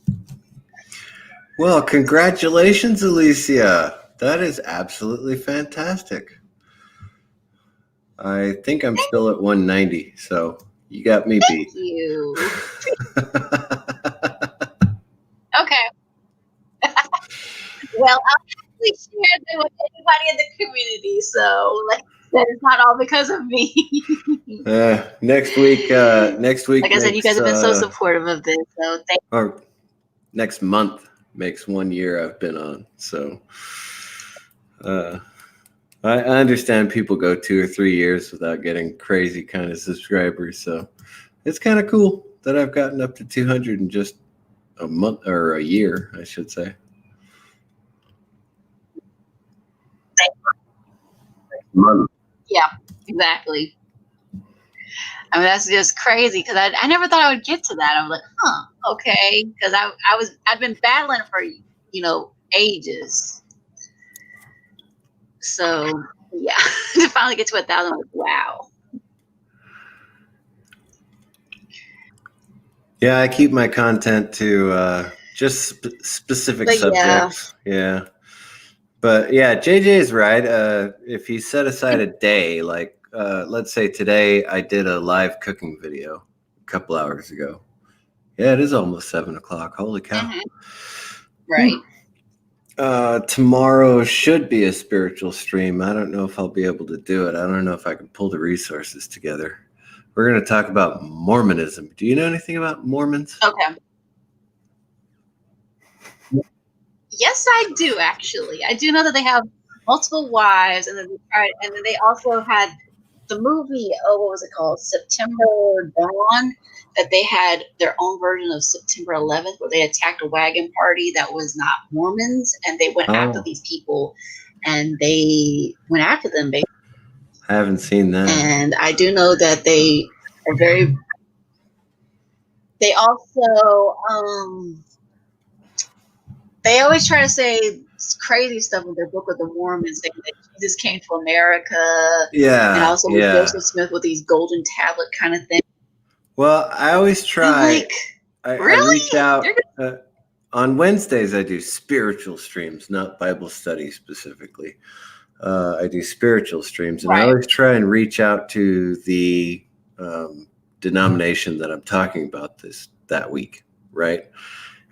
that. Well, congratulations, Alicia. That is absolutely fantastic. I think I'm still at 190, so you got me beat. Thank you. Okay. Well, I'll actually share them with anybody in the community, so that is not all because of me. Next week. Like I said, you guys have been so supportive of this, so thank you. Or next month makes 1 year I've been on, so I understand people go 2 or 3 years without getting crazy kind of subscribers, so it's kind of cool that I've gotten up to 200 in just a month or a year, I should say. Yeah, exactly. I mean, that's just crazy because I never thought I would get to that. I was like, okay, because I've been battling for ages. So yeah, to finally get to 1,000, I'm like, wow. Yeah, I keep my content to just specific subjects. Yeah. But yeah, JJ is right. If you set aside a day, like let's say today I did a live cooking video a couple hours ago. Yeah, it is almost 7 o'clock. Holy cow. Mm-hmm. Right. Tomorrow should be a spiritual stream. I don't know if I'll be able to do it. I don't know if I can pull the resources together. We're going to talk about Mormonism. Do you know anything about Mormons? Okay. Yes, I do, actually. I do know that they have multiple wives, and then they also had the movie, what was it called? September Dawn, that they had their own version of September 11th, where they attacked a wagon party that was not Mormons, and they went after these people, and they went after them. I haven't seen that. And I do know that they are very. They also they always try to say crazy stuff in their Book of the Mormons, saying that Jesus came to America. Yeah. And also with Joseph Smith with these golden tablet kind of thing. Well, I always try. Really? I reach out. On Wednesdays, I do spiritual streams, not Bible study specifically. I do spiritual streams. And I always try and reach out to the denomination that I'm talking about that week, right?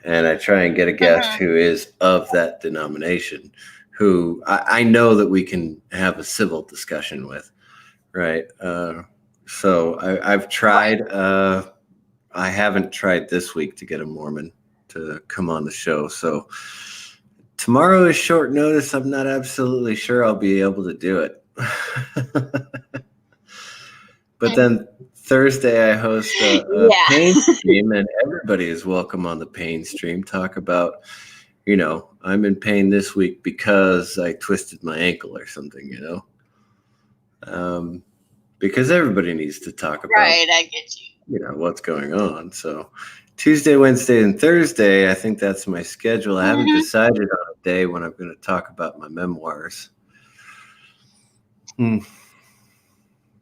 And I try and get a guest who is of that denomination, who I know that we can have a civil discussion with, right? So I've tried. I haven't tried this week to get a Mormon to come on the show. So tomorrow is short notice. I'm not absolutely sure I'll be able to do it. But then Thursday I host a pain stream, and everybody is welcome on the pain stream. Talk about, I'm in pain this week because I twisted my ankle or something, because everybody needs to talk about, right, I get you. What's going on. So Tuesday, Wednesday, and Thursday, I think that's my schedule. I haven't decided on a day when I'm going to talk about my memoirs.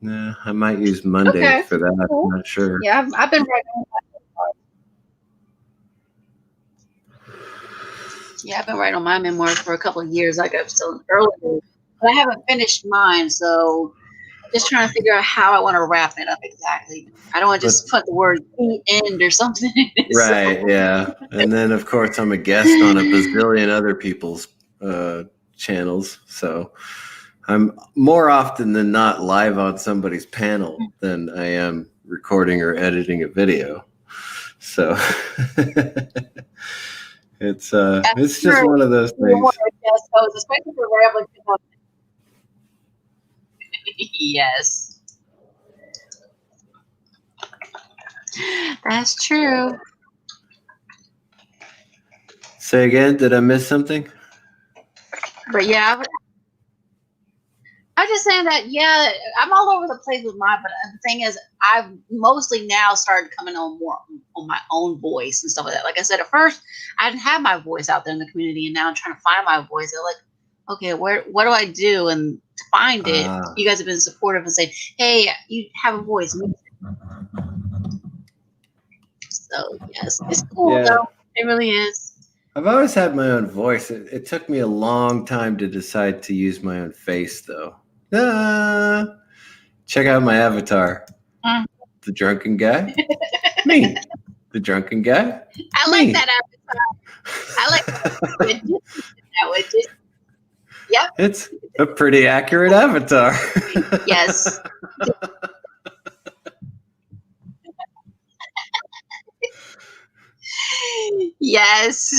Yeah, I might use Monday for that. I'm not sure. Yeah, I've been writing on my memoirs. Yeah, I've been writing on my memoirs for a couple of years. Like I'm still early, but I haven't finished mine. So just trying to figure out how I want to wrap it up exactly. I don't want to just put the word end or something. Right. Yeah. And then of course I'm a guest on a bazillion other people's channels. So I'm more often than not live on somebody's panel than I am recording or editing a video. So it's just one of those things. Especially for rambling. Yes, that's true. Say again, did I miss something? But yeah, I'm just saying that, yeah, I'm all over the place with mine, but the thing is, I've mostly now started coming on more on my own voice and stuff like that. Like I said, at first, I didn't have my voice out there in the community, and now I'm trying to find my voice. They're like, okay, what do I do? And to find it, you guys have been supportive and saying, hey, you have a voice. So, yes, it's cool, though. It really is. I've always had my own voice. It took me a long time to decide to use my own face, though. Check out my avatar. The drunken guy. Me. The drunken guy. I like that avatar. I like that. Yep. It's a pretty accurate avatar. Yes. Yes.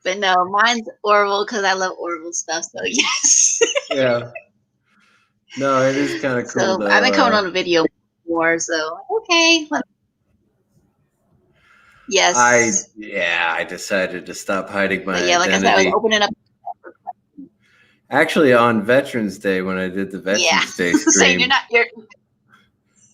But no, mine's Orville because I love Orville stuff. So yes. Yeah. No, it is kind of cool. So I've been coming on a video more. So okay. Yes. I decided to stop hiding my like identity. I said, I was opening up. Actually, on Veterans Day, when I did the Veterans Day stream,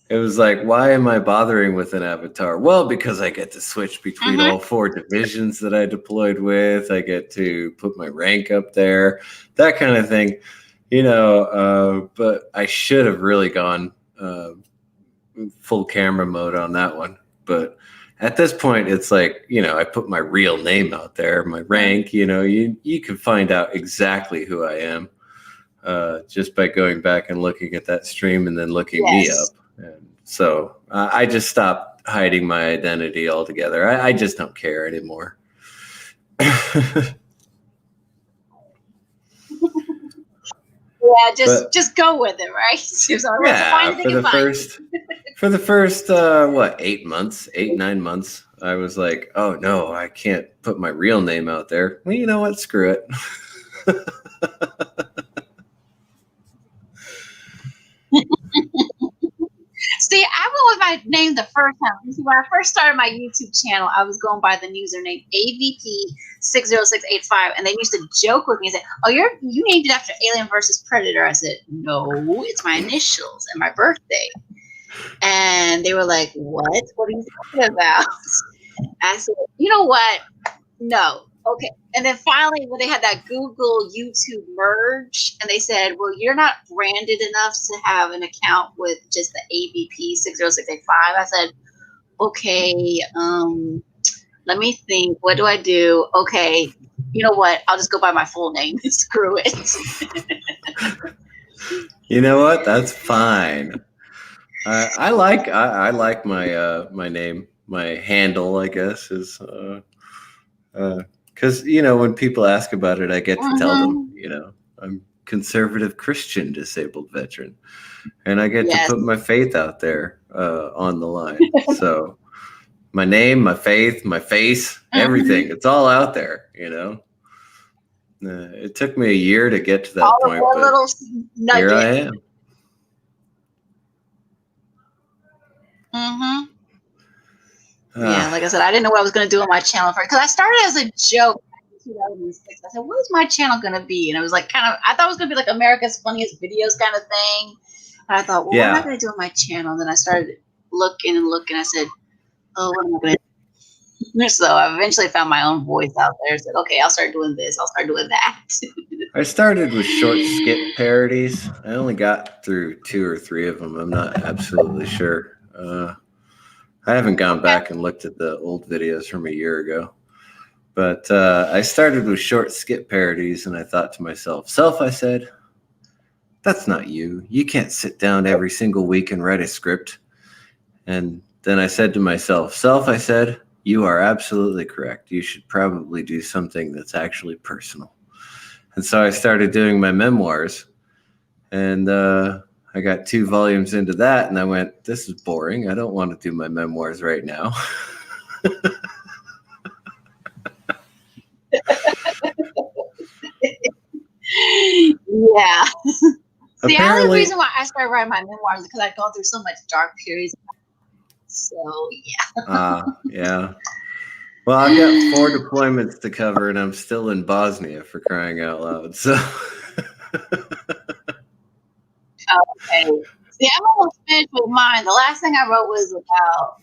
it was like, why am I bothering with an avatar? Well, because I get to switch between all 4 divisions that I deployed with. I get to put my rank up there, that kind of thing, but I should have really gone full camera mode on that one. But at this point, it's like, I put my real name out there, my rank, you can find out exactly who I am just by going back and looking at that stream and then looking me up. And so I just stopped hiding my identity altogether. I just don't care anymore. Just go with it, right? For the first 8-9 months, I was like, oh no, I can't put my real name out there. Well, you know what? Screw it. See, I went with my name the first time. See, when I first started my YouTube channel, I was going by the username AVP60685, and they used to joke with me and say, "Oh, you named it after Alien versus Predator." I said, "No, it's my initials and my birthday." And they were like, "What? What are you talking about?" I said, "You know what? No." Okay. And then finally, when they had that Google YouTube merge, and they said, well, you're not branded enough to have an account with just the AVP 60685. I said, okay, let me think. What do I do? Okay. You know what? I'll just go by my full name. Screw it. You know what? That's fine. I like my my name, my handle, I guess, is because, when people ask about it, I get to tell them, I'm conservative Christian disabled veteran. And I get to put my faith out there on the line. So my name, my faith, my face, everything, it's all out there, It took me a year to get to that point, but here I am. Yeah, like I said, I didn't know what I was going to do on my channel because I started as a joke in 2006. I said, what is my channel going to be? And it was like I thought it was going to be like America's Funniest Videos kind of thing. And I thought, well, what am I going to do on my channel? And then I started looking. I said, oh, what am I going to do? So I eventually found my own voice out there. I said, okay, I'll start doing this. I'll start doing that. I started with short skit parodies. I only got through 2 or 3 of them. I'm not absolutely sure. I haven't gone back and looked at the old videos from a year ago. But I started with short skit parodies, and I thought to myself, I said, that's not you. You can't sit down every single week and write a script. And then I said to myself, I said, you are absolutely correct. You should probably do something that's actually personal. And so I started doing my memoirs, and I got 2 volumes into that, and I went, this is boring. I don't want to do my memoirs right now. Yeah. The only Apparently, reason why I started writing my memoirs is because I'd gone through so much dark periods. So yeah. yeah. Well, I've got 4 deployments to cover, and I'm still in Bosnia, for crying out loud. So, Okay. See, I'm almost finished with mine. The last thing I wrote was about,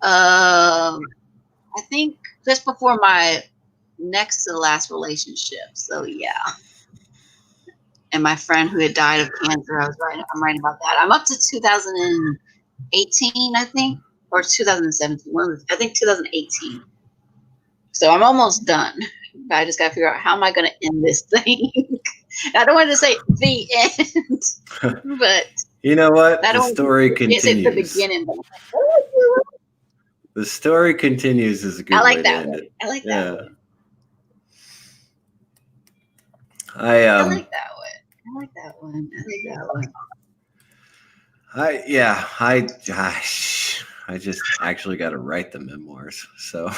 I think just before my next to the last relationship. So yeah. And my friend who had died of cancer, I'm writing about that. I'm up to 2018, I think, or 2017. I think 2018. So I'm almost done. But I just got to figure out how am I going to end this thing. I don't want to say the end, but you know what? I The don't story want to say the continues. beginning. But The story continues is a good I way like to that end one. it. I like Yeah. that one. I I like that one. I like that one. I like that one. I just actually got to write the memoirs. So,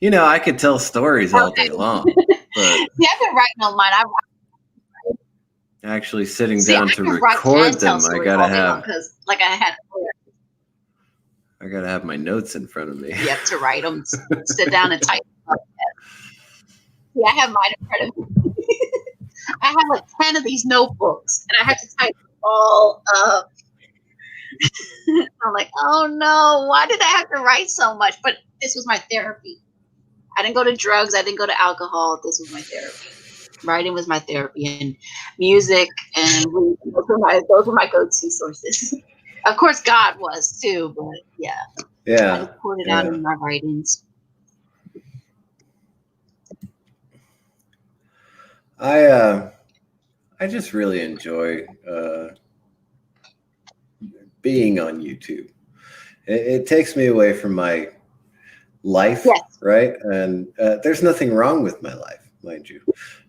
I could tell stories all day long, but See, I've been writing on mine. actually sitting See, down I to can write record and tell them, stories all day long because, like I gotta have my notes in front of me. you have to write them, sit down and type them up. See, I have mine in front of me. I have like 10 of these notebooks, and I have to type them all up. I'm like, oh no, why did I have to write so much? But this was my therapy. I didn't go to drugs. I didn't go to alcohol. This was my therapy. Writing was my therapy, and music and those were my go-to sources. Of course, God was too, but yeah. I just poured it out in my writings. I just really enjoy being on YouTube. It takes me away from my life, Yes. right? And there's nothing wrong with my life, mind you.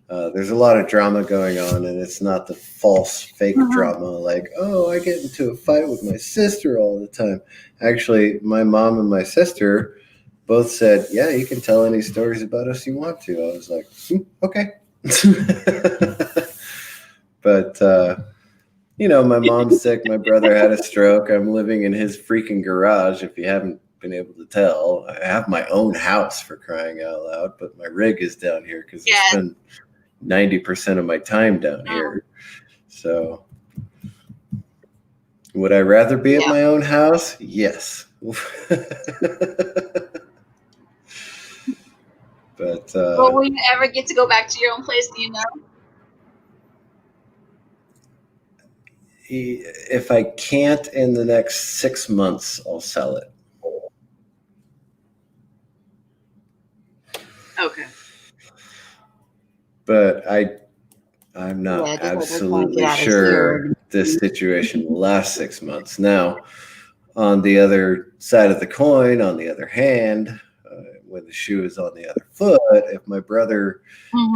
There's a lot of drama going on, and it's not the false, fake drama like, oh, I get into a fight with my sister all the time. Actually, my mom and my sister both said, yeah, you can tell any stories about us you want to. I was like, okay. But, my mom's sick. My brother had a stroke. I'm living in his freaking garage, if you haven't been able to tell. I have my own house, for crying out loud, but my rig is down here because I spend 90% of my time down here. So would I rather be at my own house? Yes. But well, will you ever get to go back to your own place? Do you know? If I can't in the next 6 months, I'll sell it. Okay. But I'm not absolutely sure this situation will last 6 months. Now, on the other side of the coin, on the other hand, when the shoe is on the other foot, if my brother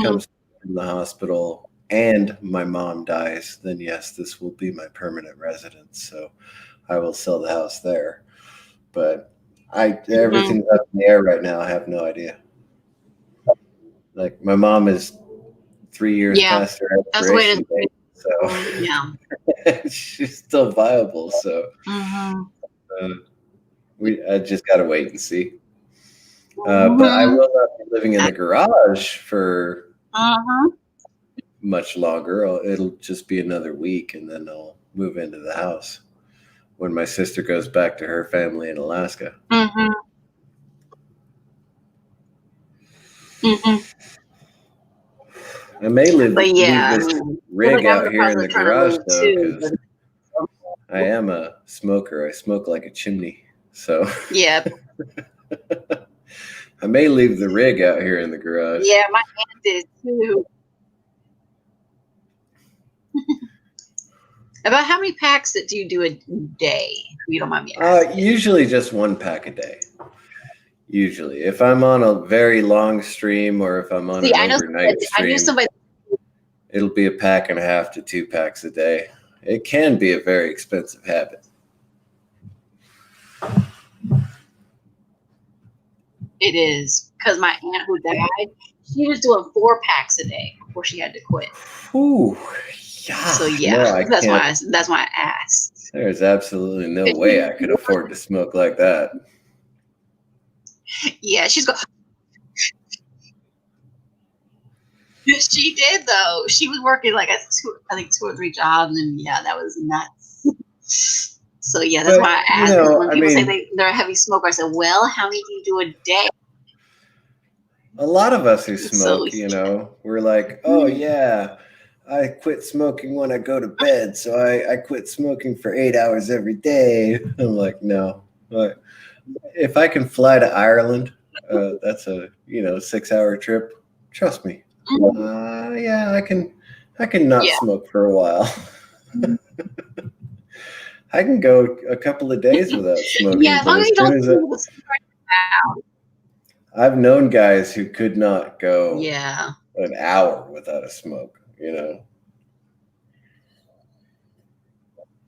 comes from the hospital and my mom dies, then yes, this will be my permanent residence. So I will sell the house there. But everything's up in the air right now. I have no idea. Like, my mom is 3 years past her expiration date, so she's still viable. So I just got to wait and see. But I will not be living in the garage for much longer. It'll just be another week, and then I'll move into the house when my sister goes back to her family in Alaska. I may leave this rig out here in the garage, though, because I am a smoker. I smoke like a chimney. So I may leave the rig out here in the garage. Yeah, my aunt did too. About how many packs do you do a day? If you don't mind me asking. Usually just 1 pack a day. Usually, if I'm on a very long stream or if I'm on an overnight stream, it'll be a pack and a half to 2 packs a day. It can be a very expensive habit. It is, because my aunt who died, she was doing 4 packs a day before she had to quit. Ooh, yeah. So yeah, no, that's why I asked. There's absolutely no way I could afford to smoke like that. Yeah, she's going. She did though. She was working like I think 2 or 3 jobs, and yeah, that was nuts. So yeah, that's why I asked. When people say they're a heavy smoker, I said, "Well, how many do you do a day?" A lot of us who smoke, we're like, "Oh yeah, I quit smoking when I go to bed, so I quit smoking for 8 hours every day." I'm like, no. But if I can fly to Ireland, that's a 6-hour trip. Trust me. Yeah, I can not smoke for a while. I can go a couple of days without smoking. Yeah, as long as you don't I've known guys who could not go an hour without a smoke,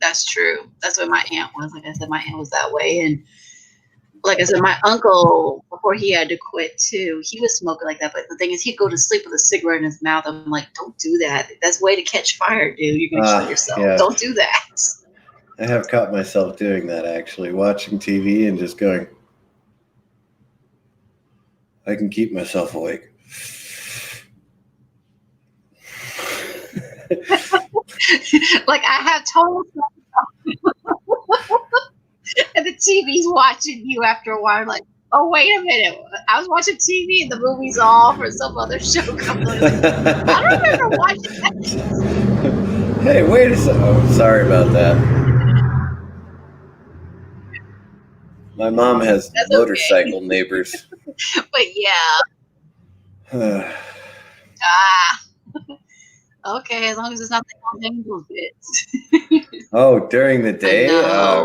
That's true. That's what my aunt was. Like I said, my aunt was that way. And like I said, my uncle, before he had to quit too, he was smoking like that. But the thing is, he'd go to sleep with a cigarette in his mouth. I'm like, don't do that. That's a way to catch fire, dude. You're going to kill yourself. Yeah. Don't do that. I have caught myself doing that, actually, watching TV and just going, I can keep myself awake. Like I have told and the TV's watching you after a while, like, oh, wait a minute. I was watching TV and the movie's off or some other show comes on. I don't remember watching that. Hey, wait a second. Oh, sorry about that. My mom has motorcycle neighbors. But yeah. Okay, as long as it's not the dangerous bits. Oh, during the day,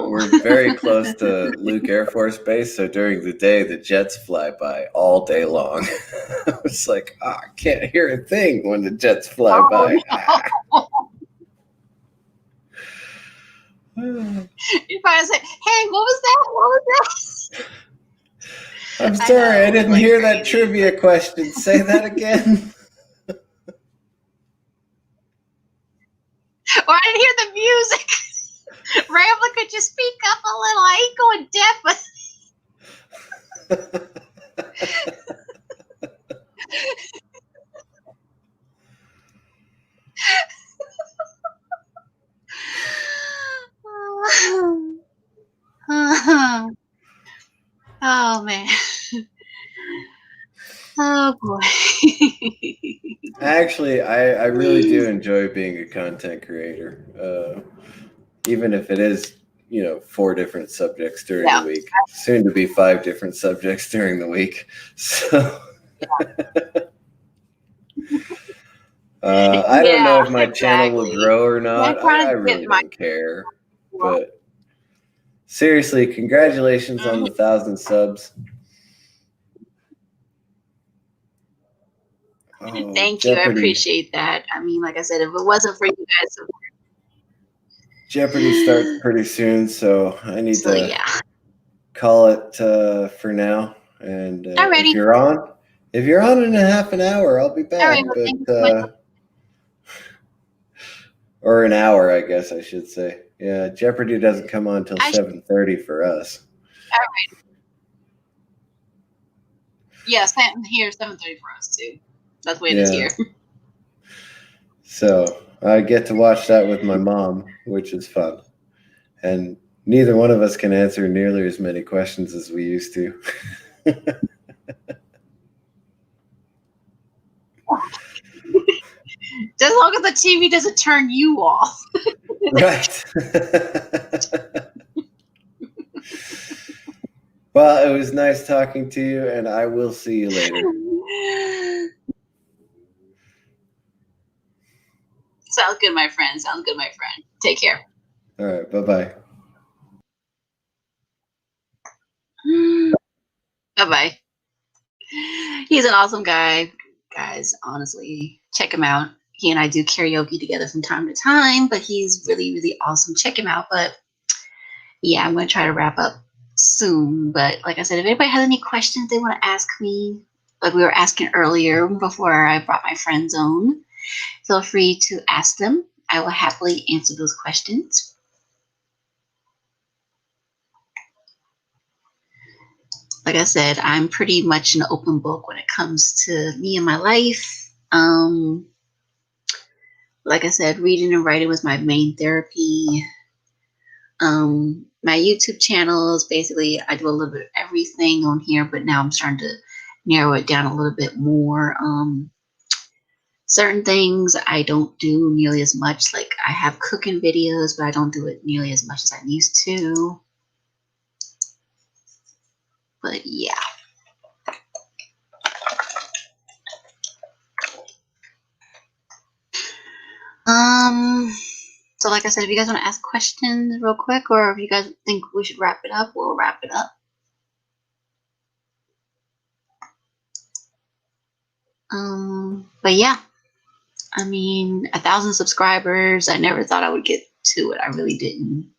we're very close to Luke Air Force Base, so during the day, the jets fly by all day long. I was like, I can't hear a thing when the jets fly by. No. You probably say, hey, what was that? What was that? I'm sorry, I didn't hear that trivia question. Say that again. Or I didn't hear the music. Rambler, could you speak up a little? I ain't going deaf. Oh man. Oh boy. Actually, I really do enjoy being a content creator. Even if it is, 4 different subjects during the week. Soon to be 5 different subjects during the week. So I don't know if my channel will grow or not. I really don't care. But seriously, congratulations on the 1,000 subs. Oh, thank you. I appreciate that. I mean, like I said, if it wasn't for you guys, Jeopardy starts pretty soon, so I need to call it for now. And if you're on in a half an hour, I'll be back. Or an hour, I guess I should say. Yeah, Jeopardy doesn't come on until 7:30 for us. All right. Yes, here 7:30 for us too. That's the way it is here. So I get to watch that with my mom, which is fun. And neither one of us can answer nearly as many questions as we used to. As long as the TV doesn't turn you off. Right. Well, it was nice talking to you, and I will see you later. Sounds good, my friend. Sounds good, my friend. Take care. All right. Bye-bye. Bye-bye. He's an awesome guy. Guys, honestly, check him out. He and I do karaoke together from time to time, but he's really, really awesome. Check him out. But yeah, I'm going to try to wrap up soon. But like I said, if anybody has any questions they want to ask me, like we were asking earlier before I brought my friends on, feel free to ask them. I will happily answer those questions. Like I said, I'm pretty much an open book when it comes to me and my life. Like I said, reading and writing was my main therapy. My YouTube channel is basically, I do a little bit of everything on here, but now I'm starting to narrow it down a little bit more. Certain things I don't do nearly as much. Like I have cooking videos, but I don't do it nearly as much as I used to. But yeah. So like I said, if you guys want to ask questions real quick, or if you guys think we should wrap it up, we'll wrap it up. But yeah, I mean, 1,000 subscribers. I never thought I would get to it. I really didn't.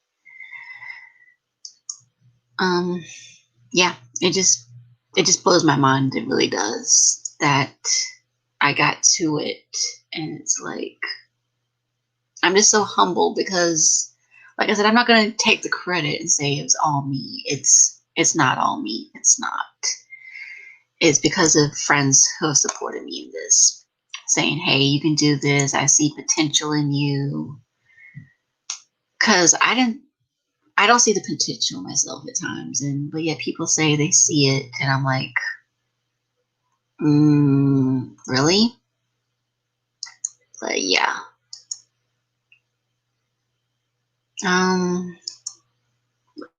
Yeah, it just blows my mind. It really does that I got to it, and it's like I'm just so humble because, like I said, I'm not gonna take the credit and say it was all me. It's not all me. It's not. It's because of friends who have supported me in this, saying, "Hey, you can do this. I see potential in you." Because I don't see the potential myself at times, but yet people say they see it, and I'm like, really? But yeah.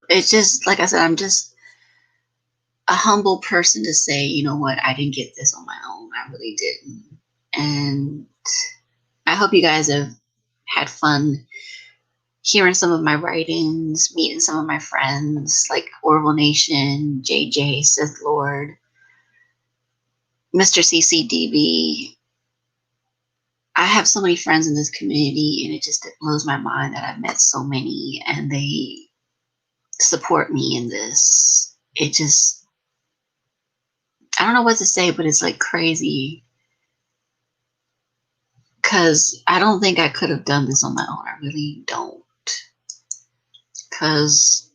It's just, like I said, I'm just a humble person to say, you know what, I didn't get this on my own. I really didn't. And I hope you guys have had fun hearing some of my writings, meeting some of my friends like Orville Nation, JJ, Sith Lord, Mr. CCDV. I have so many friends in this community, and it blows my mind that I've met so many and they support me in this. I don't know what to say, but it's like crazy because I don't think I could have done this on my own. I really don't. Because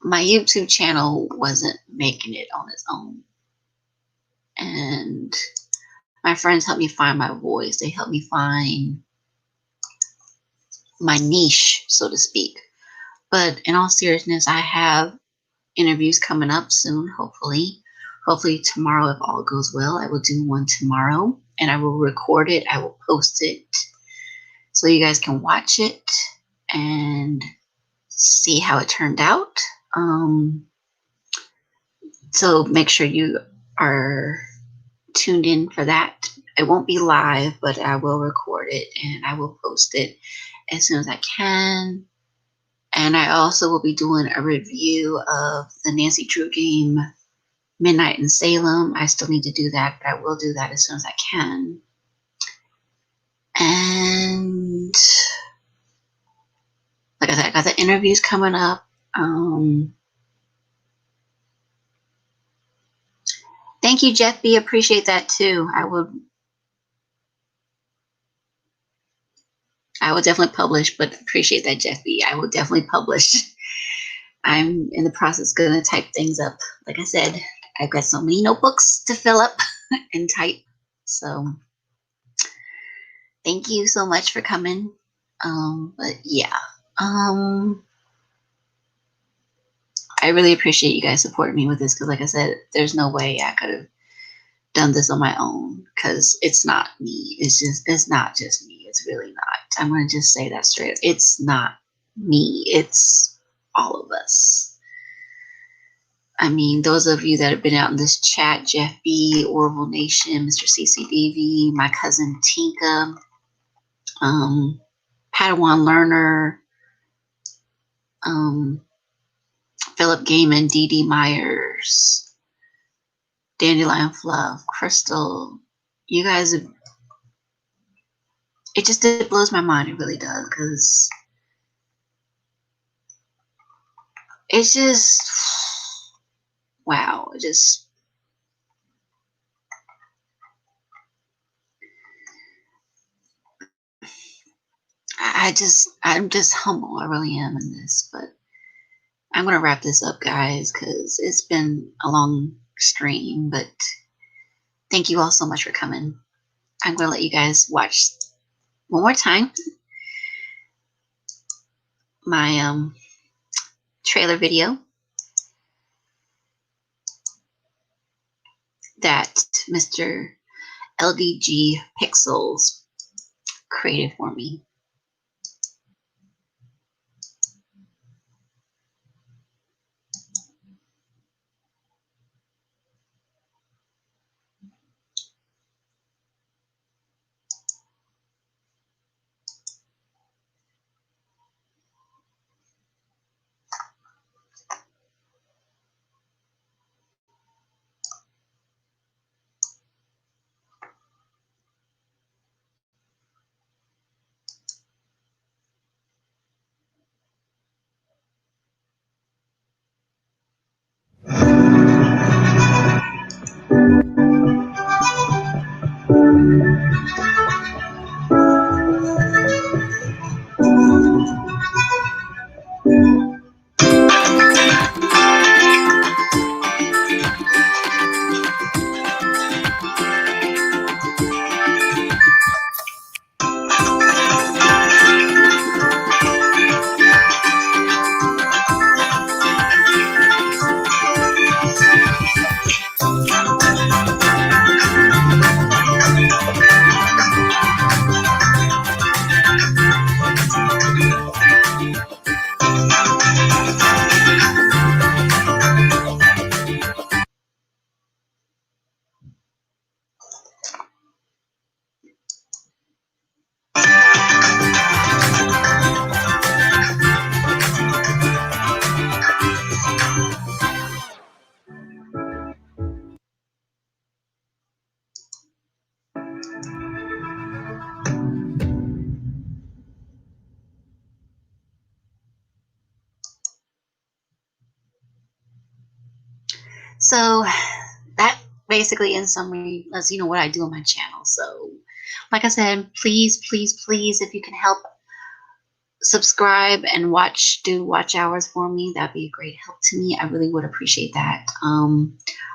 my YouTube channel wasn't making it on its own. And my friends helped me find my voice. They helped me find my niche, so to speak. But in all seriousness, I have interviews coming up soon, hopefully. Hopefully tomorrow, if all goes well, I will do one tomorrow. And I will record it. I will post it so you guys can watch it and see how it turned out. So make sure you are tuned in for that. It won't be live, but I will record it and I will post it as soon as I can. And I also will be doing a review of the Nancy Drew game, Midnight in Salem. I still need to do that, but I will do that as soon as I can. And like I said, I got the interviews coming up. Thank you, Jeff B. Appreciate that too. I will definitely publish, but appreciate that, Jeff B. I will definitely publish. I'm in the process going to type things up. Like I said, I've got so many notebooks to fill up and type. So thank you so much for coming. But yeah, I really appreciate you guys supporting me with this because, like I said, there's no way I could have done this on my own because it's not me. It's not just me. It's really not. I'm going to just say that straight up. It's not me. It's all of us. I mean, those of you that have been out in this chat, Jeff B, Orville Nation, Mr. CCDV, my cousin Tinka, Padawan Learner, Philip Gaiman, DD Myers, Dandelion Fluff, Crystal, you guys, it blows my mind. It really does, because it's just, wow. I'm just humble. I really am in this, but I'm going to wrap this up, guys, because it's been a long stream, but thank you all so much for coming. I'm going to let you guys watch one more time my trailer video that Mr. LDG Pixels created for me. So that basically, in summary, lets you know what I do on my channel. So like I said, please, please, please, if you can help subscribe and do watch hours for me, that'd be a great help to me. I really would appreciate that.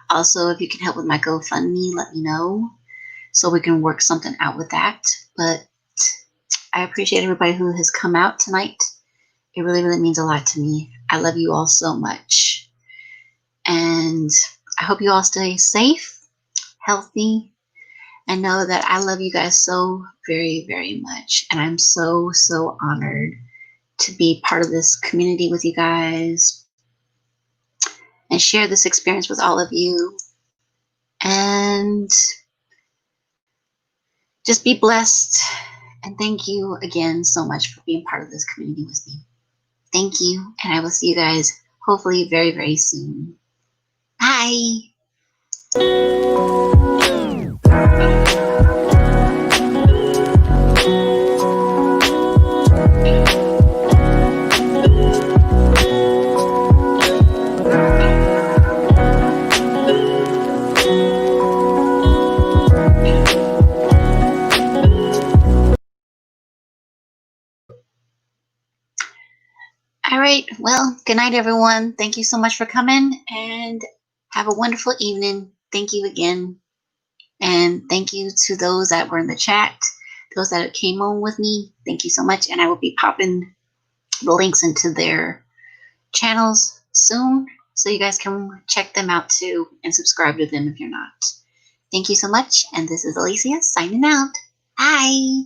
Also, if you can help with my GoFundMe, let me know so we can work something out with that. But I appreciate everybody who has come out tonight. It really, really means a lot to me. I love you all so much. And I hope you all stay safe, healthy, and know that I love you guys so very, very much. And I'm so, so honored to be part of this community with you guys and share this experience with all of you. And just be blessed. And thank you again so much for being part of this community with me. Thank you. And I will see you guys hopefully very, very soon. Bye. All right. Well, good night, everyone. Thank you so much for coming, and have a wonderful evening. Thank you again. And thank you to those that were in the chat, those that came on with me. Thank you so much. And I will be popping the links into their channels soon, so you guys can check them out too and subscribe to them if you're not. Thank you so much. And this is Alicia signing out. Bye.